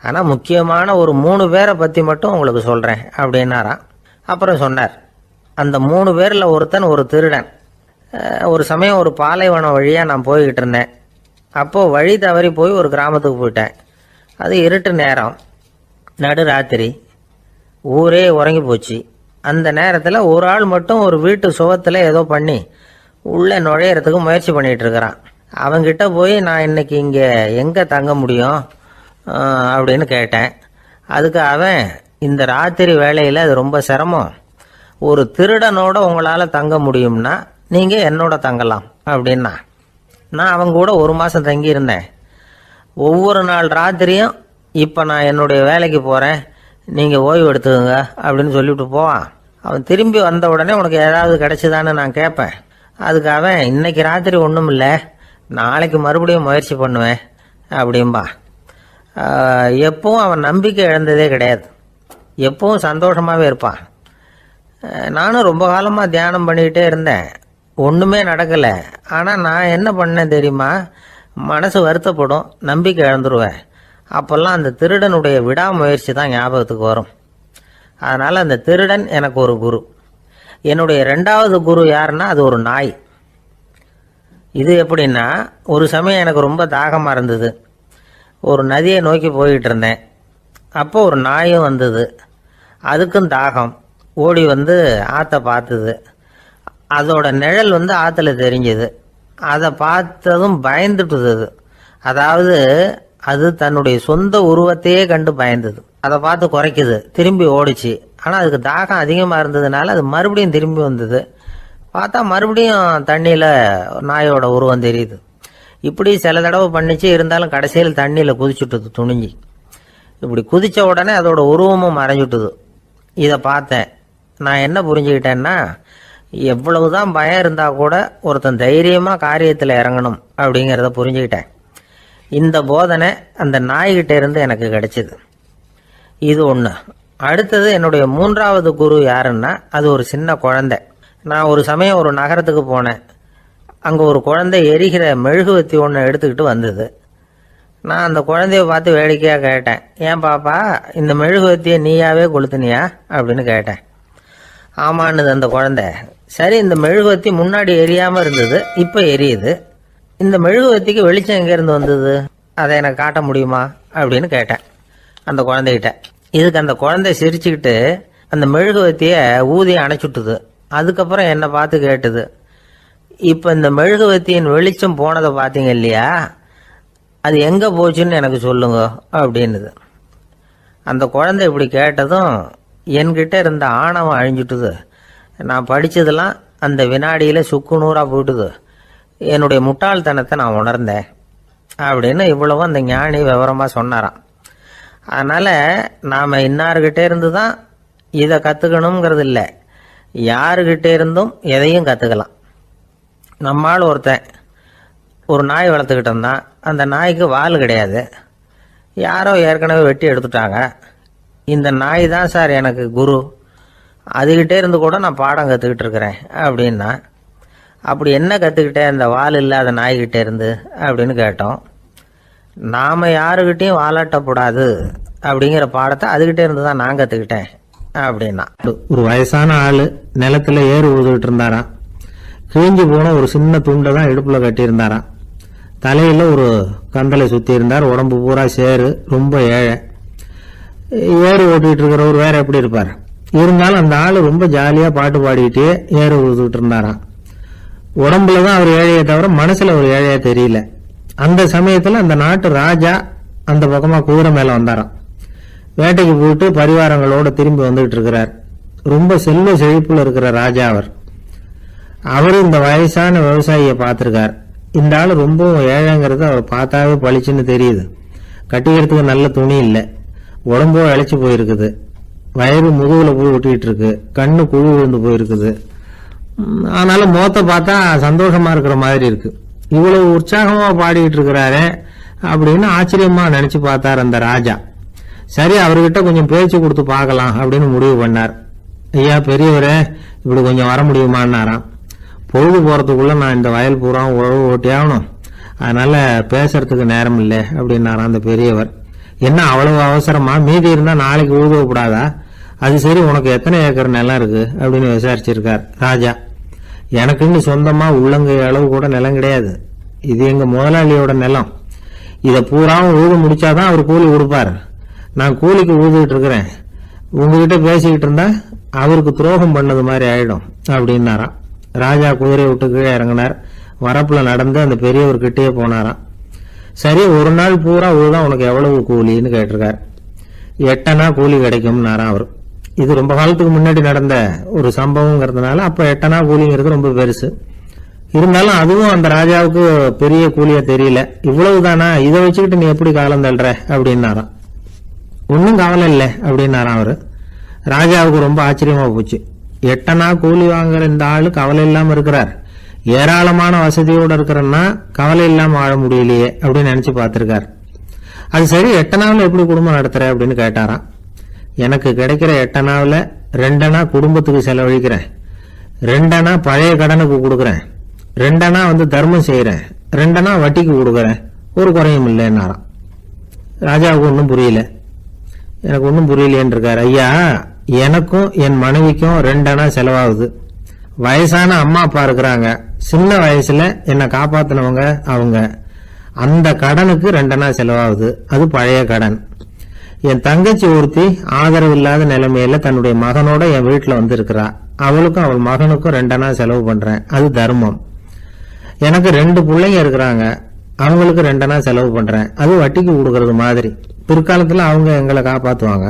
ஆனால் முக்கியமான ஒரு 3 பேரை பற்றி மட்டும் உங்களுக்கு சொல்கிறேன் அப்படின்னாராம். அப்புறம் சொன்னார், அந்த 3 பேரில் ஒருத்தன் ஒரு திருடன். ஒரு சமயம் ஒரு பாலைவனம் வழியாக நான் போய்கிட்டு இருந்தேன். அப்போது வழி தவறி போய் ஒரு கிராமத்துக்கு போயிட்டேன். அது இருட்டு நேரம், நடு ராத்திரி, ஊரே உறங்கி போச்சு. அந்த நேரத்தில் ஒரு ஆள் மட்டும் ஒரு வீட்டு சுவத்தில் ஏதோ பண்ணி உள்ளே நுழையிறதுக்கு முயற்சி பண்ணிகிட்டு இருக்கிறான். அவங்கிட்ட போய் நான் இன்னைக்கு இங்கே எங்கே தங்க முடியும் அப்படின்னு கேட்டேன். அதுக்கு அவன், இந்த ராத்திரி வேளையில் அது ரொம்ப சிரமம், ஒரு திருடனோட உங்களால் தங்க முடியும்னா நீங்கள் என்னோட தங்கலாம் அப்படின்னா. நான் அவங்க கூட 1 மாதம் தங்கியிருந்தேன். ஒவ்வொரு நாள் ராத்திரியும், இப்போ நான் என்னுடைய வேலைக்கு போகிறேன், நீங்கள் ஓய்வு எடுத்துக்கோங்க அப்படின்னு சொல்லிவிட்டு போவான். அவன் திரும்பி வந்த உடனே உனக்கு ஏதாவது கிடைச்சிதான்னு நான் கேட்பேன். அதுக்கு அவன், இன்னைக்கு ராத்திரி ஒன்றும் இல்லை, நாளைக்கு மறுபடியும் முயற்சி பண்ணுவேன் அப்படின்பா. எப்பவும் அவன் நம்பிக்கை இழந்ததே கிடையாது, எப்பவும் சந்தோஷமாகவே இருப்பான். நானும் ரொம்ப காலமாக தியானம் பண்ணிக்கிட்டே இருந்தேன், ஒன்றுமே நடக்கலை. ஆனால் நான் என்ன பண்ணேன் தெரியுமா, மனசு வருத்தப்படும், நம்பிக்கை இழந்துருவேன். அப்போல்லாம் அந்த திருடனுடைய விடாமுயற்சி தான் ஞாபகத்துக்கு வரும். அதனால் அந்த திருடன் எனக்கு ஒரு குரு. என்னுடைய 2வது குரு யாருன்னா அது ஒரு நாய். இது எப்படின்னா, ஒரு சமயம் எனக்கு ரொம்ப தாகமாக இருந்தது, ஒரு நதியை நோக்கி போய்கிட்டு இருந்தேன். அப்போ ஒரு நாயும் வந்தது, அதுக்கும் தாகம், ஓடி வந்து ஆற்றை பார்த்துது. அதோட நிழல் ஆற்றுல தெரிஞ்சுது. அதை பார்த்ததும் பயந்துட்டுது. அதாவது அது தன்னுடைய சொந்த உருவத்தையே கண்டு பயந்தது. அதை பார்த்து குறைக்குது, திரும்பி ஓடிச்சு. ஆனால் அதுக்கு தாகம் அதிகமாக இருந்ததுனால அது மறுபடியும் திரும்பி வந்தது. பார்த்தா மறுபடியும் தண்ணியில் நாயோட உருவம் தெரியுது. இப்படி சில தடவை பண்ணிச்சு, இருந்தாலும் கடைசியில் தண்ணியில் குதிச்சுட்டுது துணிஞ்சி. இப்படி குதித்த உடனே அதோட உருவமும் மறைஞ்சுட்டுது. இதை பார்த்தேன். நான் என்ன புரிஞ்சுக்கிட்டேன்னா, எவ்வளவுதான் பயம் இருந்தால் கூட ஒருத்தன் தைரியமாக காரியத்தில் இறங்கணும் அப்படிங்கிறத புரிஞ்சுக்கிட்டேன். இந்த போதனை அந்த நாய்கிட்ட இருந்து எனக்கு கிடைச்சிது. இது ஒன்று. அடுத்தது, என்னுடைய 3வது குரு யாருன்னா, அது ஒரு சின்ன குழந்தை. நான் ஒரு சமயம் ஒரு நகரத்துக்கு போனேன். அங்கே ஒரு குழந்தை எரிகிற மெழுகுவத்தி ஒன்று எடுத்துக்கிட்டு வந்தது. நான் அந்த குழந்தைய பார்த்து வேடிக்கையாக கேட்டேன், ஏன் பாப்பா இந்த மெழுகுவத்தியை நீயாவே கொளுத்துனியா அப்படின்னு கேட்டேன். ஆமான்னுது அந்த குழந்தை. சரி, இந்த மெழுகுவத்தி முன்னாடி எரியாமல் இருந்தது, இப்போ எரியுது. இந்த மெழுகுவத்திக்கு வெளிச்சம் எங்கேருந்து வந்தது, அதை எனக்கு காட்ட முடியுமா அப்படின்னு கேட்டேன் அந்த குழந்தைகிட்ட. இதுக்கு அந்த குழந்தை சிரிச்சுக்கிட்டு அந்த மெழுகுவத்தியை ஊதி அணைச்சுட்டுது. அதுக்கப்புறம் என்னை பார்த்து கேட்டுது, இப்போ இந்த மெழுகுவத்தியின் வெளிச்சம் போனதை பார்த்தீங்க இல்லையா, அது எங்கே போச்சுன்னு எனக்கு சொல்லுங்க அப்படின்னுது. அந்த குழந்தை இப்படி கேட்டதும் என்கிட்ட இருந்த ஆணவம் அழிஞ்சுட்டுது. நான் படித்ததெல்லாம் அந்த வினாடியில் சுக்கு நூறாக போயிட்டுது. என்னுடைய முட்டாள்தனத்தை நான் உணர்ந்தேன் அப்படின்னு இவ்வளவும் அந்த ஞானி விவரமாக சொன்னாராம். அதனால் நாம் இன்னார்கிட்டே இருந்து தான் இதை கற்றுக்கணுங்கிறது இல்லை, யாருக்கிட்டே இருந்தும் எதையும் கற்றுக்கலாம். நம்மால் ஒருத்தன் ஒரு நாய் வளர்த்துக்கிட்டு இருந்தான். அந்த நாய்க்கு வால் கிடையாது. யாரோ ஏற்கனவே வெட்டி எடுத்துட்டாங்க. இந்த நாய் தான் சார் எனக்கு குரு, அதுகிட்டே இருந்து கூட நான் பாடம் கற்றுக்கிட்டு இருக்கிறேன் அப்படின்னா. அப்படி என்ன கற்றுக்கிட்டேன் அந்த வால் இல்லாத நாய்கிட்டே இருந்து அப்படின்னு கேட்டோம். நாம் யாருக்கிட்டையும் வாலாட்டக்கூடாது அப்படிங்கிற பாடத்தை அதுகிட்டே இருந்து தான் நான் கற்றுக்கிட்டேன் அப்படின்னா. ஒரு வயசான ஆள் நிலத்தில் ஏறு உழுதுகிட்டு இருந்தாராம். கிழிஞ்சு போன ஒரு சின்ன துண்டை தான் இடுப்பில் கட்டியிருந்தாராம். தலையில் ஒரு கந்தலை சுற்றி இருந்தார். உடம்பு பூரா சேரு, ரொம்ப ஏழை. ஏறு ஓட்டிகிட்டு இருக்கிறவர் வேற எப்படி இருப்பார்? இருந்தாலும் அந்த ஆள் ரொம்ப ஜாலியாக பாட்டு பாடிக்கிட்டே ஏறு உழுதுகிட்டு இருந்தாராம். உடம்புல தான் அவர் ஏழையை தவிர மனசில் ஒரு ஏழையா தெரியல. அந்த சமயத்தில் அந்த நாட்டு ராஜா அந்த பக்கமாக குதிரை மேலே வந்தாராம். வேட்டைக்கு போயிட்டு பரிவாரங்களோடு திரும்பி வந்துகிட்டு இருக்கிறார். ரொம்ப செல்வ செழிப்புல இருக்கிற ராஜா அவர். அவரு இந்த வயசான விவசாயியை பார்த்துருக்கார். இந்த ஆள் ரொம்பவும் ஏழைங்கிறது அவர் பார்த்தாவே பளிச்சுன்னு தெரியுது. கட்டிக்கிறதுக்கு நல்ல துணி இல்லை, உடம்போ இழைச்சி போயிருக்குது, வயிறு முதுகில் போய் ஒட்டிகிட்டு இருக்கு, கண்ணு குழு விழுந்து போயிருக்குது. ஆனாலும் முகத்தை பார்த்தா சந்தோஷமா இருக்கிற மாதிரி இருக்கு. இவ்வளவு உற்சாகமா பாடிக்கிட்டு இருக்கிறாரே அப்படின்னு ஆச்சரியமா நினைச்சு பார்த்தார் அந்த ராஜா. சரி, அவர்கிட்ட கொஞ்சம் பேச்சு கொடுத்து பார்க்கலாம் அப்படின்னு முடிவு பண்ணார். ஐயா பெரியவரே, இப்படி கொஞ்சம் வர முடியுமான்னாராம். பொழுது போறதுக்குள்ள நான் இந்த வயல் பூரா உழவு ஓட்டி ஆகணும், அதனால பேசுறதுக்கு நேரம் இல்லை அப்படின்னாராம் அந்த பெரியவர். என்ன அவ்வளவு அவசரமா? மீதி இருந்தா நாளைக்கு உழுதக்கூடாதா? அது சரி, உனக்கு எத்தனை ஏக்கர் நிலம் இருக்கு அப்படின்னு விசாரிச்சிருக்கார் ராஜா. எனக்குன்னு சொந்தமா உள்ளங்கை அளவு கூட நிலம் கிடையாது. இது எங்க முதலாளியோட நிலம். இதை பூராவும் உழுது முடிச்சாதான் அவர் கூலி கொடுப்பார். நான் கூலிக்கு உழுதுகிட்டு இருக்கிறேன். உங்ககிட்ட பேசிக்கிட்டு இருந்தா அவருக்கு துரோகம் பண்ணது மாதிரி ஆயிடும் அப்படின்னாராம். ராஜா குதிரையை விட்டு கீழே இறங்கினார். வரப்புல நடந்து அந்த பெரியவர்கிட்டயே போனாராம். சரி, ஒரு நாள் பூரா உழுதா உனக்கு எவ்வளவு கூலின்னு கேட்டிருக்கார். 8 அணா கூலி கிடைக்கும்னாராம் அவர். இது ரொம்ப காலத்துக்கு முன்னாடி நடந்த ஒரு சம்பவங்கிறதுனால அப்ப 8 அணா கூலிங்கிறது ரொம்ப பெருசு. இருந்தாலும் அதுவும் அந்த ராஜாவுக்கு பெரிய கூலியா தெரியல. இவ்வளவுதானா, இதை வச்சுக்கிட்டு நீ எப்படி காலம் தள்ளுற அப்படின்னாராம். ஒன்னும் கவலை இல்லை அப்படின்னாராம் அவரு. ராஜாவுக்கு ரொம்ப ஆச்சரியமா போச்சு. 8 அணா கூலி வாங்குற இந்த ஆளு கவலை இல்லாம இருக்கிறார், ஏராளமான வசதியோட இருக்கிறன்னா கவலை இல்லாம வாழ முடியலையே அப்படின்னு நினைச்சு பார்த்திருக்கார். அது சரி, 8 அணாவில் எப்படி குடும்பம் நடத்துற அப்படின்னு கேட்டாராம். எனக்கு கிடைக்கிற 8 அணாவில் 2 அணா குடும்பத்துக்கு செலவழிக்கிறேன், 2 அணா பழைய கடனுக்கு கொடுக்குறேன், 2 அணா தர்மம் செய்யறேன், 2 அணா வட்டிக்கு கொடுக்குறேன், ஒரு குறையும் இல்லைன்னாராம். ராஜாவுக்கு ஒன்றும் புரியல. எனக்கு ஒன்றும் புரியலேன்னு இருக்காரு. ஐயா, எனக்கும் என் மனைவிக்கும் 2 அணா செலவாகுது. வயசான அம்மா அப்பா இருக்கிறாங்க, சின்ன வயசுல என்னை காப்பாத்தினவங்க அவங்க. அந்த கடனுக்கு 2 அணா செலவாகுது, அது பழைய கடன். என் தங்கச்சி ஒருத்தி ஆதரவு இல்லாத நிலைமையில தன்னுடைய மகனோட என் வீட்டுல இருக்கிறா. அவளுக்கும் அவள் மகனுக்கும் 2 அணா செலவு பண்றேன், அது தர்மம். எனக்கு 2 பிள்ளைங்க இருக்கிறாங்க, அவங்களுக்கு 2 அணா செலவு பண்றேன், அது வட்டிக்கு கொடுக்கறது மாதிரி. பிற்காலத்துல அவங்க எங்களை காப்பாத்துவாங்க.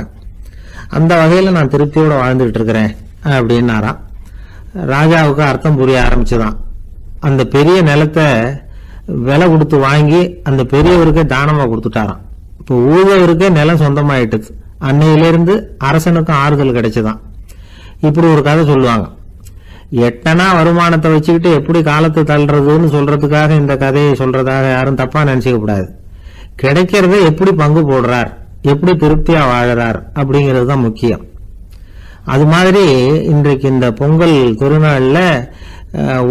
அந்த வகையில நான் திருப்தியோட வாழ்ந்துகிட்டு இருக்கிறேன் அப்படின்னாராம். ராஜாவுக்கு அர்த்தம் புரிய ஆரம்பிச்சுதான். அந்த பெரிய நிலத்தை விலை கொடுத்து வாங்கி அந்த பெரியவருக்கே தானமா கொடுத்துட்டாராம். இப்போ ஊழவருக்கே நிலம் சொந்தமாயிட்டுது. அன்னையிலிருந்து அரசனுக்கும் ஆறுதல் கிடைச்சுதான். இப்படி ஒரு கதை சொல்லுவாங்க. எட்டனா வருமானத்தை வச்சுக்கிட்டு எப்படி காலத்தை தள்ளுறதுன்னு சொல்றதுக்காக இந்த கதையை சொல்றதாக யாரும் தப்பா நினைச்சுக்க கூடாது. கிடைக்கிறத எப்படி பங்கு போடுறார், எப்படி திருப்தியா வாழறார் அப்படிங்கிறது தான் முக்கியம். அது மாதிரி இன்றைக்கு இந்த பொங்கல் திருநாள்ல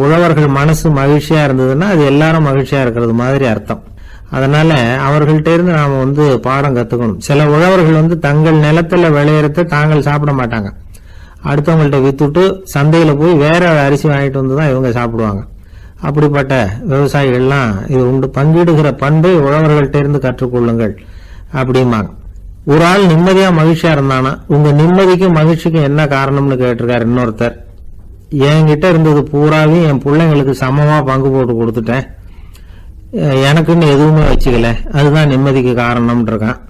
உழவர்கள் மனசு மகிழ்ச்சியா இருந்ததுன்னா அது எல்லாரும் மகிழ்ச்சியா இருக்கிறது மாதிரி அர்த்தம். அதனால அவர்கள்ட்ட இருந்து நாம பாடம் கத்துக்கணும். சில உழவர்கள் தங்கள் நிலத்துல விளையறத தாங்கள் சாப்பிட மாட்டாங்க. அடுத்தவங்கள்ட்ட வித்துட்டு சந்தையில போய் வேற அரிசி வாங்கிட்டு வந்துதான் இவங்க சாப்பிடுவாங்க. அப்படிப்பட்ட விவசாயிகள்லாம் இது உண்டு. பங்கிடுகிற பண்பை உழவர்கள்ட்ட இருந்து கற்றுக்கொள்ளுங்கள் அப்படிம்பாங்க. ஒரு ஆள் நிம்மதியா மகிழ்ச்சியா இருந்தானா உங்க நிம்மதிக்கும் மகிழ்ச்சிக்கும் என்ன காரணம்னு கேட்டிருக்காரு இன்னொருத்தர். என்கிட்ட இருந்தது பூராவையும் என் பிள்ளைங்களுக்கு சமமா பங்கு போட்டு கொடுத்துட்டேன், எனக்குன்னு எதுவுமே வச்சுக்கல, அதுதான் நிம்மதிக்கு காரணம்னு இருக்கான்.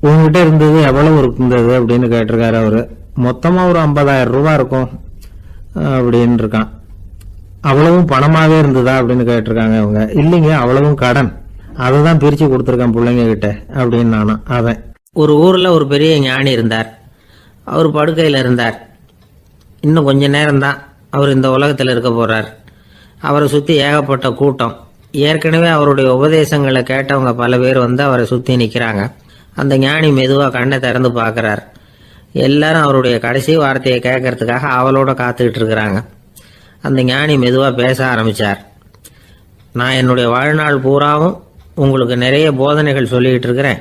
உங்ககிட்ட இருந்தது எவ்வளவு இருந்தது அப்படின்னு கேட்டிருக்காரு அவரு. மொத்தமா ஒரு 50,000 ரூபாய் இருக்கும் அப்படின்னு இருக்கான். அவ்வளவும் பணமாவே இருந்ததா அப்படின்னு கேட்டிருக்காங்க அவங்க. இல்லைங்க, அவ்வளவும் கடன், அதை தான் பிரிச்சு கொடுத்துருக்கேன் பிள்ளைங்க கிட்ட அப்படின்னு நானும். அவன் ஒரு ஊர்ல ஒரு பெரிய ஞானி இருந்தார். அவர் படுக்கையில இருந்தார். இன்னும் கொஞ்ச நேரம்தான் அவர் இந்த உலகத்தில் இருக்க போறார். அவரை சுத்தி ஏகப்பட்ட கூட்டம். ஏற்கனவே அவருடைய உபதேசங்களை கேட்டவங்க பல பேர் அவரை சுத்தி நிக்கிறாங்க. அந்த ஞானி மெதுவா கண்ணை திறந்து பார்க்கிறார். எல்லாரும் அவருடைய கடைசி வார்த்தையை கேட்கறதுக்காக அவளோட காத்துக்கிட்டு இருக்கிறாங்க. அந்த ஞானி மெதுவா பேச ஆரம்பிச்சார். நான் என்னுடைய வாழ்நாள் பூராவும் உங்களுக்கு நிறைய போதனைகள் சொல்லிக்கிட்டு இருக்கிறேன்.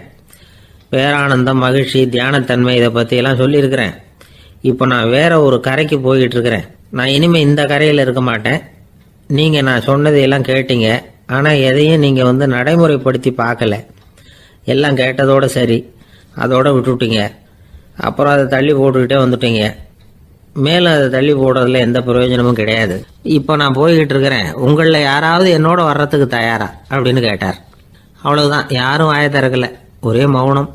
பேரானந்தம், மகிழ்ச்சி, தியானத்தன்மை, இதை பற்றியெல்லாம் சொல்லியிருக்கிறேன். இப்போ நான் வேற ஒரு கரைக்கு போய்கிட்டு இருக்கிறேன். நான் இனிமேல் இந்த கரையில் இருக்க மாட்டேன். நீங்கள் நான் சொன்னதையெல்லாம் கேட்டீங்க, ஆனால் எதையும் நீங்கள் நடைமுறைப்படுத்தி பார்க்கல. எல்லாம் கேட்டதோட சரி, அதோட விட்டுட்டீங்க. அப்புறம் அதை தள்ளி போட்டுக்கிட்டே வந்துட்டீங்க. மேலும் அதை தள்ளி போடுறதுல எந்த பிரயோஜனமும் கிடையாது. இப்போ நான் போய்கிட்டு இருக்கிறேன், உங்களில் யாராவது என்னோட வர்றதுக்கு தயாரா அப்படின்னு கேட்டார். அவ்வளவுதான், யாரும் வாய திறக்கல. ஒரே மௌனம்,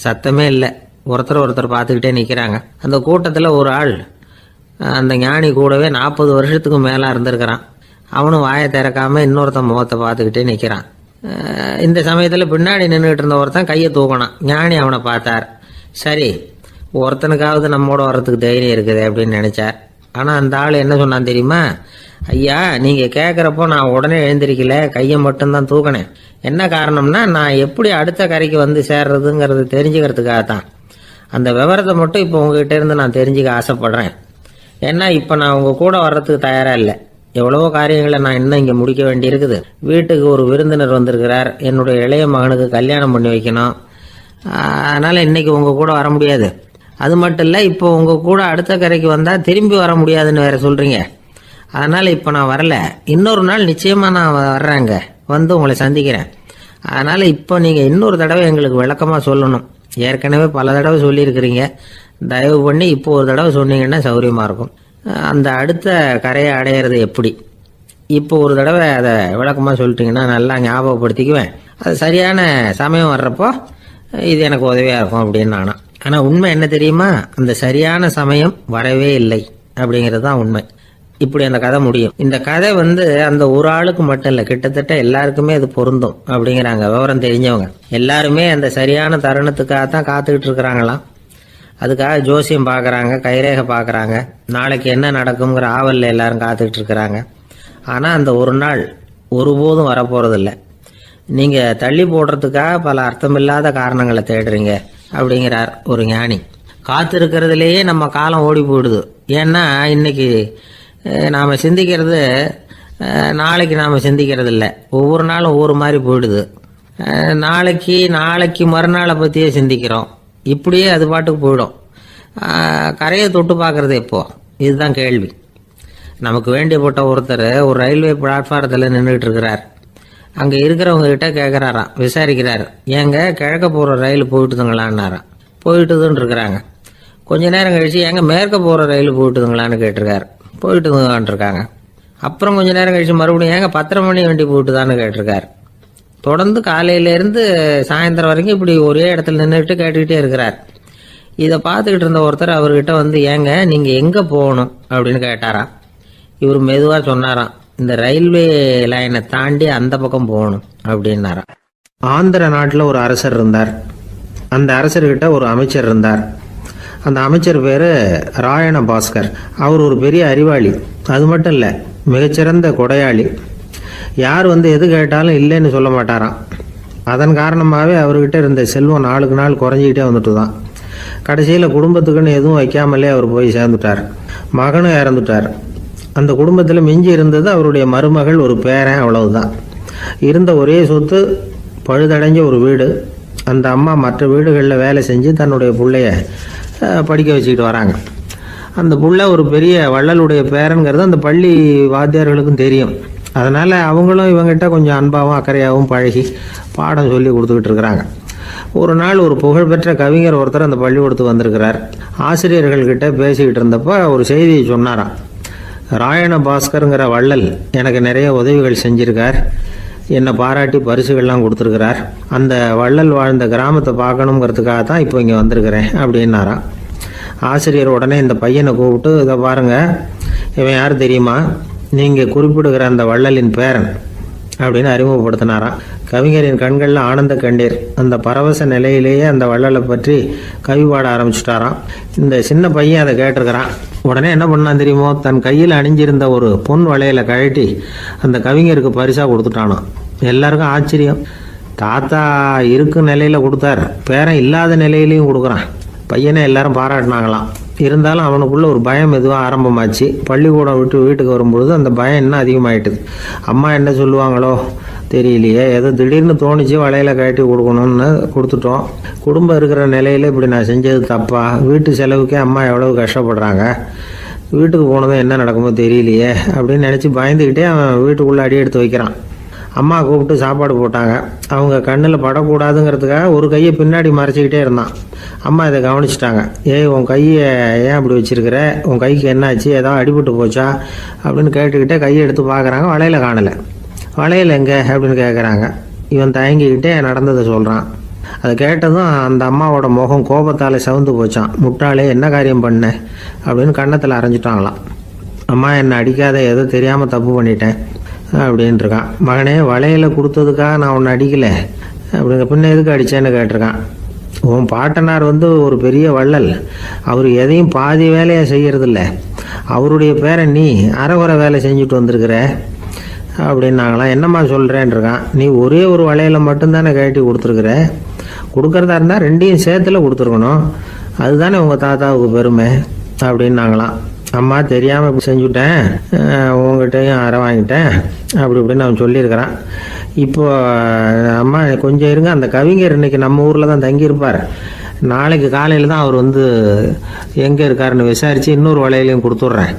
சத்தமே இல்லை. ஒருத்தர் பார்த்துக்கிட்டே நிற்கிறாங்க. அந்த கூட்டத்தில் ஒரு ஆள் அந்த ஞானி கூடவே 40 வருஷத்துக்கு மேலே இருந்திருக்கிறான். அவனும் வாயை திறக்காம இன்னொருத்தன் முகத்தை பார்த்துக்கிட்டே நிற்கிறான். இந்த சமயத்தில் பின்னாடி நின்றுட்டு இருந்த ஒருத்தன் கையை தூக்கினான். ஞானி அவனை பார்த்தார். சரி, ஒருத்தனுக்காவது நம்மோட வர்றதுக்கு தைரியம் இருக்குது அப்படின்னு நினைச்சார். ஆனால் அந்த ஆள் என்ன சொன்னான் தெரியுமா? ஐயா, நீங்கள் கேட்குறப்போ நான் உடனே எழுந்திருக்கல, கையை மட்டும்தான் தூக்கினேன். என்ன காரணம்னா, நான் எப்படி அடுத்த கரைக்கு சேர்றதுங்கிறது தெரிஞ்சுக்கிறதுக்காகத்தான். அந்த விவரத்தை மட்டும் இப்போ உங்ககிட்ட இருந்து நான் தெரிஞ்சுக்க ஆசைப்படுறேன். ஏன்னா இப்போ நான் உங்கள் கூட வர்றதுக்கு தயாராக இல்லை. எவ்வளவோ காரியங்களை நான் இன்னும் இங்கே முடிக்க வேண்டி இருக்குது. வீட்டுக்கு ஒரு விருந்தினர் வந்திருக்கிறார். என்னுடைய இளைய மகனுக்கு கல்யாணம் பண்ணி வைக்கணும். அதனால் இன்னைக்கு உங்கள் கூட வர முடியாது. அது மட்டும் இல்லை, இப்போ உங்கள் கூட அடுத்த கரைக்கு வந்தால் திரும்பி வர முடியாதுன்னு வேற சொல்கிறீங்க. அதனால் இப்போ நான் வரல. இன்னொரு நாள் நிச்சயமாக நான் வர்றேங்க, உங்களை சந்திக்கிறேன். அதனால் இப்போ நீங்கள் இன்னொரு தடவை எங்களுக்கு விளக்கமாக சொல்லணும். ஏற்கனவே பல தடவை சொல்லியிருக்கிறீங்க. தயவு பண்ணி இப்போ ஒரு தடவை சொன்னீங்கன்னா சௌரியமாக இருக்கும். அந்த அடுத்த கரையை அடையிறது எப்படி, இப்போ ஒரு தடவை அதை விளக்கமாக சொல்லிட்டீங்கன்னா நல்லா ஞாபகப்படுத்திக்குவேன். அது சரியான சமயம் வர்றப்போ இது எனக்கு உதவியாக இருக்கும் அப்படின்னு நானும். ஆனால் உண்மை என்ன தெரியுமா? அந்த சரியான சமயம் வரவே இல்லை அப்படிங்கிறது தான் உண்மை. இப்படி அந்த கதை முடியும். இந்த கதை அந்த ஒரு ஆளுக்கு மட்டும் இல்லை, கிட்டத்தட்ட எல்லாருக்குமே அது பொருந்தும் அப்படிங்கிறாங்க விவரம் தெரிஞ்சவங்க. எல்லாருமே அந்த சரியான தருணத்துக்காக தான் காத்துக்கிட்டு இருக்கிறாங்களாம். அதுக்காக ஜோசியம் பார்க்குறாங்க, கைரேகை பார்க்குறாங்க, நாளைக்கு என்ன நடக்குங்கிற ஆவலில் எல்லாரும் காத்துக்கிட்டு இருக்கிறாங்க. ஆனால் அந்த ஒரு நாள் ஒருபோதும் வரப்போகிறதில்ல. நீங்கள் தள்ளி போடுறதுக்காக பல அர்த்தமில்லாத காரணங்களை தேடுறீங்க அப்படிங்கிறார் ஒரு ஞானி. காத்திருக்கிறதுலேயே நம்ம காலம் ஓடி போயிடுது. ஏன்னா இன்னைக்கு நாம் சிந்திக்கிறது நாளைக்கு நாம் சிந்திக்கிறது இல்லை. ஒவ்வொரு நாளும் ஒவ்வொரு மாதிரி போயிடுது. நாளைக்கு மறுநாளை பற்றியே சிந்திக்கிறோம். இப்படியே அது பாட்டுக்கு போயிடும். கரையை தொட்டு பார்க்கறது எப்போ, இதுதான் கேள்வி. நமக்கு வேண்டியப்பட்ட ஒருத்தர் ஒரு ரயில்வே பிளாட்ஃபாரத்தில் நின்றுட்டு இருக்கிறார். அங்கே இருக்கிறவங்க கிட்ட கேட்குறாராம், விசாரிக்கிறார். ஏங்க கிழக்க போகிற ரயில் போயிட்டுதுங்களான்னாராம். போயிட்டுதுன்னு இருக்கிறாங்க. கொஞ்ச நேரம் கழிச்சு ஏங்க மேற்க போகிற ரயில் போயிட்டுதுங்களான்னு கேட்டிருக்காரு. போயிட்டுதுங்களான் இருக்காங்க. அப்புறம் கொஞ்ச நேரம் கழிச்சு மறுபடியும் ஏங்க 10:30 மணி வண்டி போயிட்டுதான்னு கேட்டிருக்காரு. தொடர்ந்து காலையிலேருந்து சாயந்தரம் வரைக்கும் இப்படி ஒரே இடத்துல நின்றுட்டு கேட்டுக்கிட்டே இருக்கிறார். இதை பார்த்துக்கிட்டு இருந்த ஒருத்தர் அவர்கிட்ட வந்து, ஏங்க நீங்கள் எங்கே போகணும் அப்படின்னு கேட்டாராம். இவர் மெதுவாக சொன்னாராம், இந்த ரயில்வே லைனை தாண்டி அந்த பக்கம் போகணும் அப்படின்னாராம். ஆந்திர நாட்டில் ஒரு அரசர் இருந்தார். அந்த அரசர்கிட்ட ஒரு அமைச்சர் இருந்தார். அந்த அமைச்சர் பேர் ராயண பாஸ்கர். அவர் ஒரு பெரிய அறிவாளி. அது மட்டும் இல்லை, மிகச்சிறந்த கொடையாளி. யார் வந்து எது கேட்டாலும் இல்லைன்னு சொல்ல மாட்டாராம். அதன் காரணமாகவே அவர்கிட்ட இருந்த செல்வம் நாளுக்கு நாள் குறைஞ்சிக்கிட்டே வந்துட்டு தான். கடைசியில் குடும்பத்துக்குன்னு எதுவும் வைக்காமலே அவர் போய் சேர்ந்துட்டார். மகனும் இறந்துட்டார். அந்த குடும்பத்தில் மிஞ்சி இருந்தது அவருடைய மருமகள், ஒரு பேரன், அவ்வளவுதான். இருந்த ஒரே சொத்து பழுதடைஞ்ச ஒரு வீடு. அந்த அம்மா மற்ற வீடுகளில் வேலை செஞ்சு தன்னுடைய பிள்ளைய படிக்க வச்சுக்கிட்டு வராங்க. அந்த புள்ள ஒரு பெரிய வள்ளலுடைய பேரன்கிறது அந்த பள்ளி வாத்தியார்களுக்கும் தெரியும். அதனால் அவங்களும் இவங்ககிட்ட கொஞ்சம் அன்பாகவும் அக்கறையாகவும் பழகி பாடம் சொல்லி கொடுத்துக்கிட்டு இருக்கிறாங்க. ஒரு நாள் ஒரு புகழ்பெற்ற கவிஞர் ஒருத்தர் அந்த பள்ளிக்கூடத்துக்கு வந்திருக்கிறார். ஆசிரியர்கள்கிட்ட பேசிக்கிட்டு இருந்தப்போ ஒரு செய்தியை சொன்னாராம். ராயண பாஸ்கருங்கிற வள்ளல் எனக்கு நிறைய உதவிகள் செஞ்சிருக்கார், என்னை பாராட்டி பரிசுகள்லாம் கொடுத்துருக்கிறார். அந்த வள்ளல் வாழ்ந்த கிராமத்தை பார்க்கணுங்கிறதுக்காக தான் இப்போ இங்கே வந்திருக்கிறேன் அப்படின்னாராம். ஆசிரியர் உடனே இந்த பையனை கூப்பிட்டு, இதை பாருங்கள், இவன் யார் தெரியுமா, நீங்கள் குறிப்பிடுகிற அந்த வள்ளலின் பேரன் அப்படின்னு அறிமுகப்படுத்தினாராம். கவிஞரின் கண்களில் ஆனந்த கண்ணீர். அந்த பரவச நிலையிலேயே அந்த வள்ளலை பற்றி கவி பாட ஆரம்பிச்சுட்டாராம். இந்த சின்ன பையன் அதை கேட்டிருக்கிறான். உடனே என்ன பண்ணான் தெரியுமோ, தன் கையில் அணிஞ்சிருந்த ஒரு பொன் வளையலை கழட்டி அந்த கவிஞருக்கு பரிசாக கொடுத்துட்டானோ. எல்லாருக்கும் ஆச்சரியம். தாத்தா இருக்கும் நிலையில் கொடுத்தார், பேரன் இல்லாத நிலையிலையும் கொடுக்குறான். பையனை எல்லாரும் பாராட்டினாங்களாம். இருந்தாலும் அவனுக்குள்ள ஒரு பயம் எதுவும் ஆரம்பமாச்சு. பள்ளிக்கூடம் விட்டு வீட்டுக்கு வரும்பொழுது அந்த பயம் இன்னும் அதிகமாயிட்டுது. அம்மா என்ன சொல்லுவாங்களோ தெரியலையே, ஏதோ திடீர்னு தோணிச்சு வளையல கட்டி கொடுக்கணும்னு கொடுத்துட்டோம். குடும்பம் இருக்கிற நிலையில இப்படி நான் செஞ்சது தப்பா, வீட்டு செலவுக்கே அம்மா எவ்வளவு கஷ்டப்படுறாங்க, வீட்டுக்கு போனதும் என்ன நடக்குமோ தெரியலையே அப்படின்னு நினச்சி பயந்துக்கிட்டே அவன் வீட்டுக்குள்ளே அடி எடுத்து வைக்கிறான். அம்மா கூப்பிட்டு சாப்பாடு போட்டாங்க. அவங்க கண்ணில் படக்கூடாதுங்கிறதுக்காக ஒரு கையை பின்னாடி மறைச்சிக்கிட்டே இருந்தான். அம்மா இதை கவனிச்சிட்டாங்க. ஏய், உன் கையை ஏன் அப்படி வச்சிருக்கிற, உன் கைக்கு என்னாச்சு, ஏதாவது அடிபட்டு போச்சா அப்படின்னு கேட்டுக்கிட்டே கையை எடுத்து பார்க்குறாங்க. வளையல காணலை. வளையல் எங்கே அப்படின்னு கேட்குறாங்க. இவன் தயங்கிக்கிட்டே நடந்ததை சொல்கிறான். அதை கேட்டதும் அந்த அம்மாவோட முகம் கோபத்தால் சவுந்து போச்சான். முட்டாளே, என்ன காரியம் பண்ண அப்படின்னு கன்னத்தில் அரைஞ்சிட்டாங்களாம். அம்மா, என்னை அடிக்காத, ஏதோ தெரியாமல் தப்பு பண்ணிட்டேன் அப்படின்ட்டுருக்கான். மகனே, வளையலை கொடுத்ததுக்காக நான் உன்னை அடிக்கலை அப்படிங்க, பின்ன எதுக்கு அடித்தேன்னு கேட்டிருக்கான். உன் பாட்டனார் வந்து ஒரு பெரிய வள்ளல், அவர் எதையும் பாதி வேலையை செய்யறதில்ல, அவருடைய பேரை நீ அரைகுறை வேலை செஞ்சுட்டு வந்திருக்கிற அப்படின்னாங்களாம். என்னம்மா சொல்கிறேன்ருக்கான். நீ ஒரே ஒரு வளையலை மட்டும்தானே கட்டி கொடுத்துருக்குற, கொடுக்கறதா இருந்தால் ரெண்டையும் சேர்த்துல கொடுத்துருக்கணும், அதுதானே உங்கள் தாத்தாவுக்கு பெருமை அப்படின்னாங்களாம். அம்மா, தெரியாமல் இப்படி செஞ்சுட்டேன், உங்கள்கிட்டையும் அரை வாங்கிட்டேன் அப்படி இப்படின்னு அவன் சொல்லியிருக்கிறான். இப்போ அம்மா கொஞ்சம் இருங்க, அந்த கவிஞர் இன்னைக்கு நம்ம ஊரில் தான் தங்கியிருப்பார், நாளைக்கு காலையில் தான் அவர் வந்து எங்கே இருக்காருன்னு விசாரித்து இன்னொரு வளையலையும் கொடுத்துட்றேன்